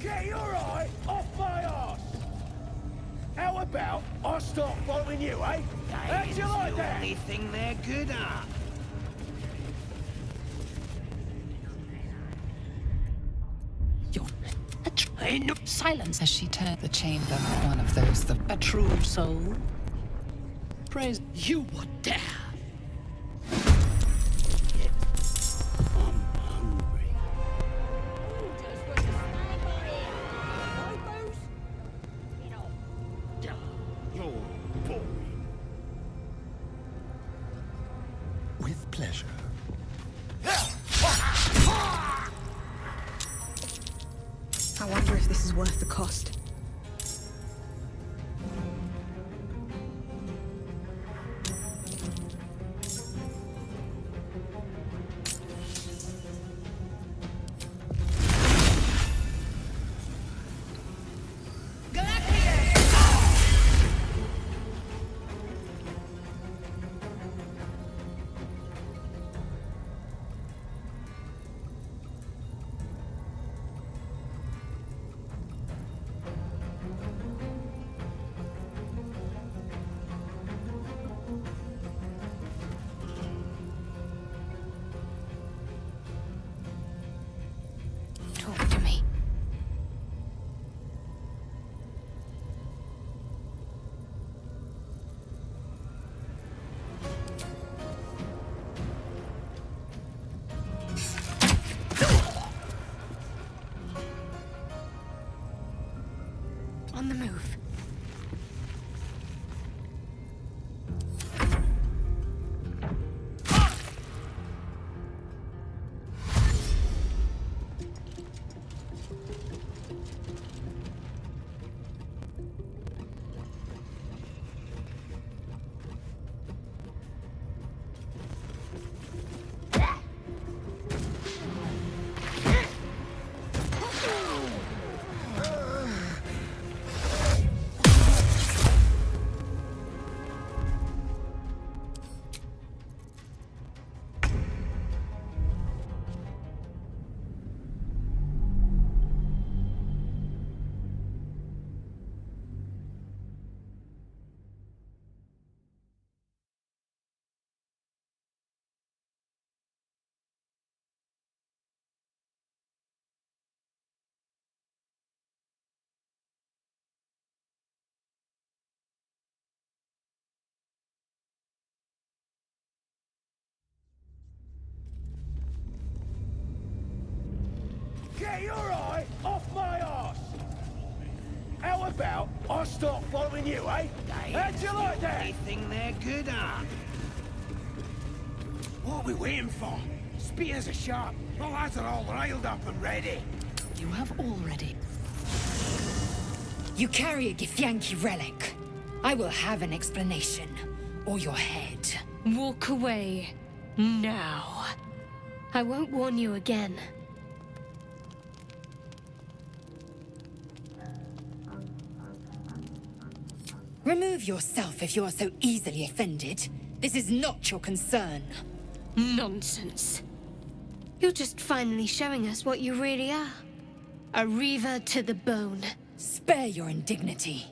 Speaker 12: Get your eye off my arse! How about I start following you, eh? How'd you like that?
Speaker 9: The only thing they're good at.
Speaker 3: Silence as she turned the chamber, one of those, a true soul. Praise
Speaker 9: you would dare.
Speaker 8: With pleasure.
Speaker 6: I wonder if this is worth the cost.
Speaker 2: Talk to me. On the move.
Speaker 12: Get your eye off my arse! How about I start following you, eh? How'd you like that?
Speaker 9: The only thing they're good at. What are we waiting for? Spears are sharp. The lads are all riled up and ready.
Speaker 2: You have already. You carry a Githyanki relic. I will have an explanation. Or your head.
Speaker 7: Walk away. Now. I won't warn you again.
Speaker 2: Remove yourself if you are so easily offended. This is not your concern.
Speaker 7: Nonsense. You're just finally showing us what you really are. A reaver to the bone.
Speaker 2: Spare your indignity.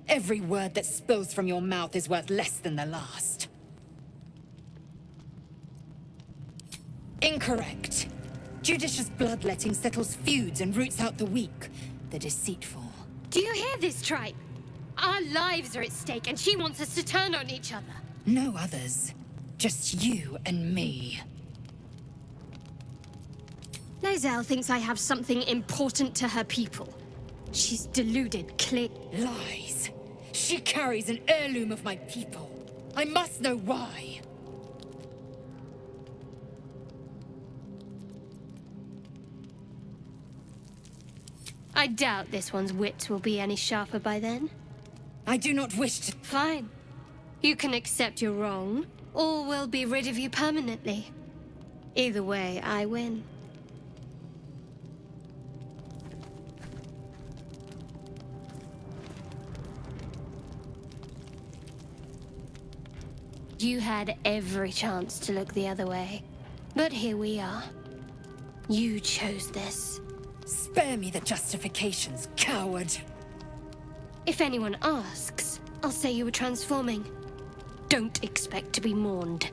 Speaker 2: Every word that spills from your mouth is worth less than the last. Incorrect. Judicious bloodletting settles feuds and roots out the weak, the deceitful.
Speaker 7: Do you hear this, tribe? Our lives are at stake, and she wants us to turn on each other.
Speaker 2: No others. Just you and me.
Speaker 7: Lae'zel thinks I have something important to her people. She's deluded, clear.
Speaker 2: Lies. She carries an heirloom of my people. I must know why.
Speaker 7: I doubt this one's wits will be any sharper by then.
Speaker 2: I do not wish to...
Speaker 7: Fine. You can accept you're wrong, or we'll be rid of you permanently. Either way, I win. You had every chance to look the other way, but here we are. You chose this.
Speaker 2: Spare me the justifications, coward.
Speaker 18: If anyone asks, I'll say you were transforming. Don't expect to be mourned.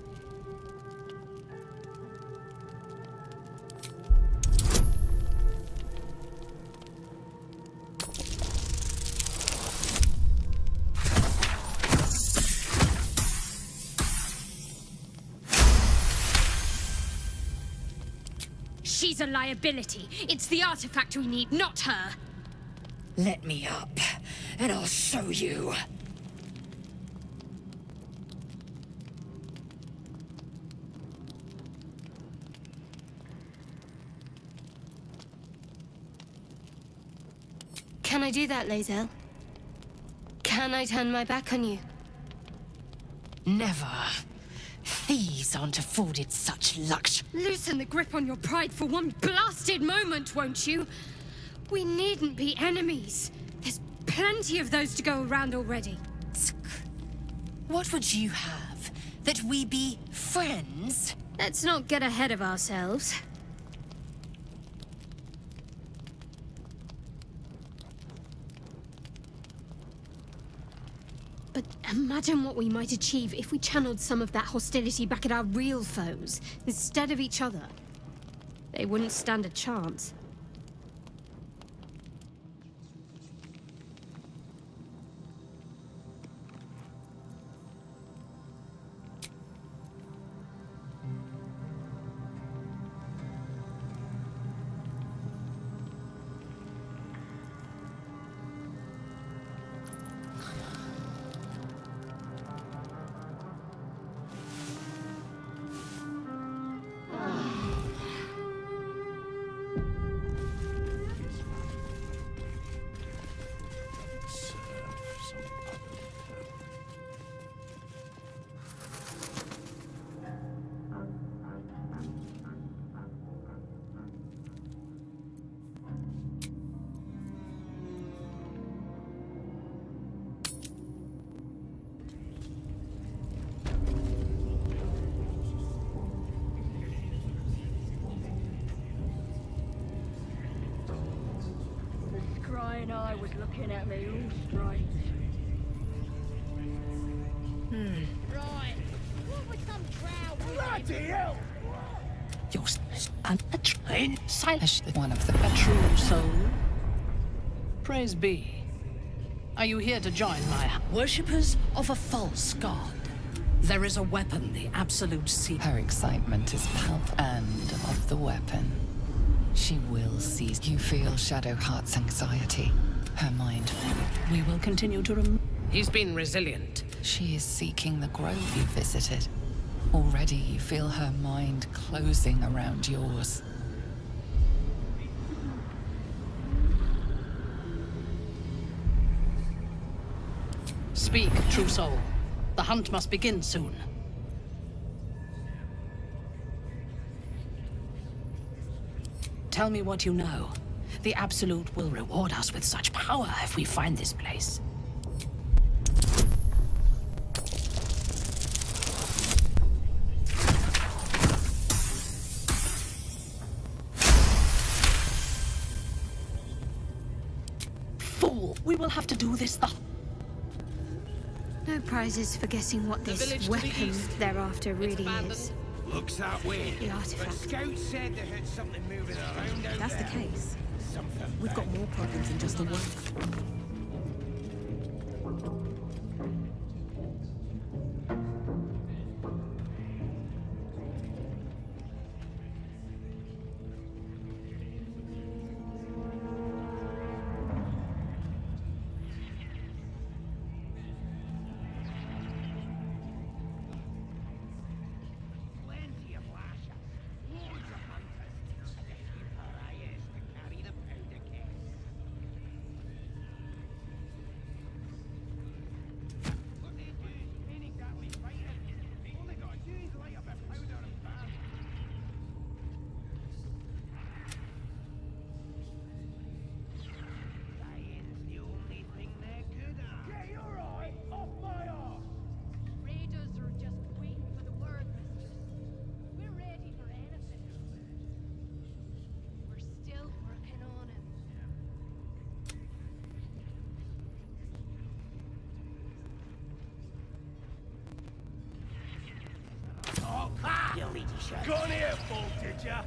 Speaker 16: She's a liability. It's the artifact we need, not her.
Speaker 2: Let me up, and I'll show you.
Speaker 18: Can I do that, Lae'zel? Can I turn my back on you?
Speaker 2: Never. Thieves aren't afforded such luxury.
Speaker 16: Loosen the grip on your pride for one blasted moment, won't you? We needn't be enemies. There's plenty of those to go around already.
Speaker 2: What would you have? That we be friends?
Speaker 16: Let's not get ahead of ourselves. But imagine what we might achieve if we channeled some of that hostility back at our real foes, instead of each other. They wouldn't stand a chance.
Speaker 4: Crying eye was looking at me all strange. Right. What was some drow? Bloody hell!
Speaker 21: You're a train silence.
Speaker 3: One of the
Speaker 21: True soul. Praise be. Are you here to join my worshippers of a false god? There is a weapon the absolute sea.
Speaker 3: Her excitement is palpable, and of the weapon. She will seize. You feel Shadowheart's anxiety. Her mind.
Speaker 21: We will continue to He's been resilient.
Speaker 3: She is seeking the grove you visited. Already you feel her mind closing around yours.
Speaker 21: Speak, true soul. The hunt must begin soon. Tell me what you know. The Absolute will reward us with such power if we find this place. Fool! We will have to do this the...
Speaker 16: No prizes for guessing what this weapon thereafter really is.
Speaker 9: Looks that way.
Speaker 16: The artifact.
Speaker 9: But Scout said they heard something moving around out
Speaker 6: That's the
Speaker 9: there.
Speaker 6: case.
Speaker 9: Something
Speaker 6: We've got more problems than just the one.
Speaker 9: plenty of lashes. Loads of hunters. And a few pariahs to carry the powder case. Got an earful, did ya?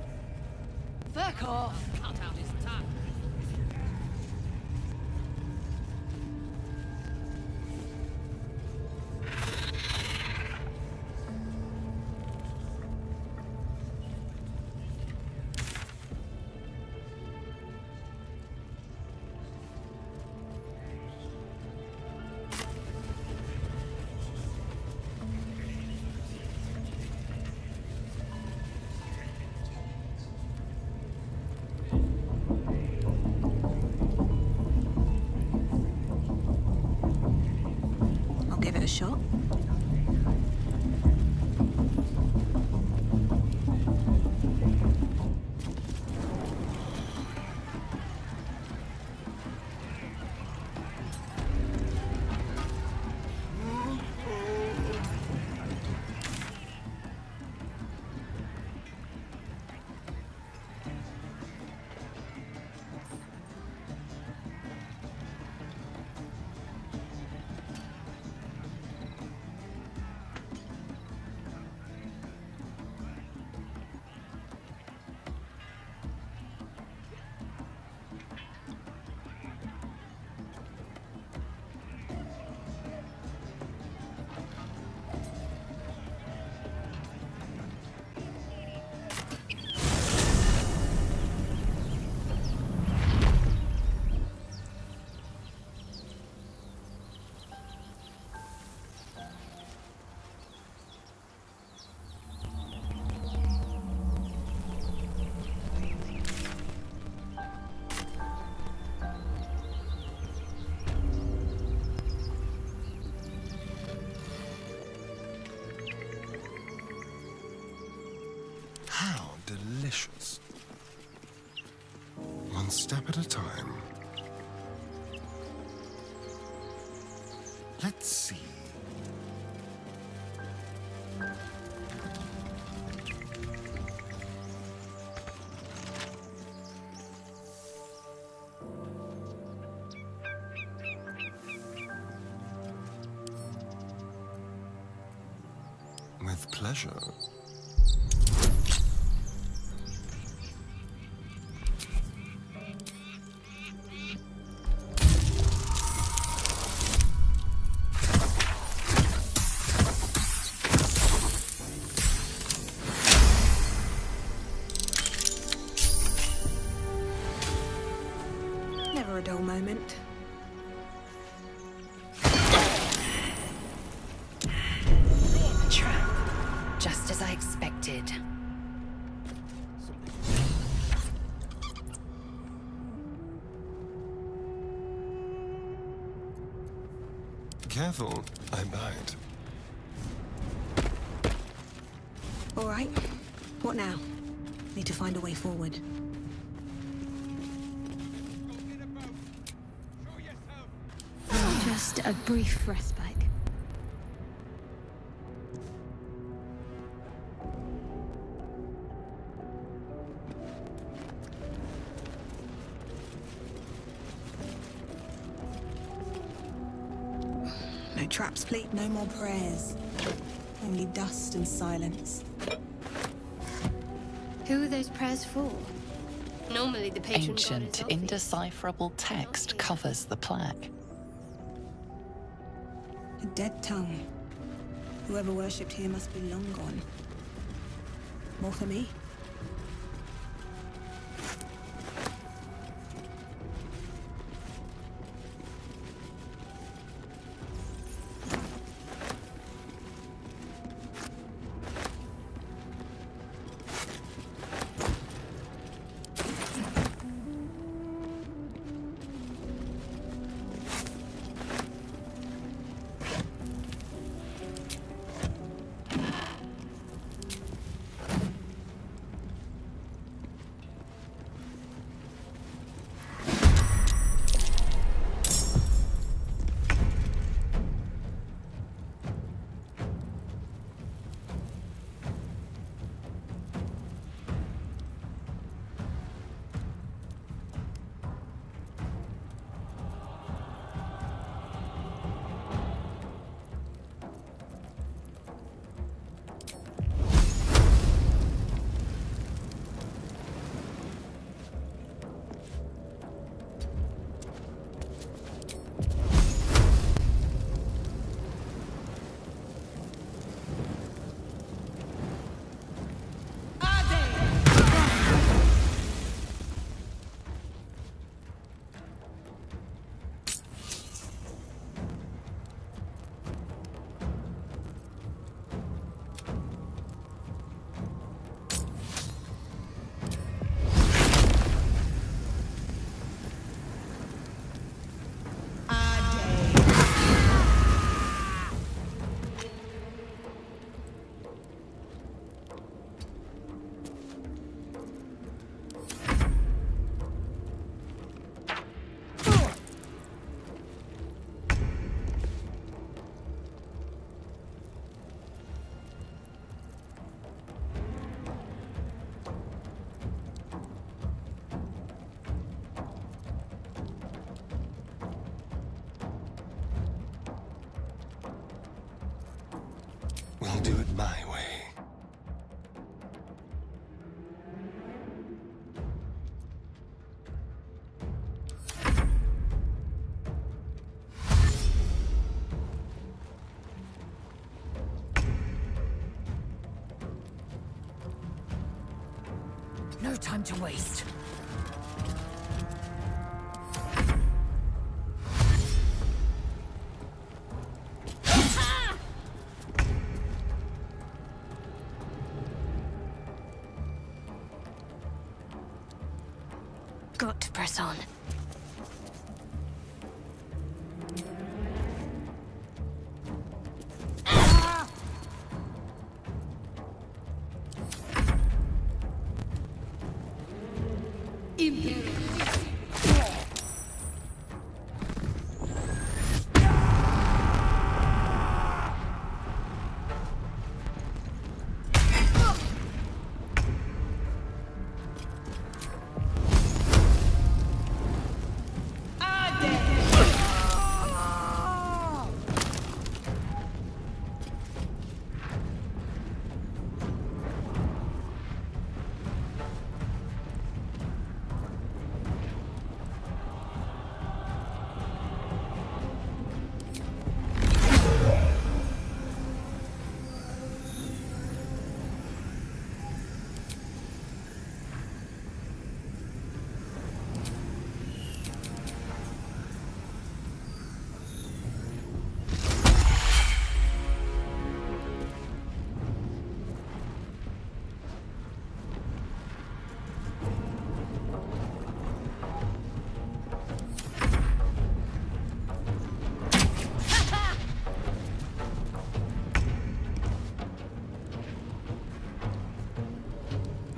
Speaker 2: Fuck off!
Speaker 9: Cut out his tongue.
Speaker 6: I'll give it a shot.
Speaker 10: How delicious. One step at a time. Let's see. With pleasure.
Speaker 6: Never a dull moment.
Speaker 2: A trap. Just as I expected.
Speaker 10: Careful, I bite.
Speaker 6: All right. What now? Need to find a way forward.
Speaker 7: Just a brief respite.
Speaker 6: No traps, please. No more prayers. Only dust and silence.
Speaker 7: Who are those prayers for? Normally the patron god is
Speaker 3: Ancient,
Speaker 7: healthy.
Speaker 3: indecipherable text covers the plaque.
Speaker 6: A dead tongue. Whoever worshipped here must be long gone. More for me?
Speaker 10: do it my way.
Speaker 2: No time to waste.
Speaker 18: Got to press on.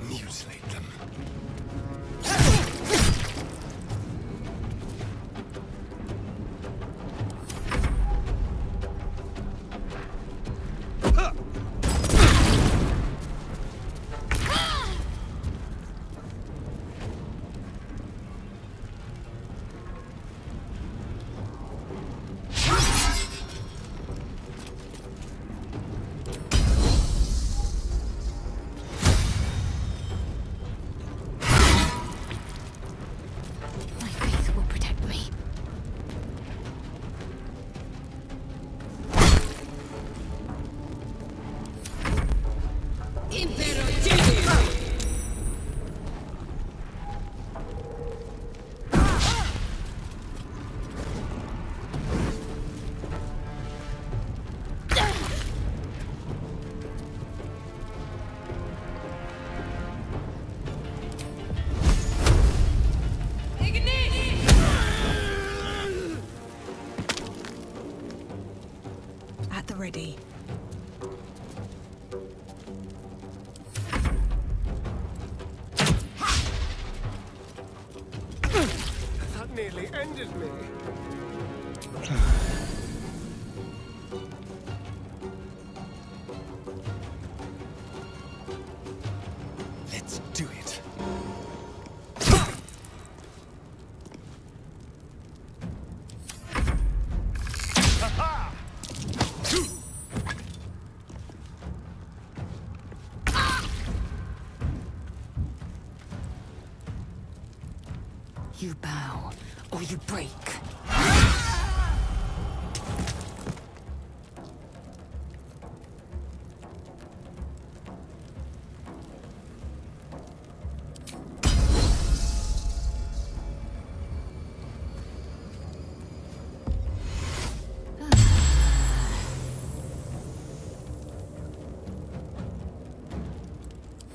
Speaker 10: Mutilate them.
Speaker 18: My faith will protect me.
Speaker 6: At the ready.
Speaker 10: That nearly ended me. Let's do it.
Speaker 2: You bow, or you break.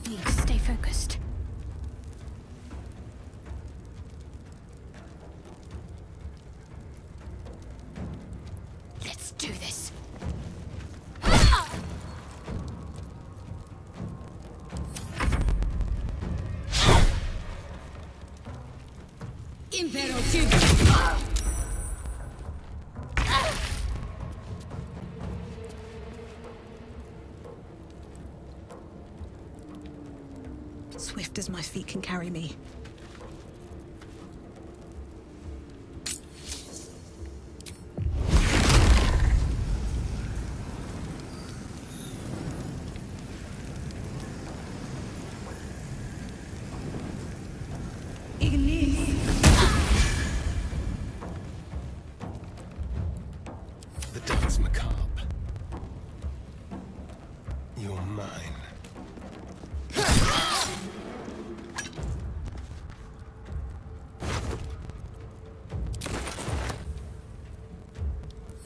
Speaker 18: Need to stay focused. Let's do this.
Speaker 6: Swift as my feet can carry me.
Speaker 8: dance macabre. You're mine.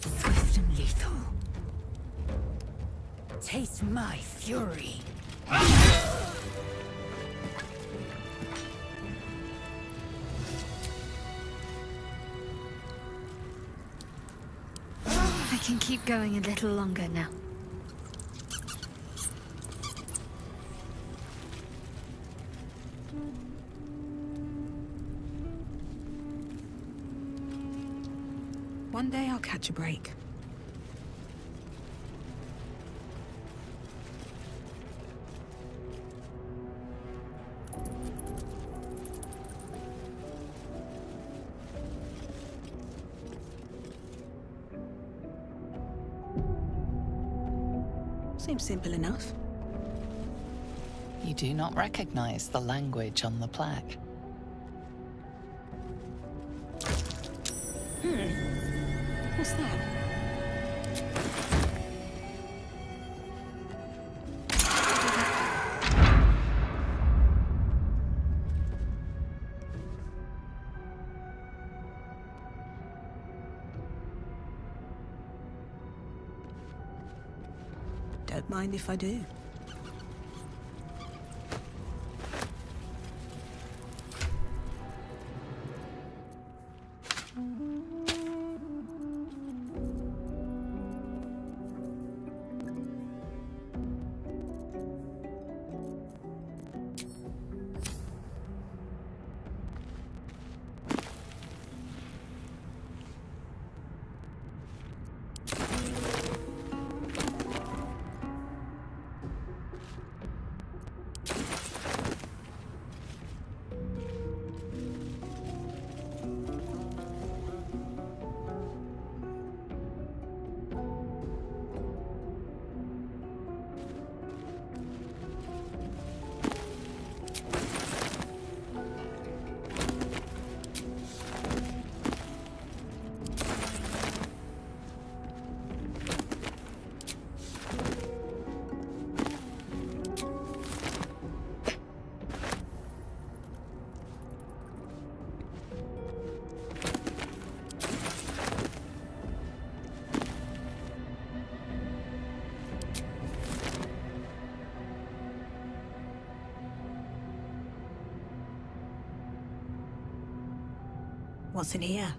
Speaker 2: Swift and lethal. Taste my fury.
Speaker 16: I can keep going a little longer now.
Speaker 6: One day I'll catch a break. Seems simple enough.
Speaker 3: You do not recognize the language on the plaque.
Speaker 6: What's that? Don't mind if I do. What's in here?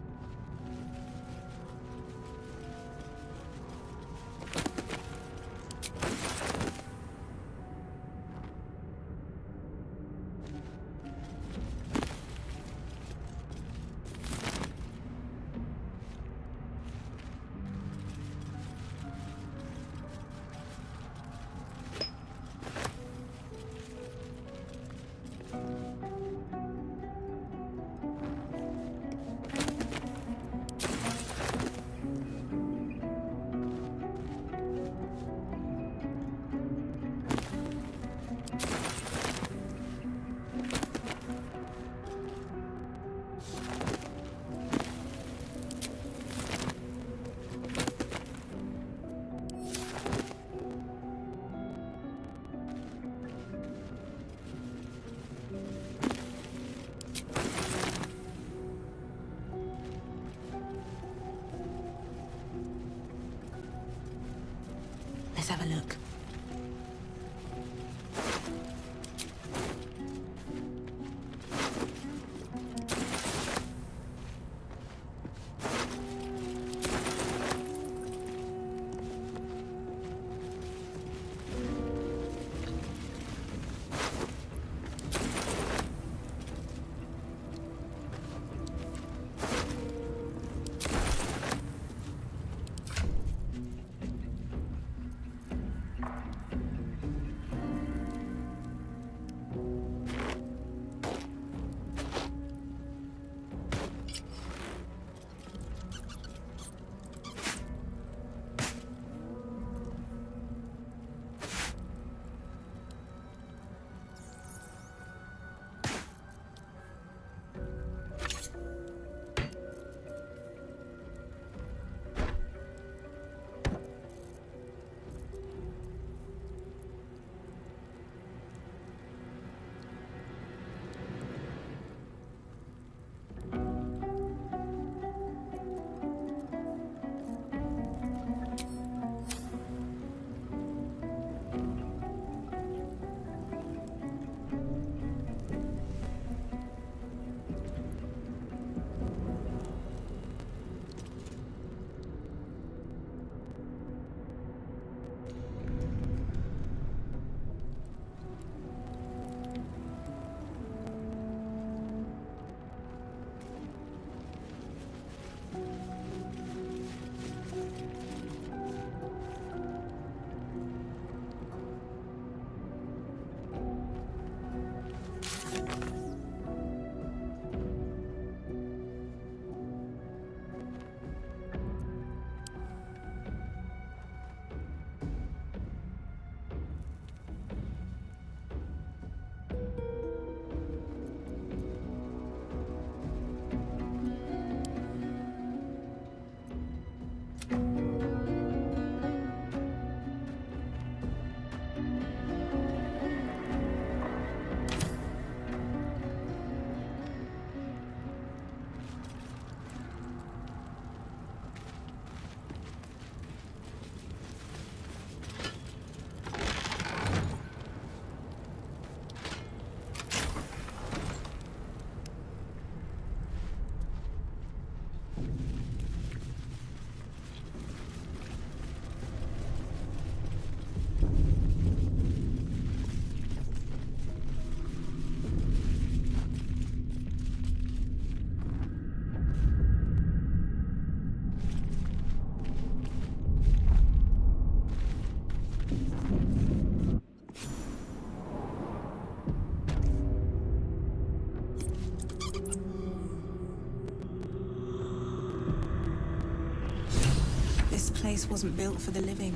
Speaker 6: Let's have a look. This place wasn't built for the living.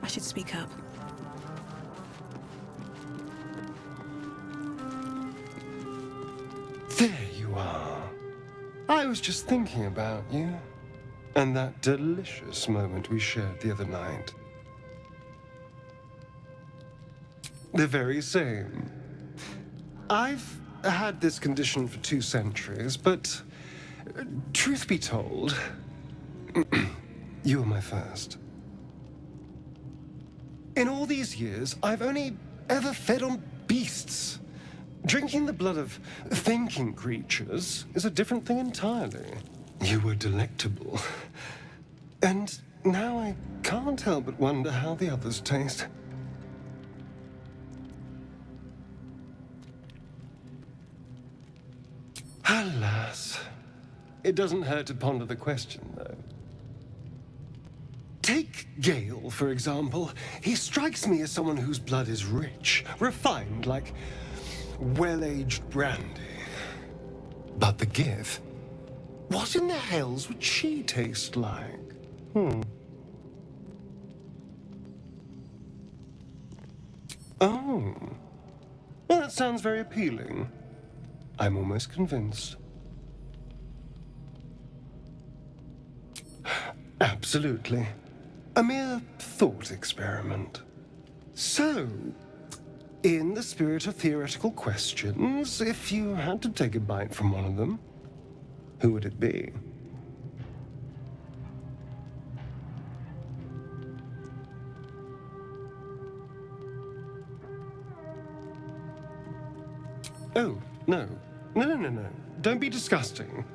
Speaker 6: I should speak up.
Speaker 10: There you are. I was just thinking about you, and that delicious moment we shared the other night. The very same. I've had this condition for 2 centuries, but truth be told, you were my first. In all these years, I've only ever fed on beasts. Drinking the blood of thinking creatures is a different thing entirely. You were delectable. And now I can't help but wonder how the others taste. Alas. It doesn't hurt to ponder the question, though. Take Gale, for example. He strikes me as someone whose blood is rich, refined, like well-aged brandy. But the Gith? What in the hells would she taste like? Oh, well, that sounds very appealing. I'm almost convinced. Absolutely. A mere thought experiment. So, in the spirit of theoretical questions, if you had to take a bite from one of them, who would it be? Oh, no. No. Don't be disgusting.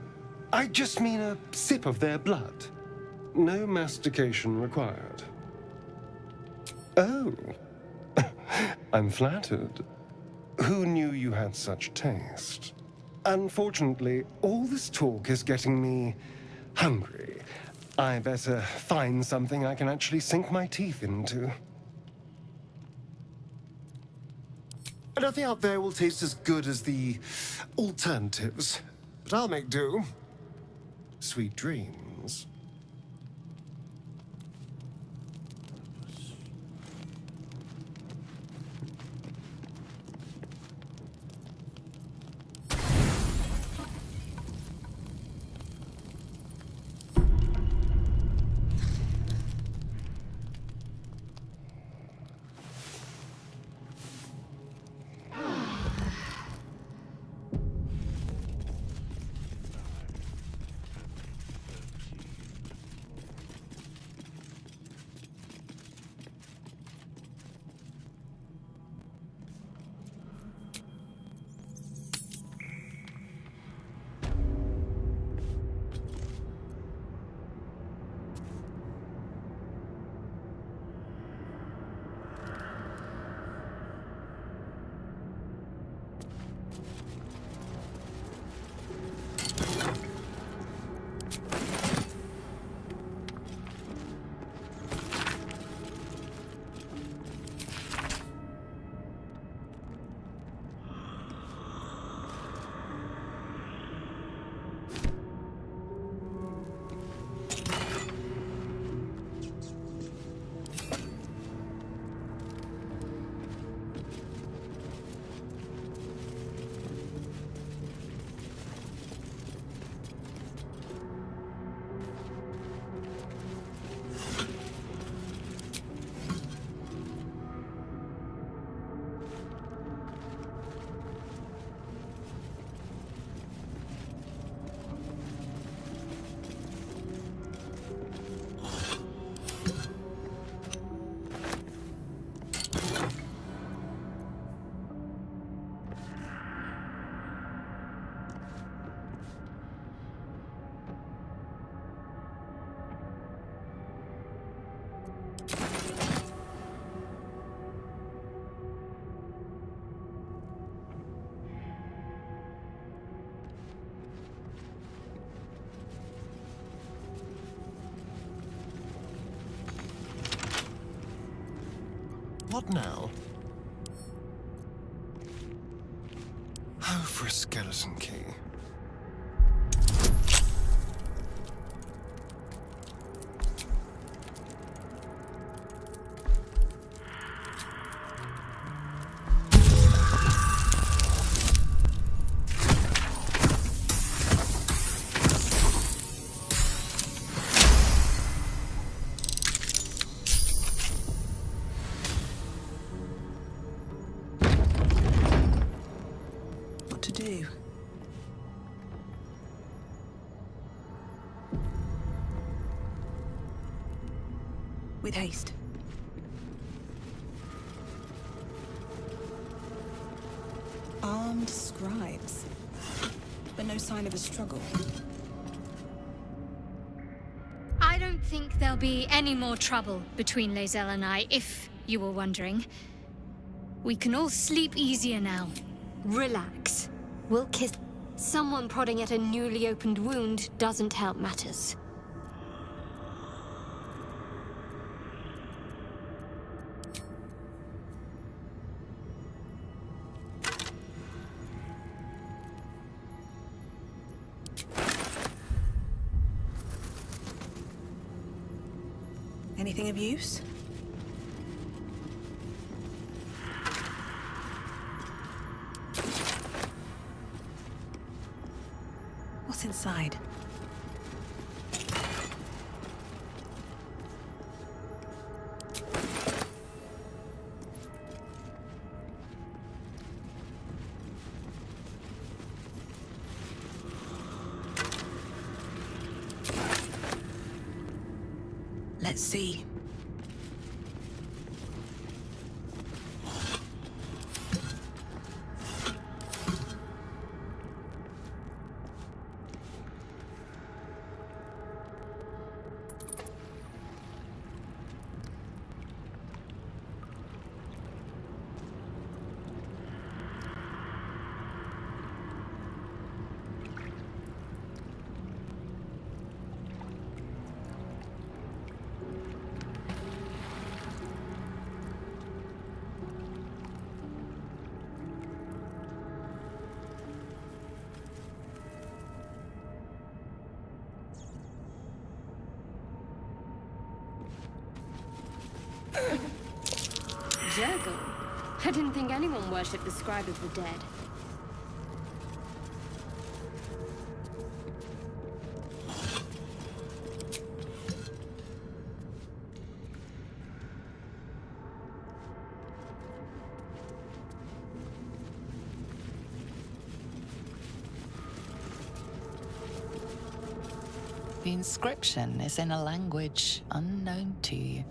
Speaker 10: I just mean a sip of their blood. No mastication required. Oh. I'm flattered. Who knew you had such taste? Unfortunately, all this talk is getting me hungry. I better find something I can actually sink my teeth into. Nothing out there will taste as good as the alternatives, but I'll make do. Sweet dreams. What now? Oh, for a skeleton key.
Speaker 6: What to do? With haste. Armed scribes, but no sign of a struggle.
Speaker 16: I don't think there'll be any more trouble between Lae'zel and I, if you were wondering. We can all sleep easier now. Relax. We'll kiss. Someone prodding at a newly opened wound doesn't help matters.
Speaker 6: Anything of use? What's inside? Let's see.
Speaker 18: Jurgle? I didn't think anyone worshipped the scribe of the dead.
Speaker 3: The inscription is in a language unknown to you.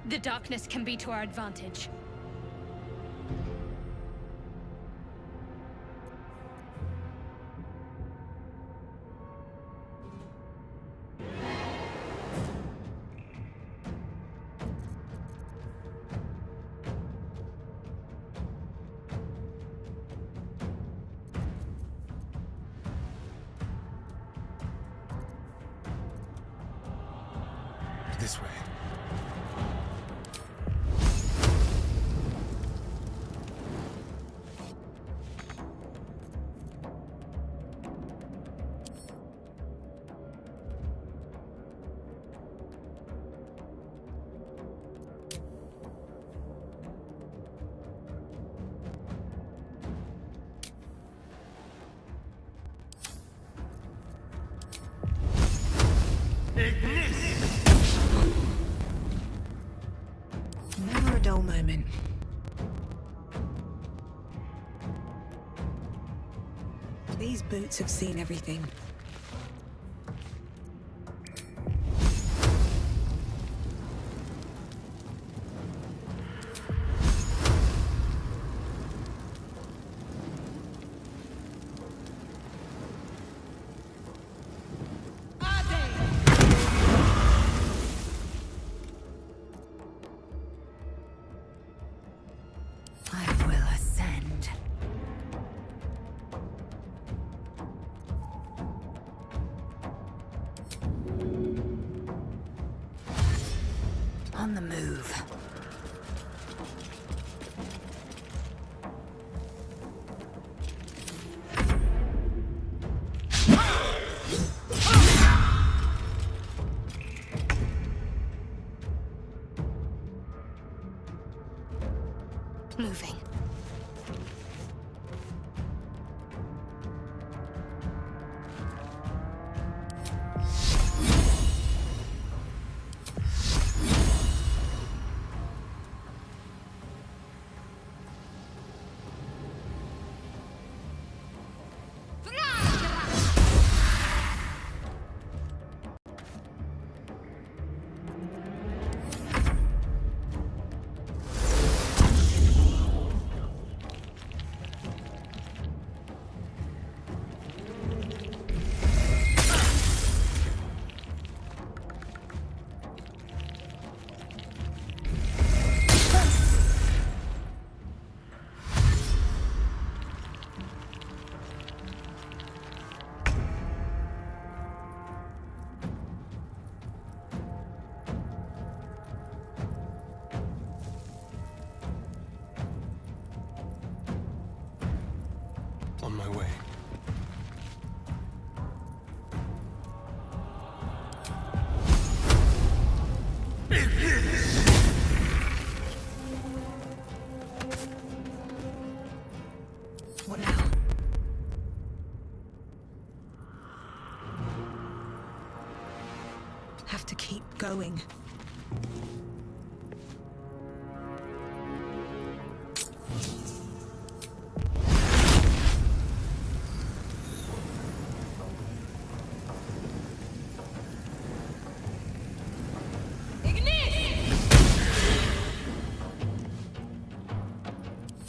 Speaker 16: The darkness can be to our advantage.
Speaker 15: This way.
Speaker 6: Never a dull moment. These boots have seen everything.
Speaker 2: I will ascend. On the move.
Speaker 16: Moving.
Speaker 10: On my way.
Speaker 6: What now? Have to keep going.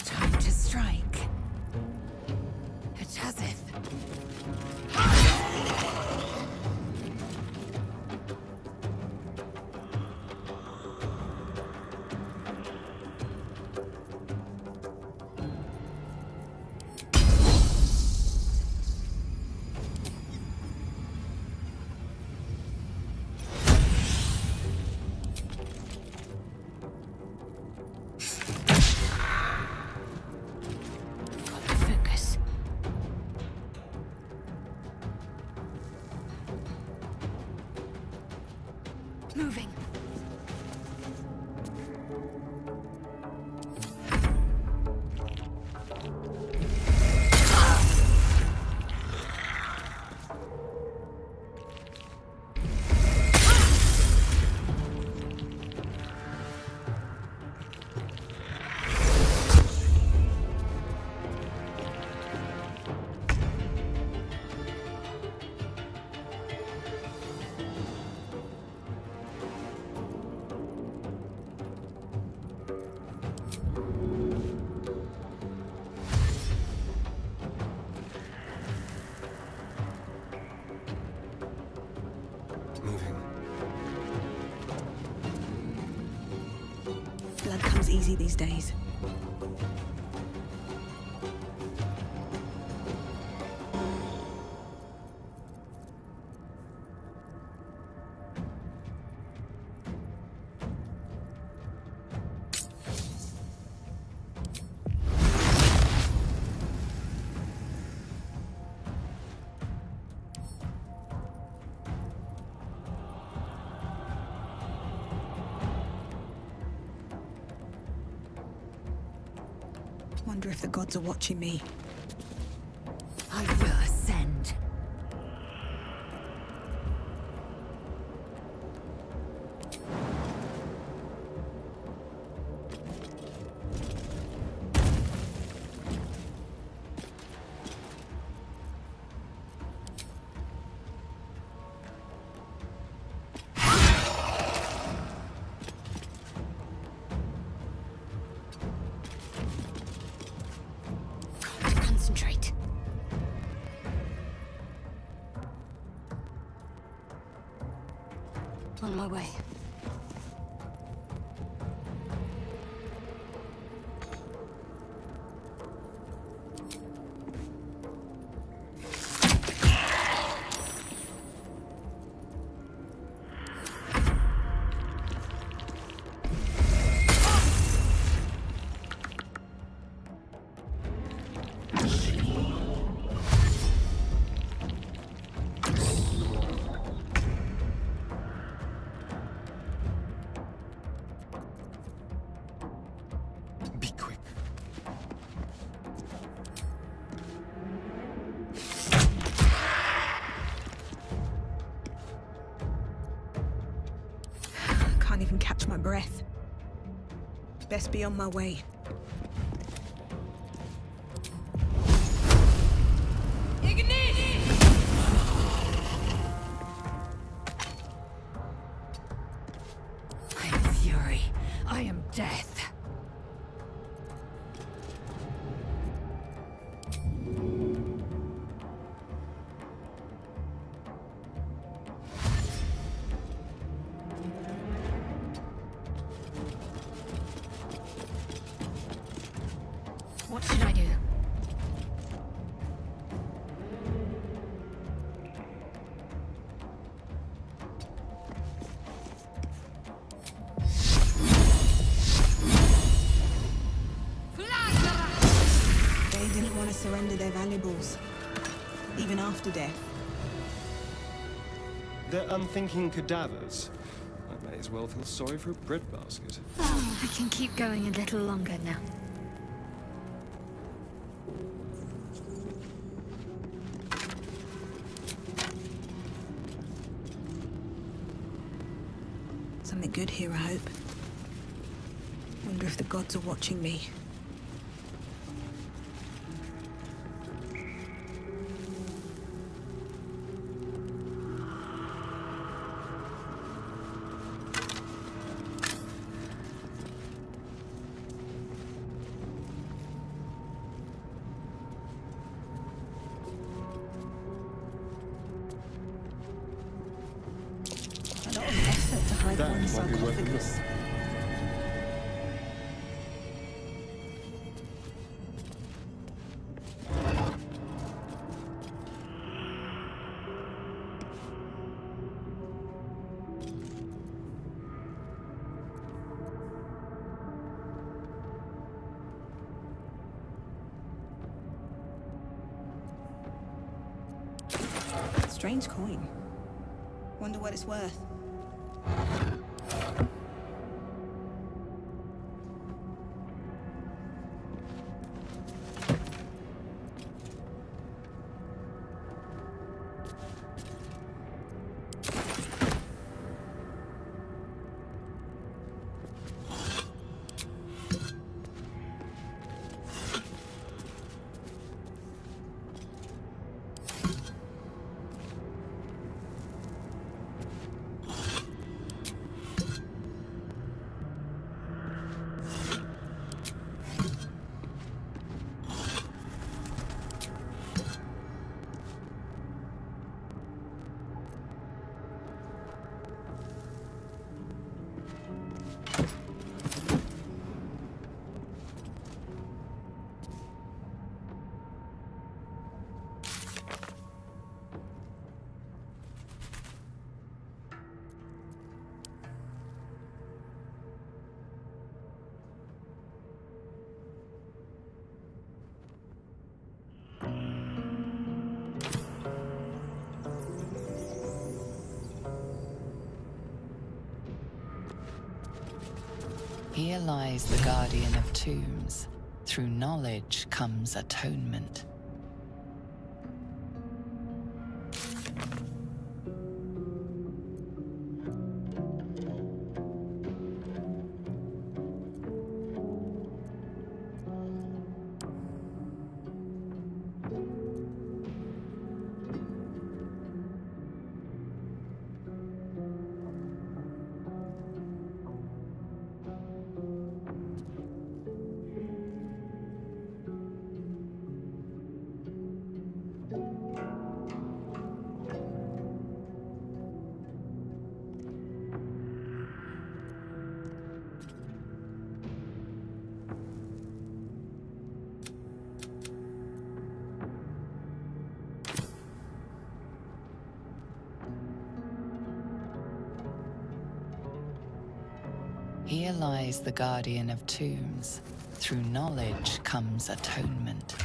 Speaker 2: Time to strike. It has it. Gotta focus. Moving.
Speaker 6: easy these days. Wonder if the gods are watching me.
Speaker 2: I will ascend. Concentrate.
Speaker 18: On my way.
Speaker 15: Be quick.
Speaker 6: Can't even catch my breath. Best be on my way.
Speaker 2: I am fury. I am death. What should I do?
Speaker 6: They didn't want to surrender their valuables, even after death.
Speaker 10: They're unthinking cadavers. I may as well feel sorry for a breadbasket.
Speaker 16: Oh, I can keep going a little longer now.
Speaker 6: Something good here, I hope. Wonder if the gods are watching me. A lot of effort to hide
Speaker 10: That
Speaker 6: one
Speaker 10: might be worth a look.
Speaker 6: sarcophagus. Strange coin. Wonder what it's worth.
Speaker 3: Here lies the guardian of tombs. Through knowledge comes atonement. Here lies the guardian of tombs. Through knowledge comes atonement.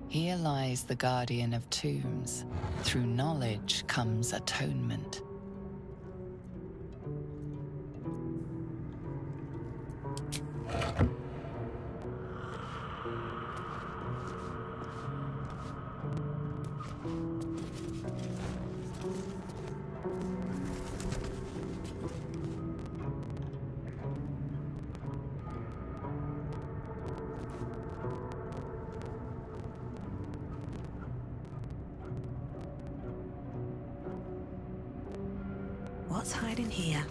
Speaker 3: Here lies the guardian of tombs. Through knowledge comes atonement.
Speaker 6: What's hiding here?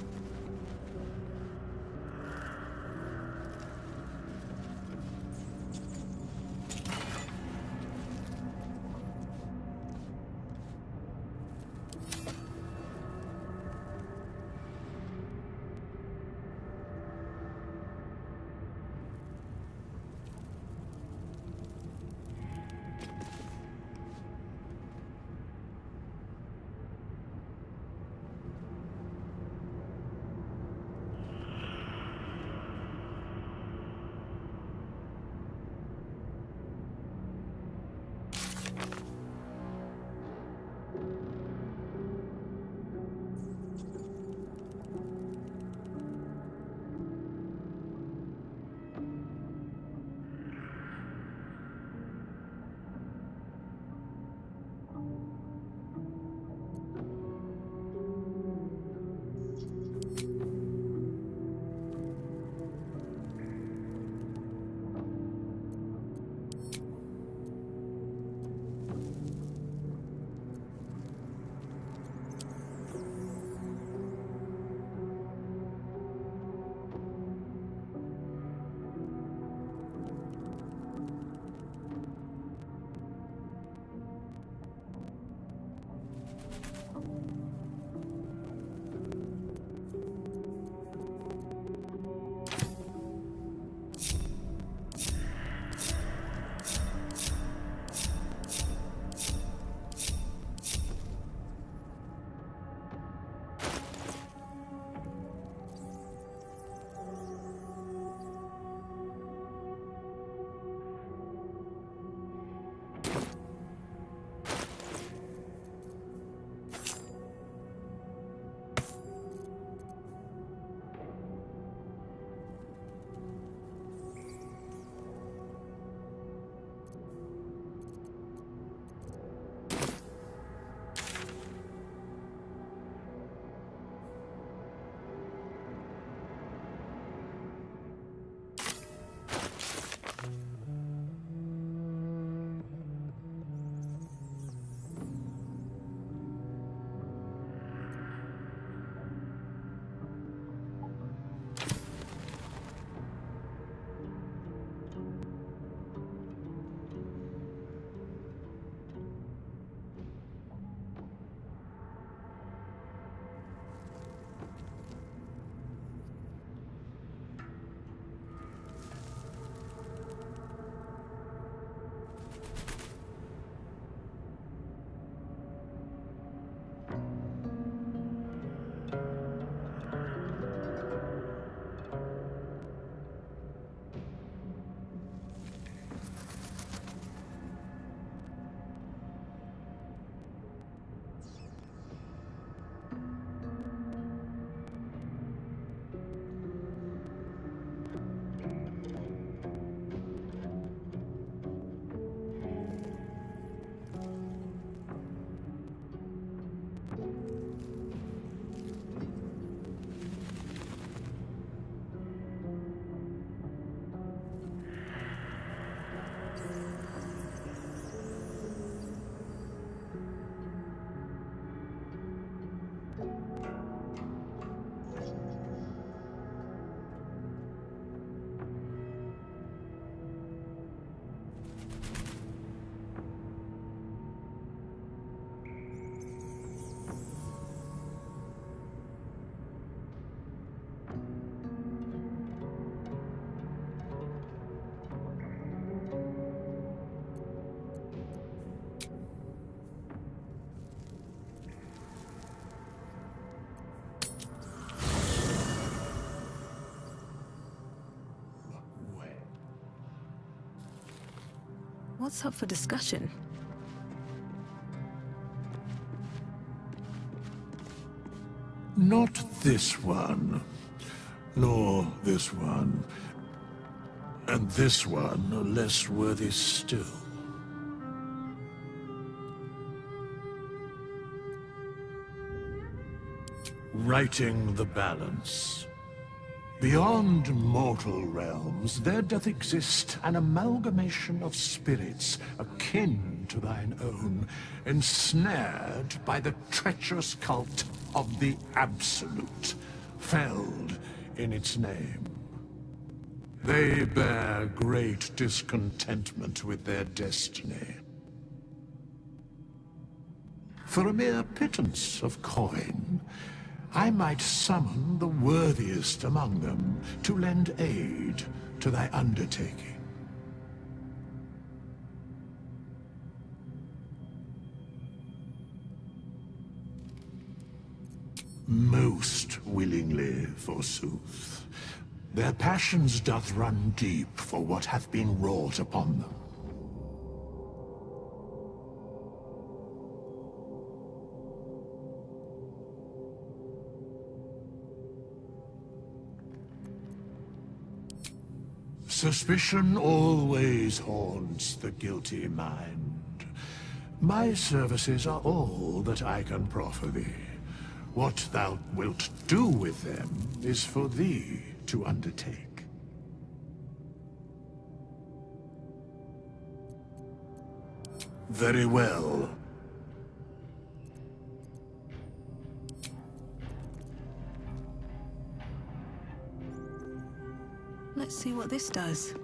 Speaker 6: What's up for discussion?
Speaker 17: Not this one, nor this one, and this one are less worthy still. Righting the balance. Beyond mortal realms, there doth exist an amalgamation of spirits akin to thine own, ensnared by the treacherous cult of the Absolute, felled in its name. They bear great discontentment with their destiny. For a mere pittance of coin, I might summon the worthiest among them to lend aid to thy undertaking. Most willingly, forsooth. Their passions doth run deep for what hath been wrought upon them. Suspicion always haunts the guilty mind. My services are all that I can proffer thee. What thou wilt do with them is for thee to undertake. Very well.
Speaker 6: Let's see what this does.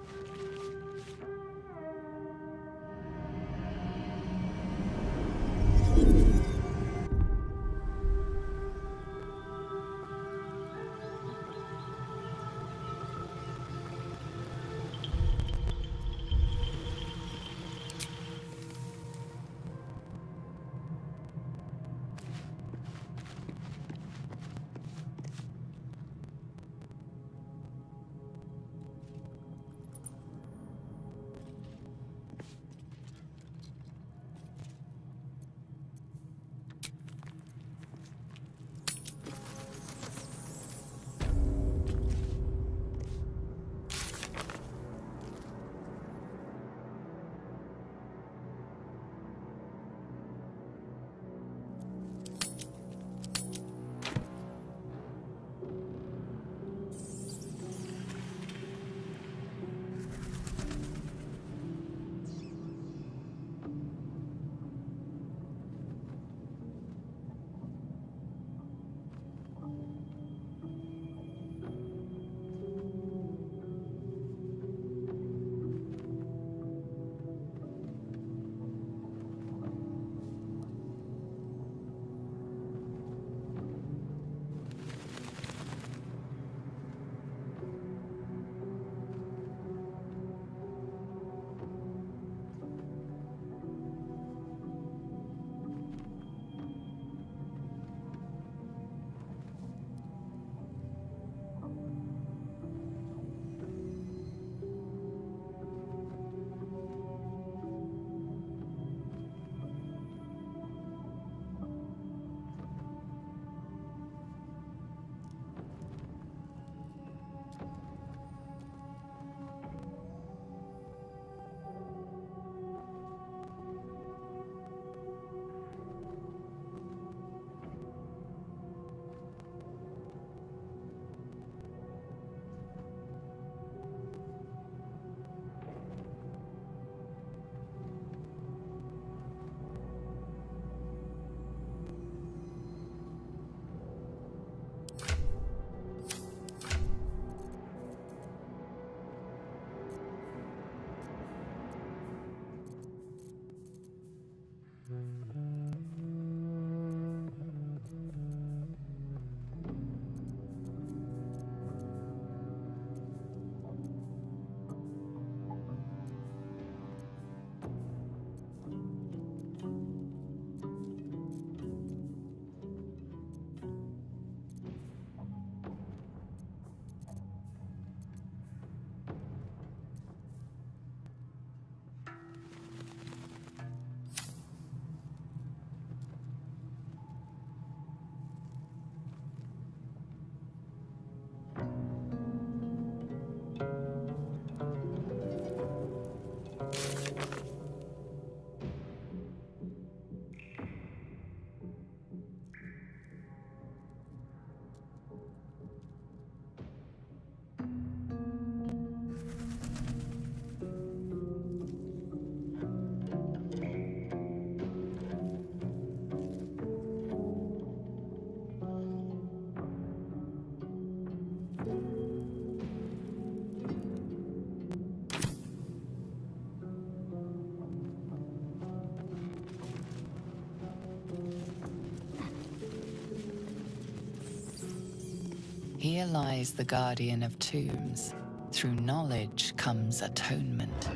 Speaker 3: Here lies the guardian of tombs. Through knowledge comes atonement.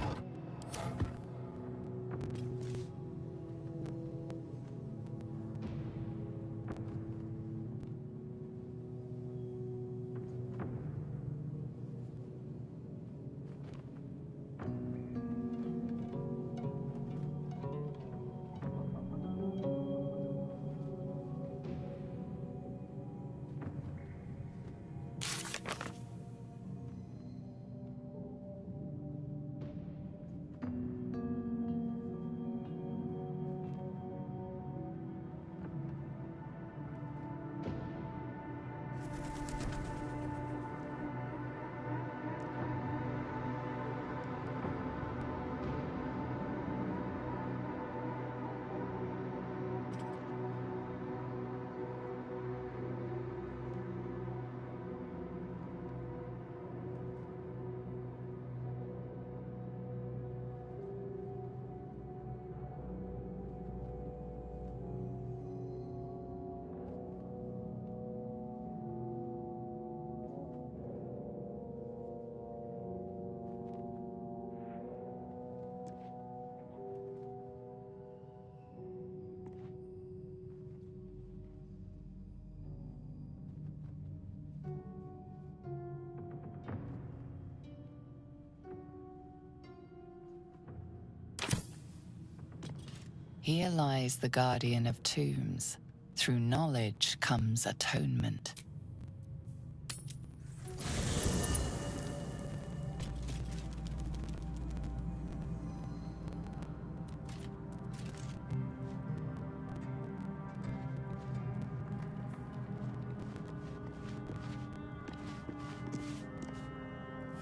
Speaker 3: Here lies the guardian of tombs. Through knowledge comes atonement.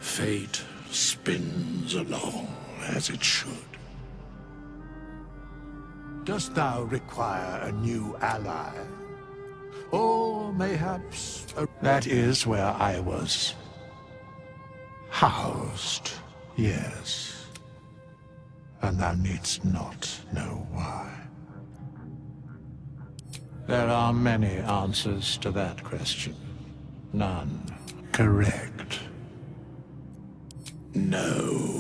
Speaker 17: Fate spins along as it should. Dost thou require a new ally? Or mayhaps a... That is where I was housed, yes. And thou needst not know why. There are many answers to that question. None correct. No.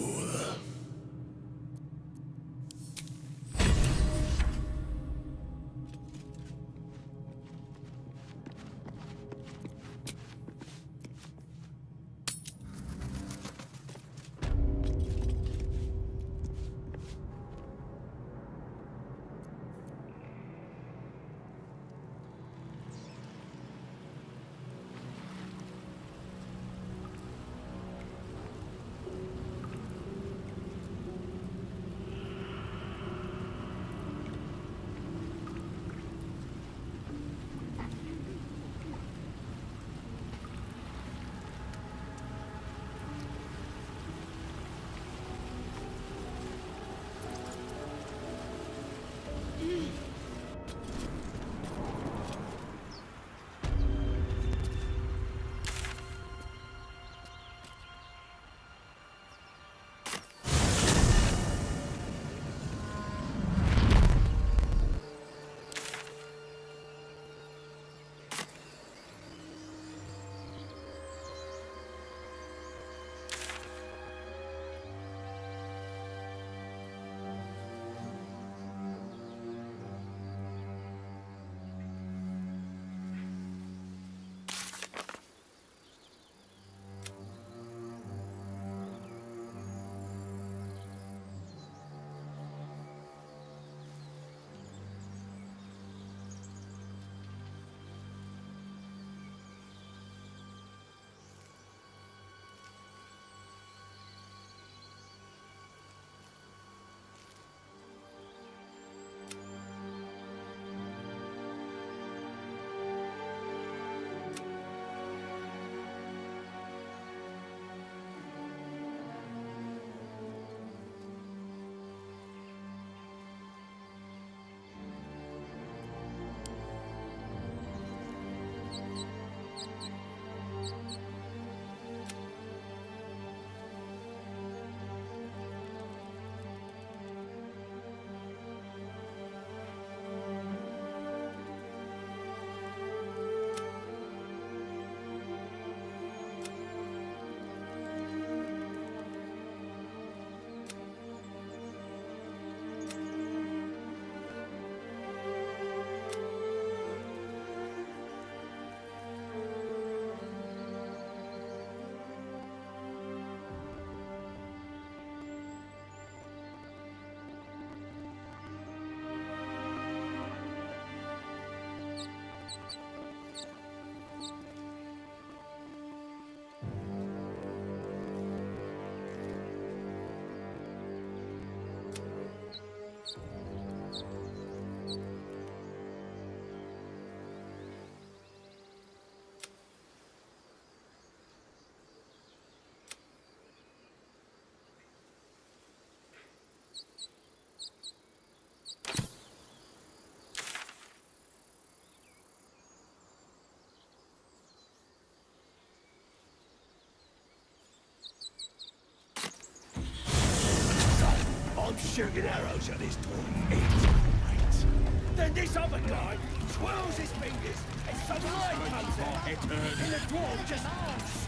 Speaker 12: I'm shooting arrows at his dwarf. It's great. Then this other guy twirls his fingers and some light comes out. And the dwarf just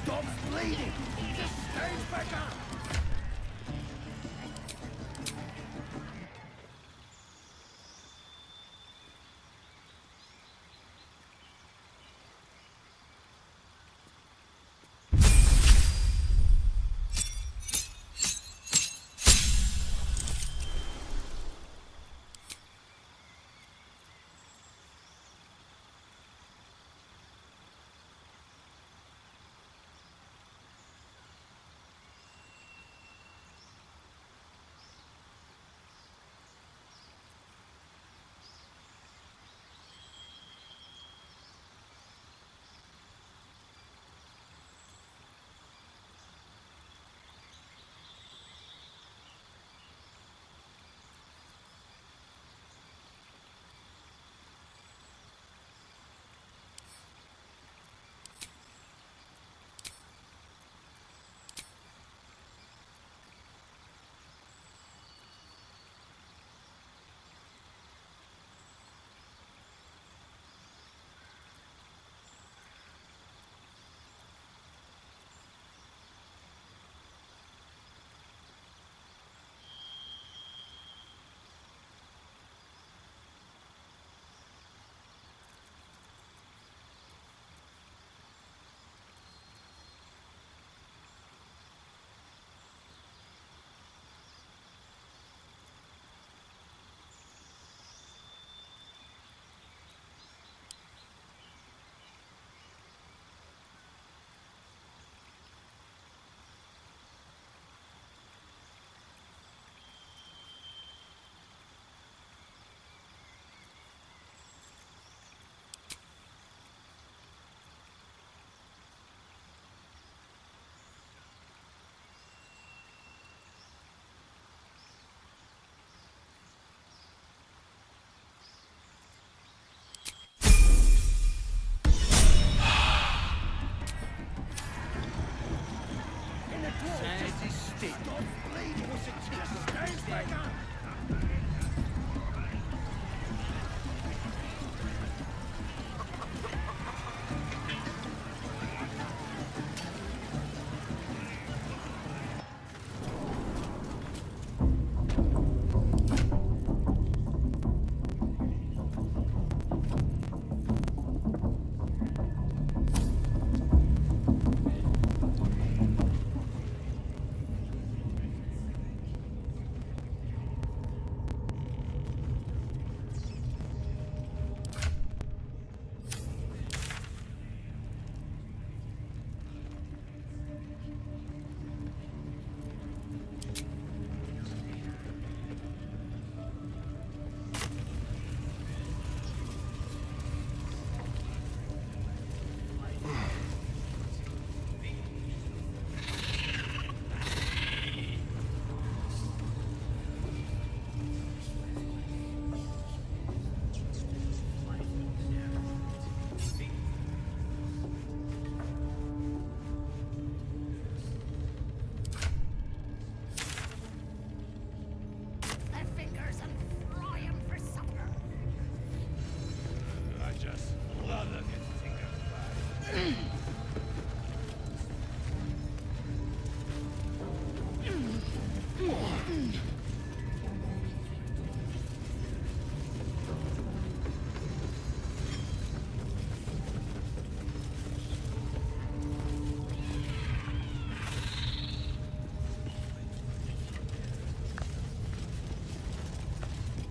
Speaker 12: stops bleeding. Just stands back up.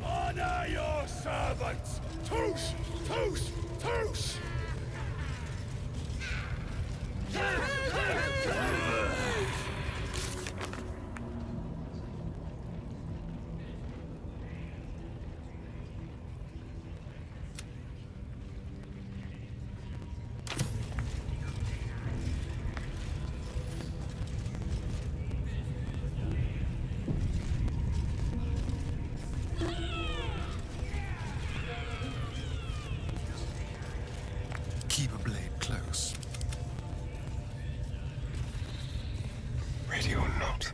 Speaker 12: Honor your servants! Toast! Toast! Raltus!
Speaker 10: Keep a blade close. Ready or not.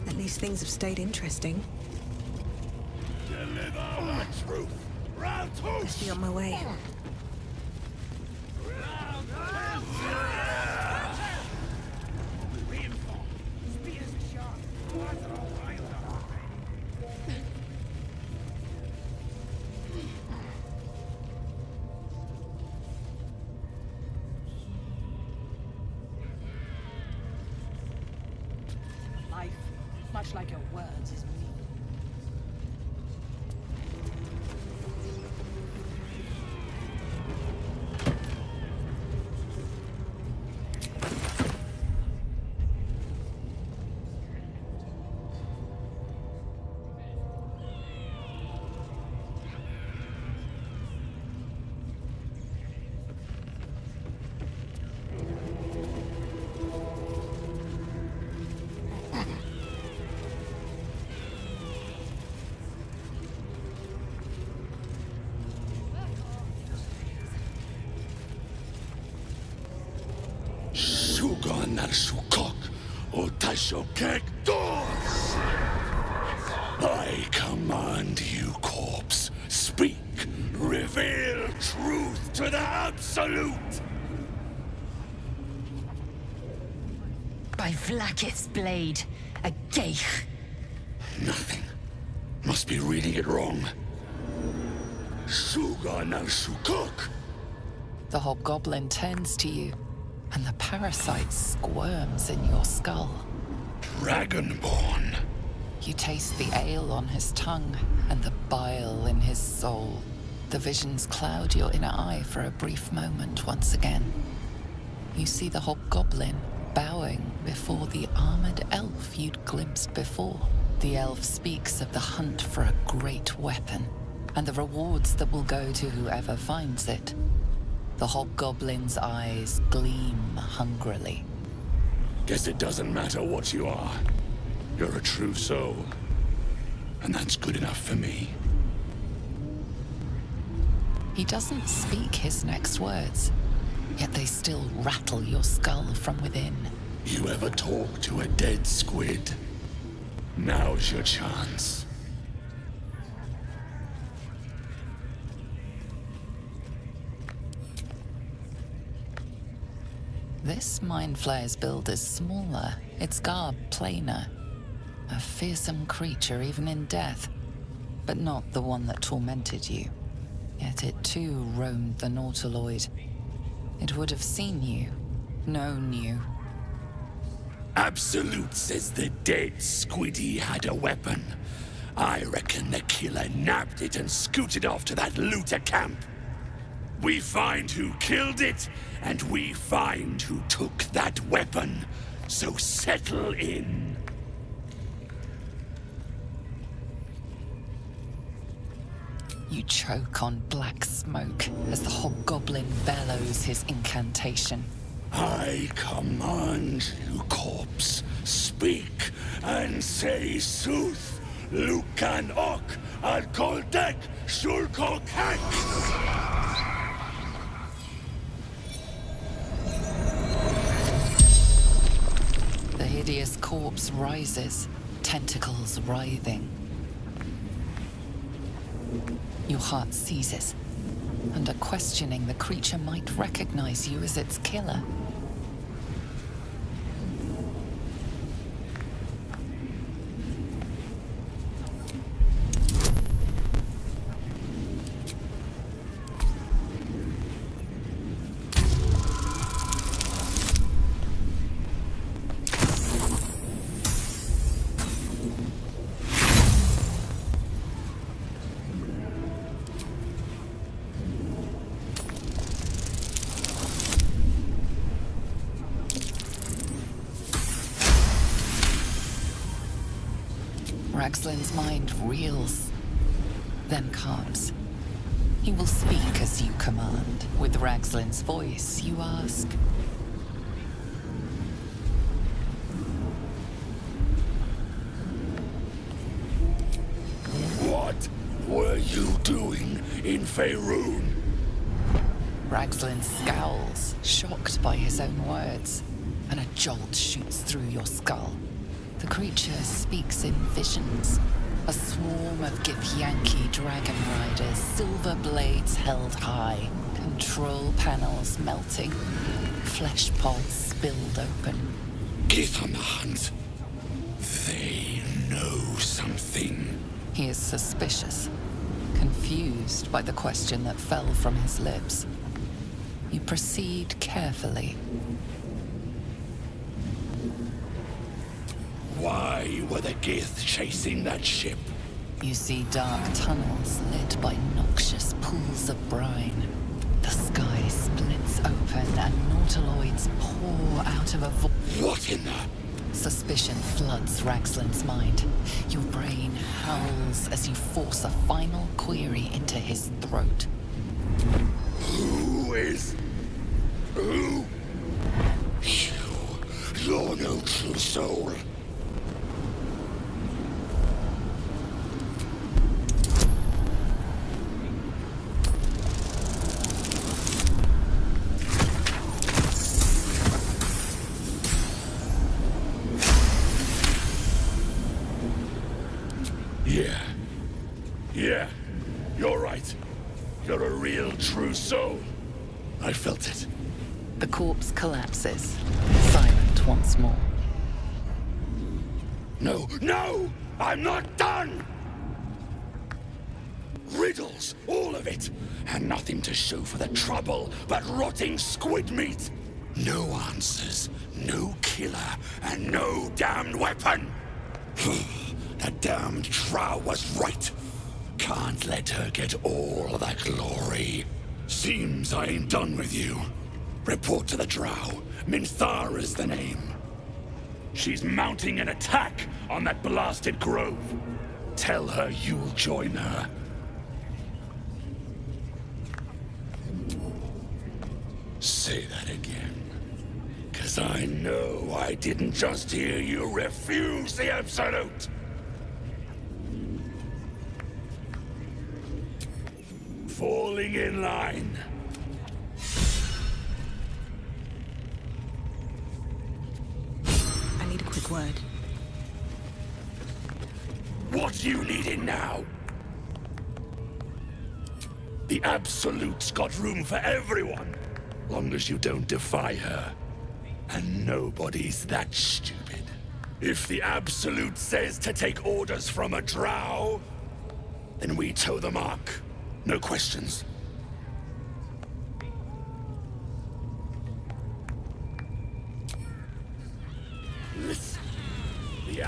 Speaker 6: At least things have stayed interesting.
Speaker 12: Deliver the truth! Raltus!
Speaker 6: Must be on my way. Life, much like your words, is mean.
Speaker 12: Sugar Narsukok, Otashokek Doors! I command you, corpse. Speak. Reveal truth to the absolute!
Speaker 2: By Vlaakith's blade, a geich.
Speaker 12: Nothing. Must be reading it wrong. Sugar Narsukok!
Speaker 3: The hobgoblin turns to you, and the parasite squirms in your skull.
Speaker 12: Dragonborn.
Speaker 3: You taste the ale on his tongue and the bile in his soul. The visions cloud your inner eye for a brief moment once again. You see the hobgoblin bowing before the armored elf you'd glimpsed before. The elf speaks of the hunt for a great weapon and the rewards that will go to whoever finds it. The hobgoblin's eyes gleam hungrily.
Speaker 12: Guess it doesn't matter what you are. You're a true soul. And that's good enough for me.
Speaker 3: He doesn't speak his next words, yet they still rattle your skull from within.
Speaker 12: You ever talk to a dead squid? Now's your chance.
Speaker 3: This Mind Flayer's build is smaller, its garb plainer. A fearsome creature even in death, but not the one that tormented you. Yet it too roamed the Nautiloid. It would have seen you, known you.
Speaker 12: Absolute says the dead squiddy had a weapon. I reckon the killer nabbed it and scooted off to that looter camp. We find who killed it, and we find who took that weapon. So settle in.
Speaker 3: You choke on black smoke as the hobgoblin bellows his incantation.
Speaker 12: I command you, corpse, speak and say sooth. Lucan ok al koldek shulko kek.
Speaker 3: The hideous corpse rises, tentacles writhing. Your heart seizes. Under questioning, the creature might recognize you as its killer. Ragslin's mind reels, then calms. He will speak as you command. With Ragslin's voice, you ask.
Speaker 12: What were you doing in Faerun?
Speaker 3: Ragslin scowls, shocked by his own words, and a jolt shoots through your skull. The creature speaks in visions. A swarm of Githyanki dragon riders, silver blades held high, control panels melting, flesh pods spilled open.
Speaker 12: Gith on the hunt. They know something.
Speaker 3: He is suspicious, confused by the question that fell from his lips. You proceed carefully.
Speaker 12: Why were the Gith chasing that ship?
Speaker 3: You see dark tunnels lit by noxious pools of brine. The sky splits open and nautiloids pour out of a void.
Speaker 12: What in the...
Speaker 3: Suspicion floods Ragslin's mind. Your brain howls as you force a final query into his throat.
Speaker 12: Who is... Who? You're no true soul. Yeah, you're right. You're a real true soul. I felt it.
Speaker 3: The corpse collapses, silent once more.
Speaker 12: No, no! I'm not done! Riddles, all of it, and nothing to show for the trouble but rotting squid meat. No answers, no killer, and no damned weapon. That damned Drow was right. Can't let her get all of that glory. Seems I ain't done with you. Report to the Drow. Minthara's the name. She's mounting an attack on that blasted grove. Tell her you'll join her. Say that again. 'Cause I know I didn't just hear you refuse the Absolute. Falling in line.
Speaker 6: Take word.
Speaker 12: What you needing now? The Absolute's got room for everyone, long as you don't defy her. And nobody's that stupid. If the Absolute says to take orders from a drow, then we toe the mark. No questions. Listen, the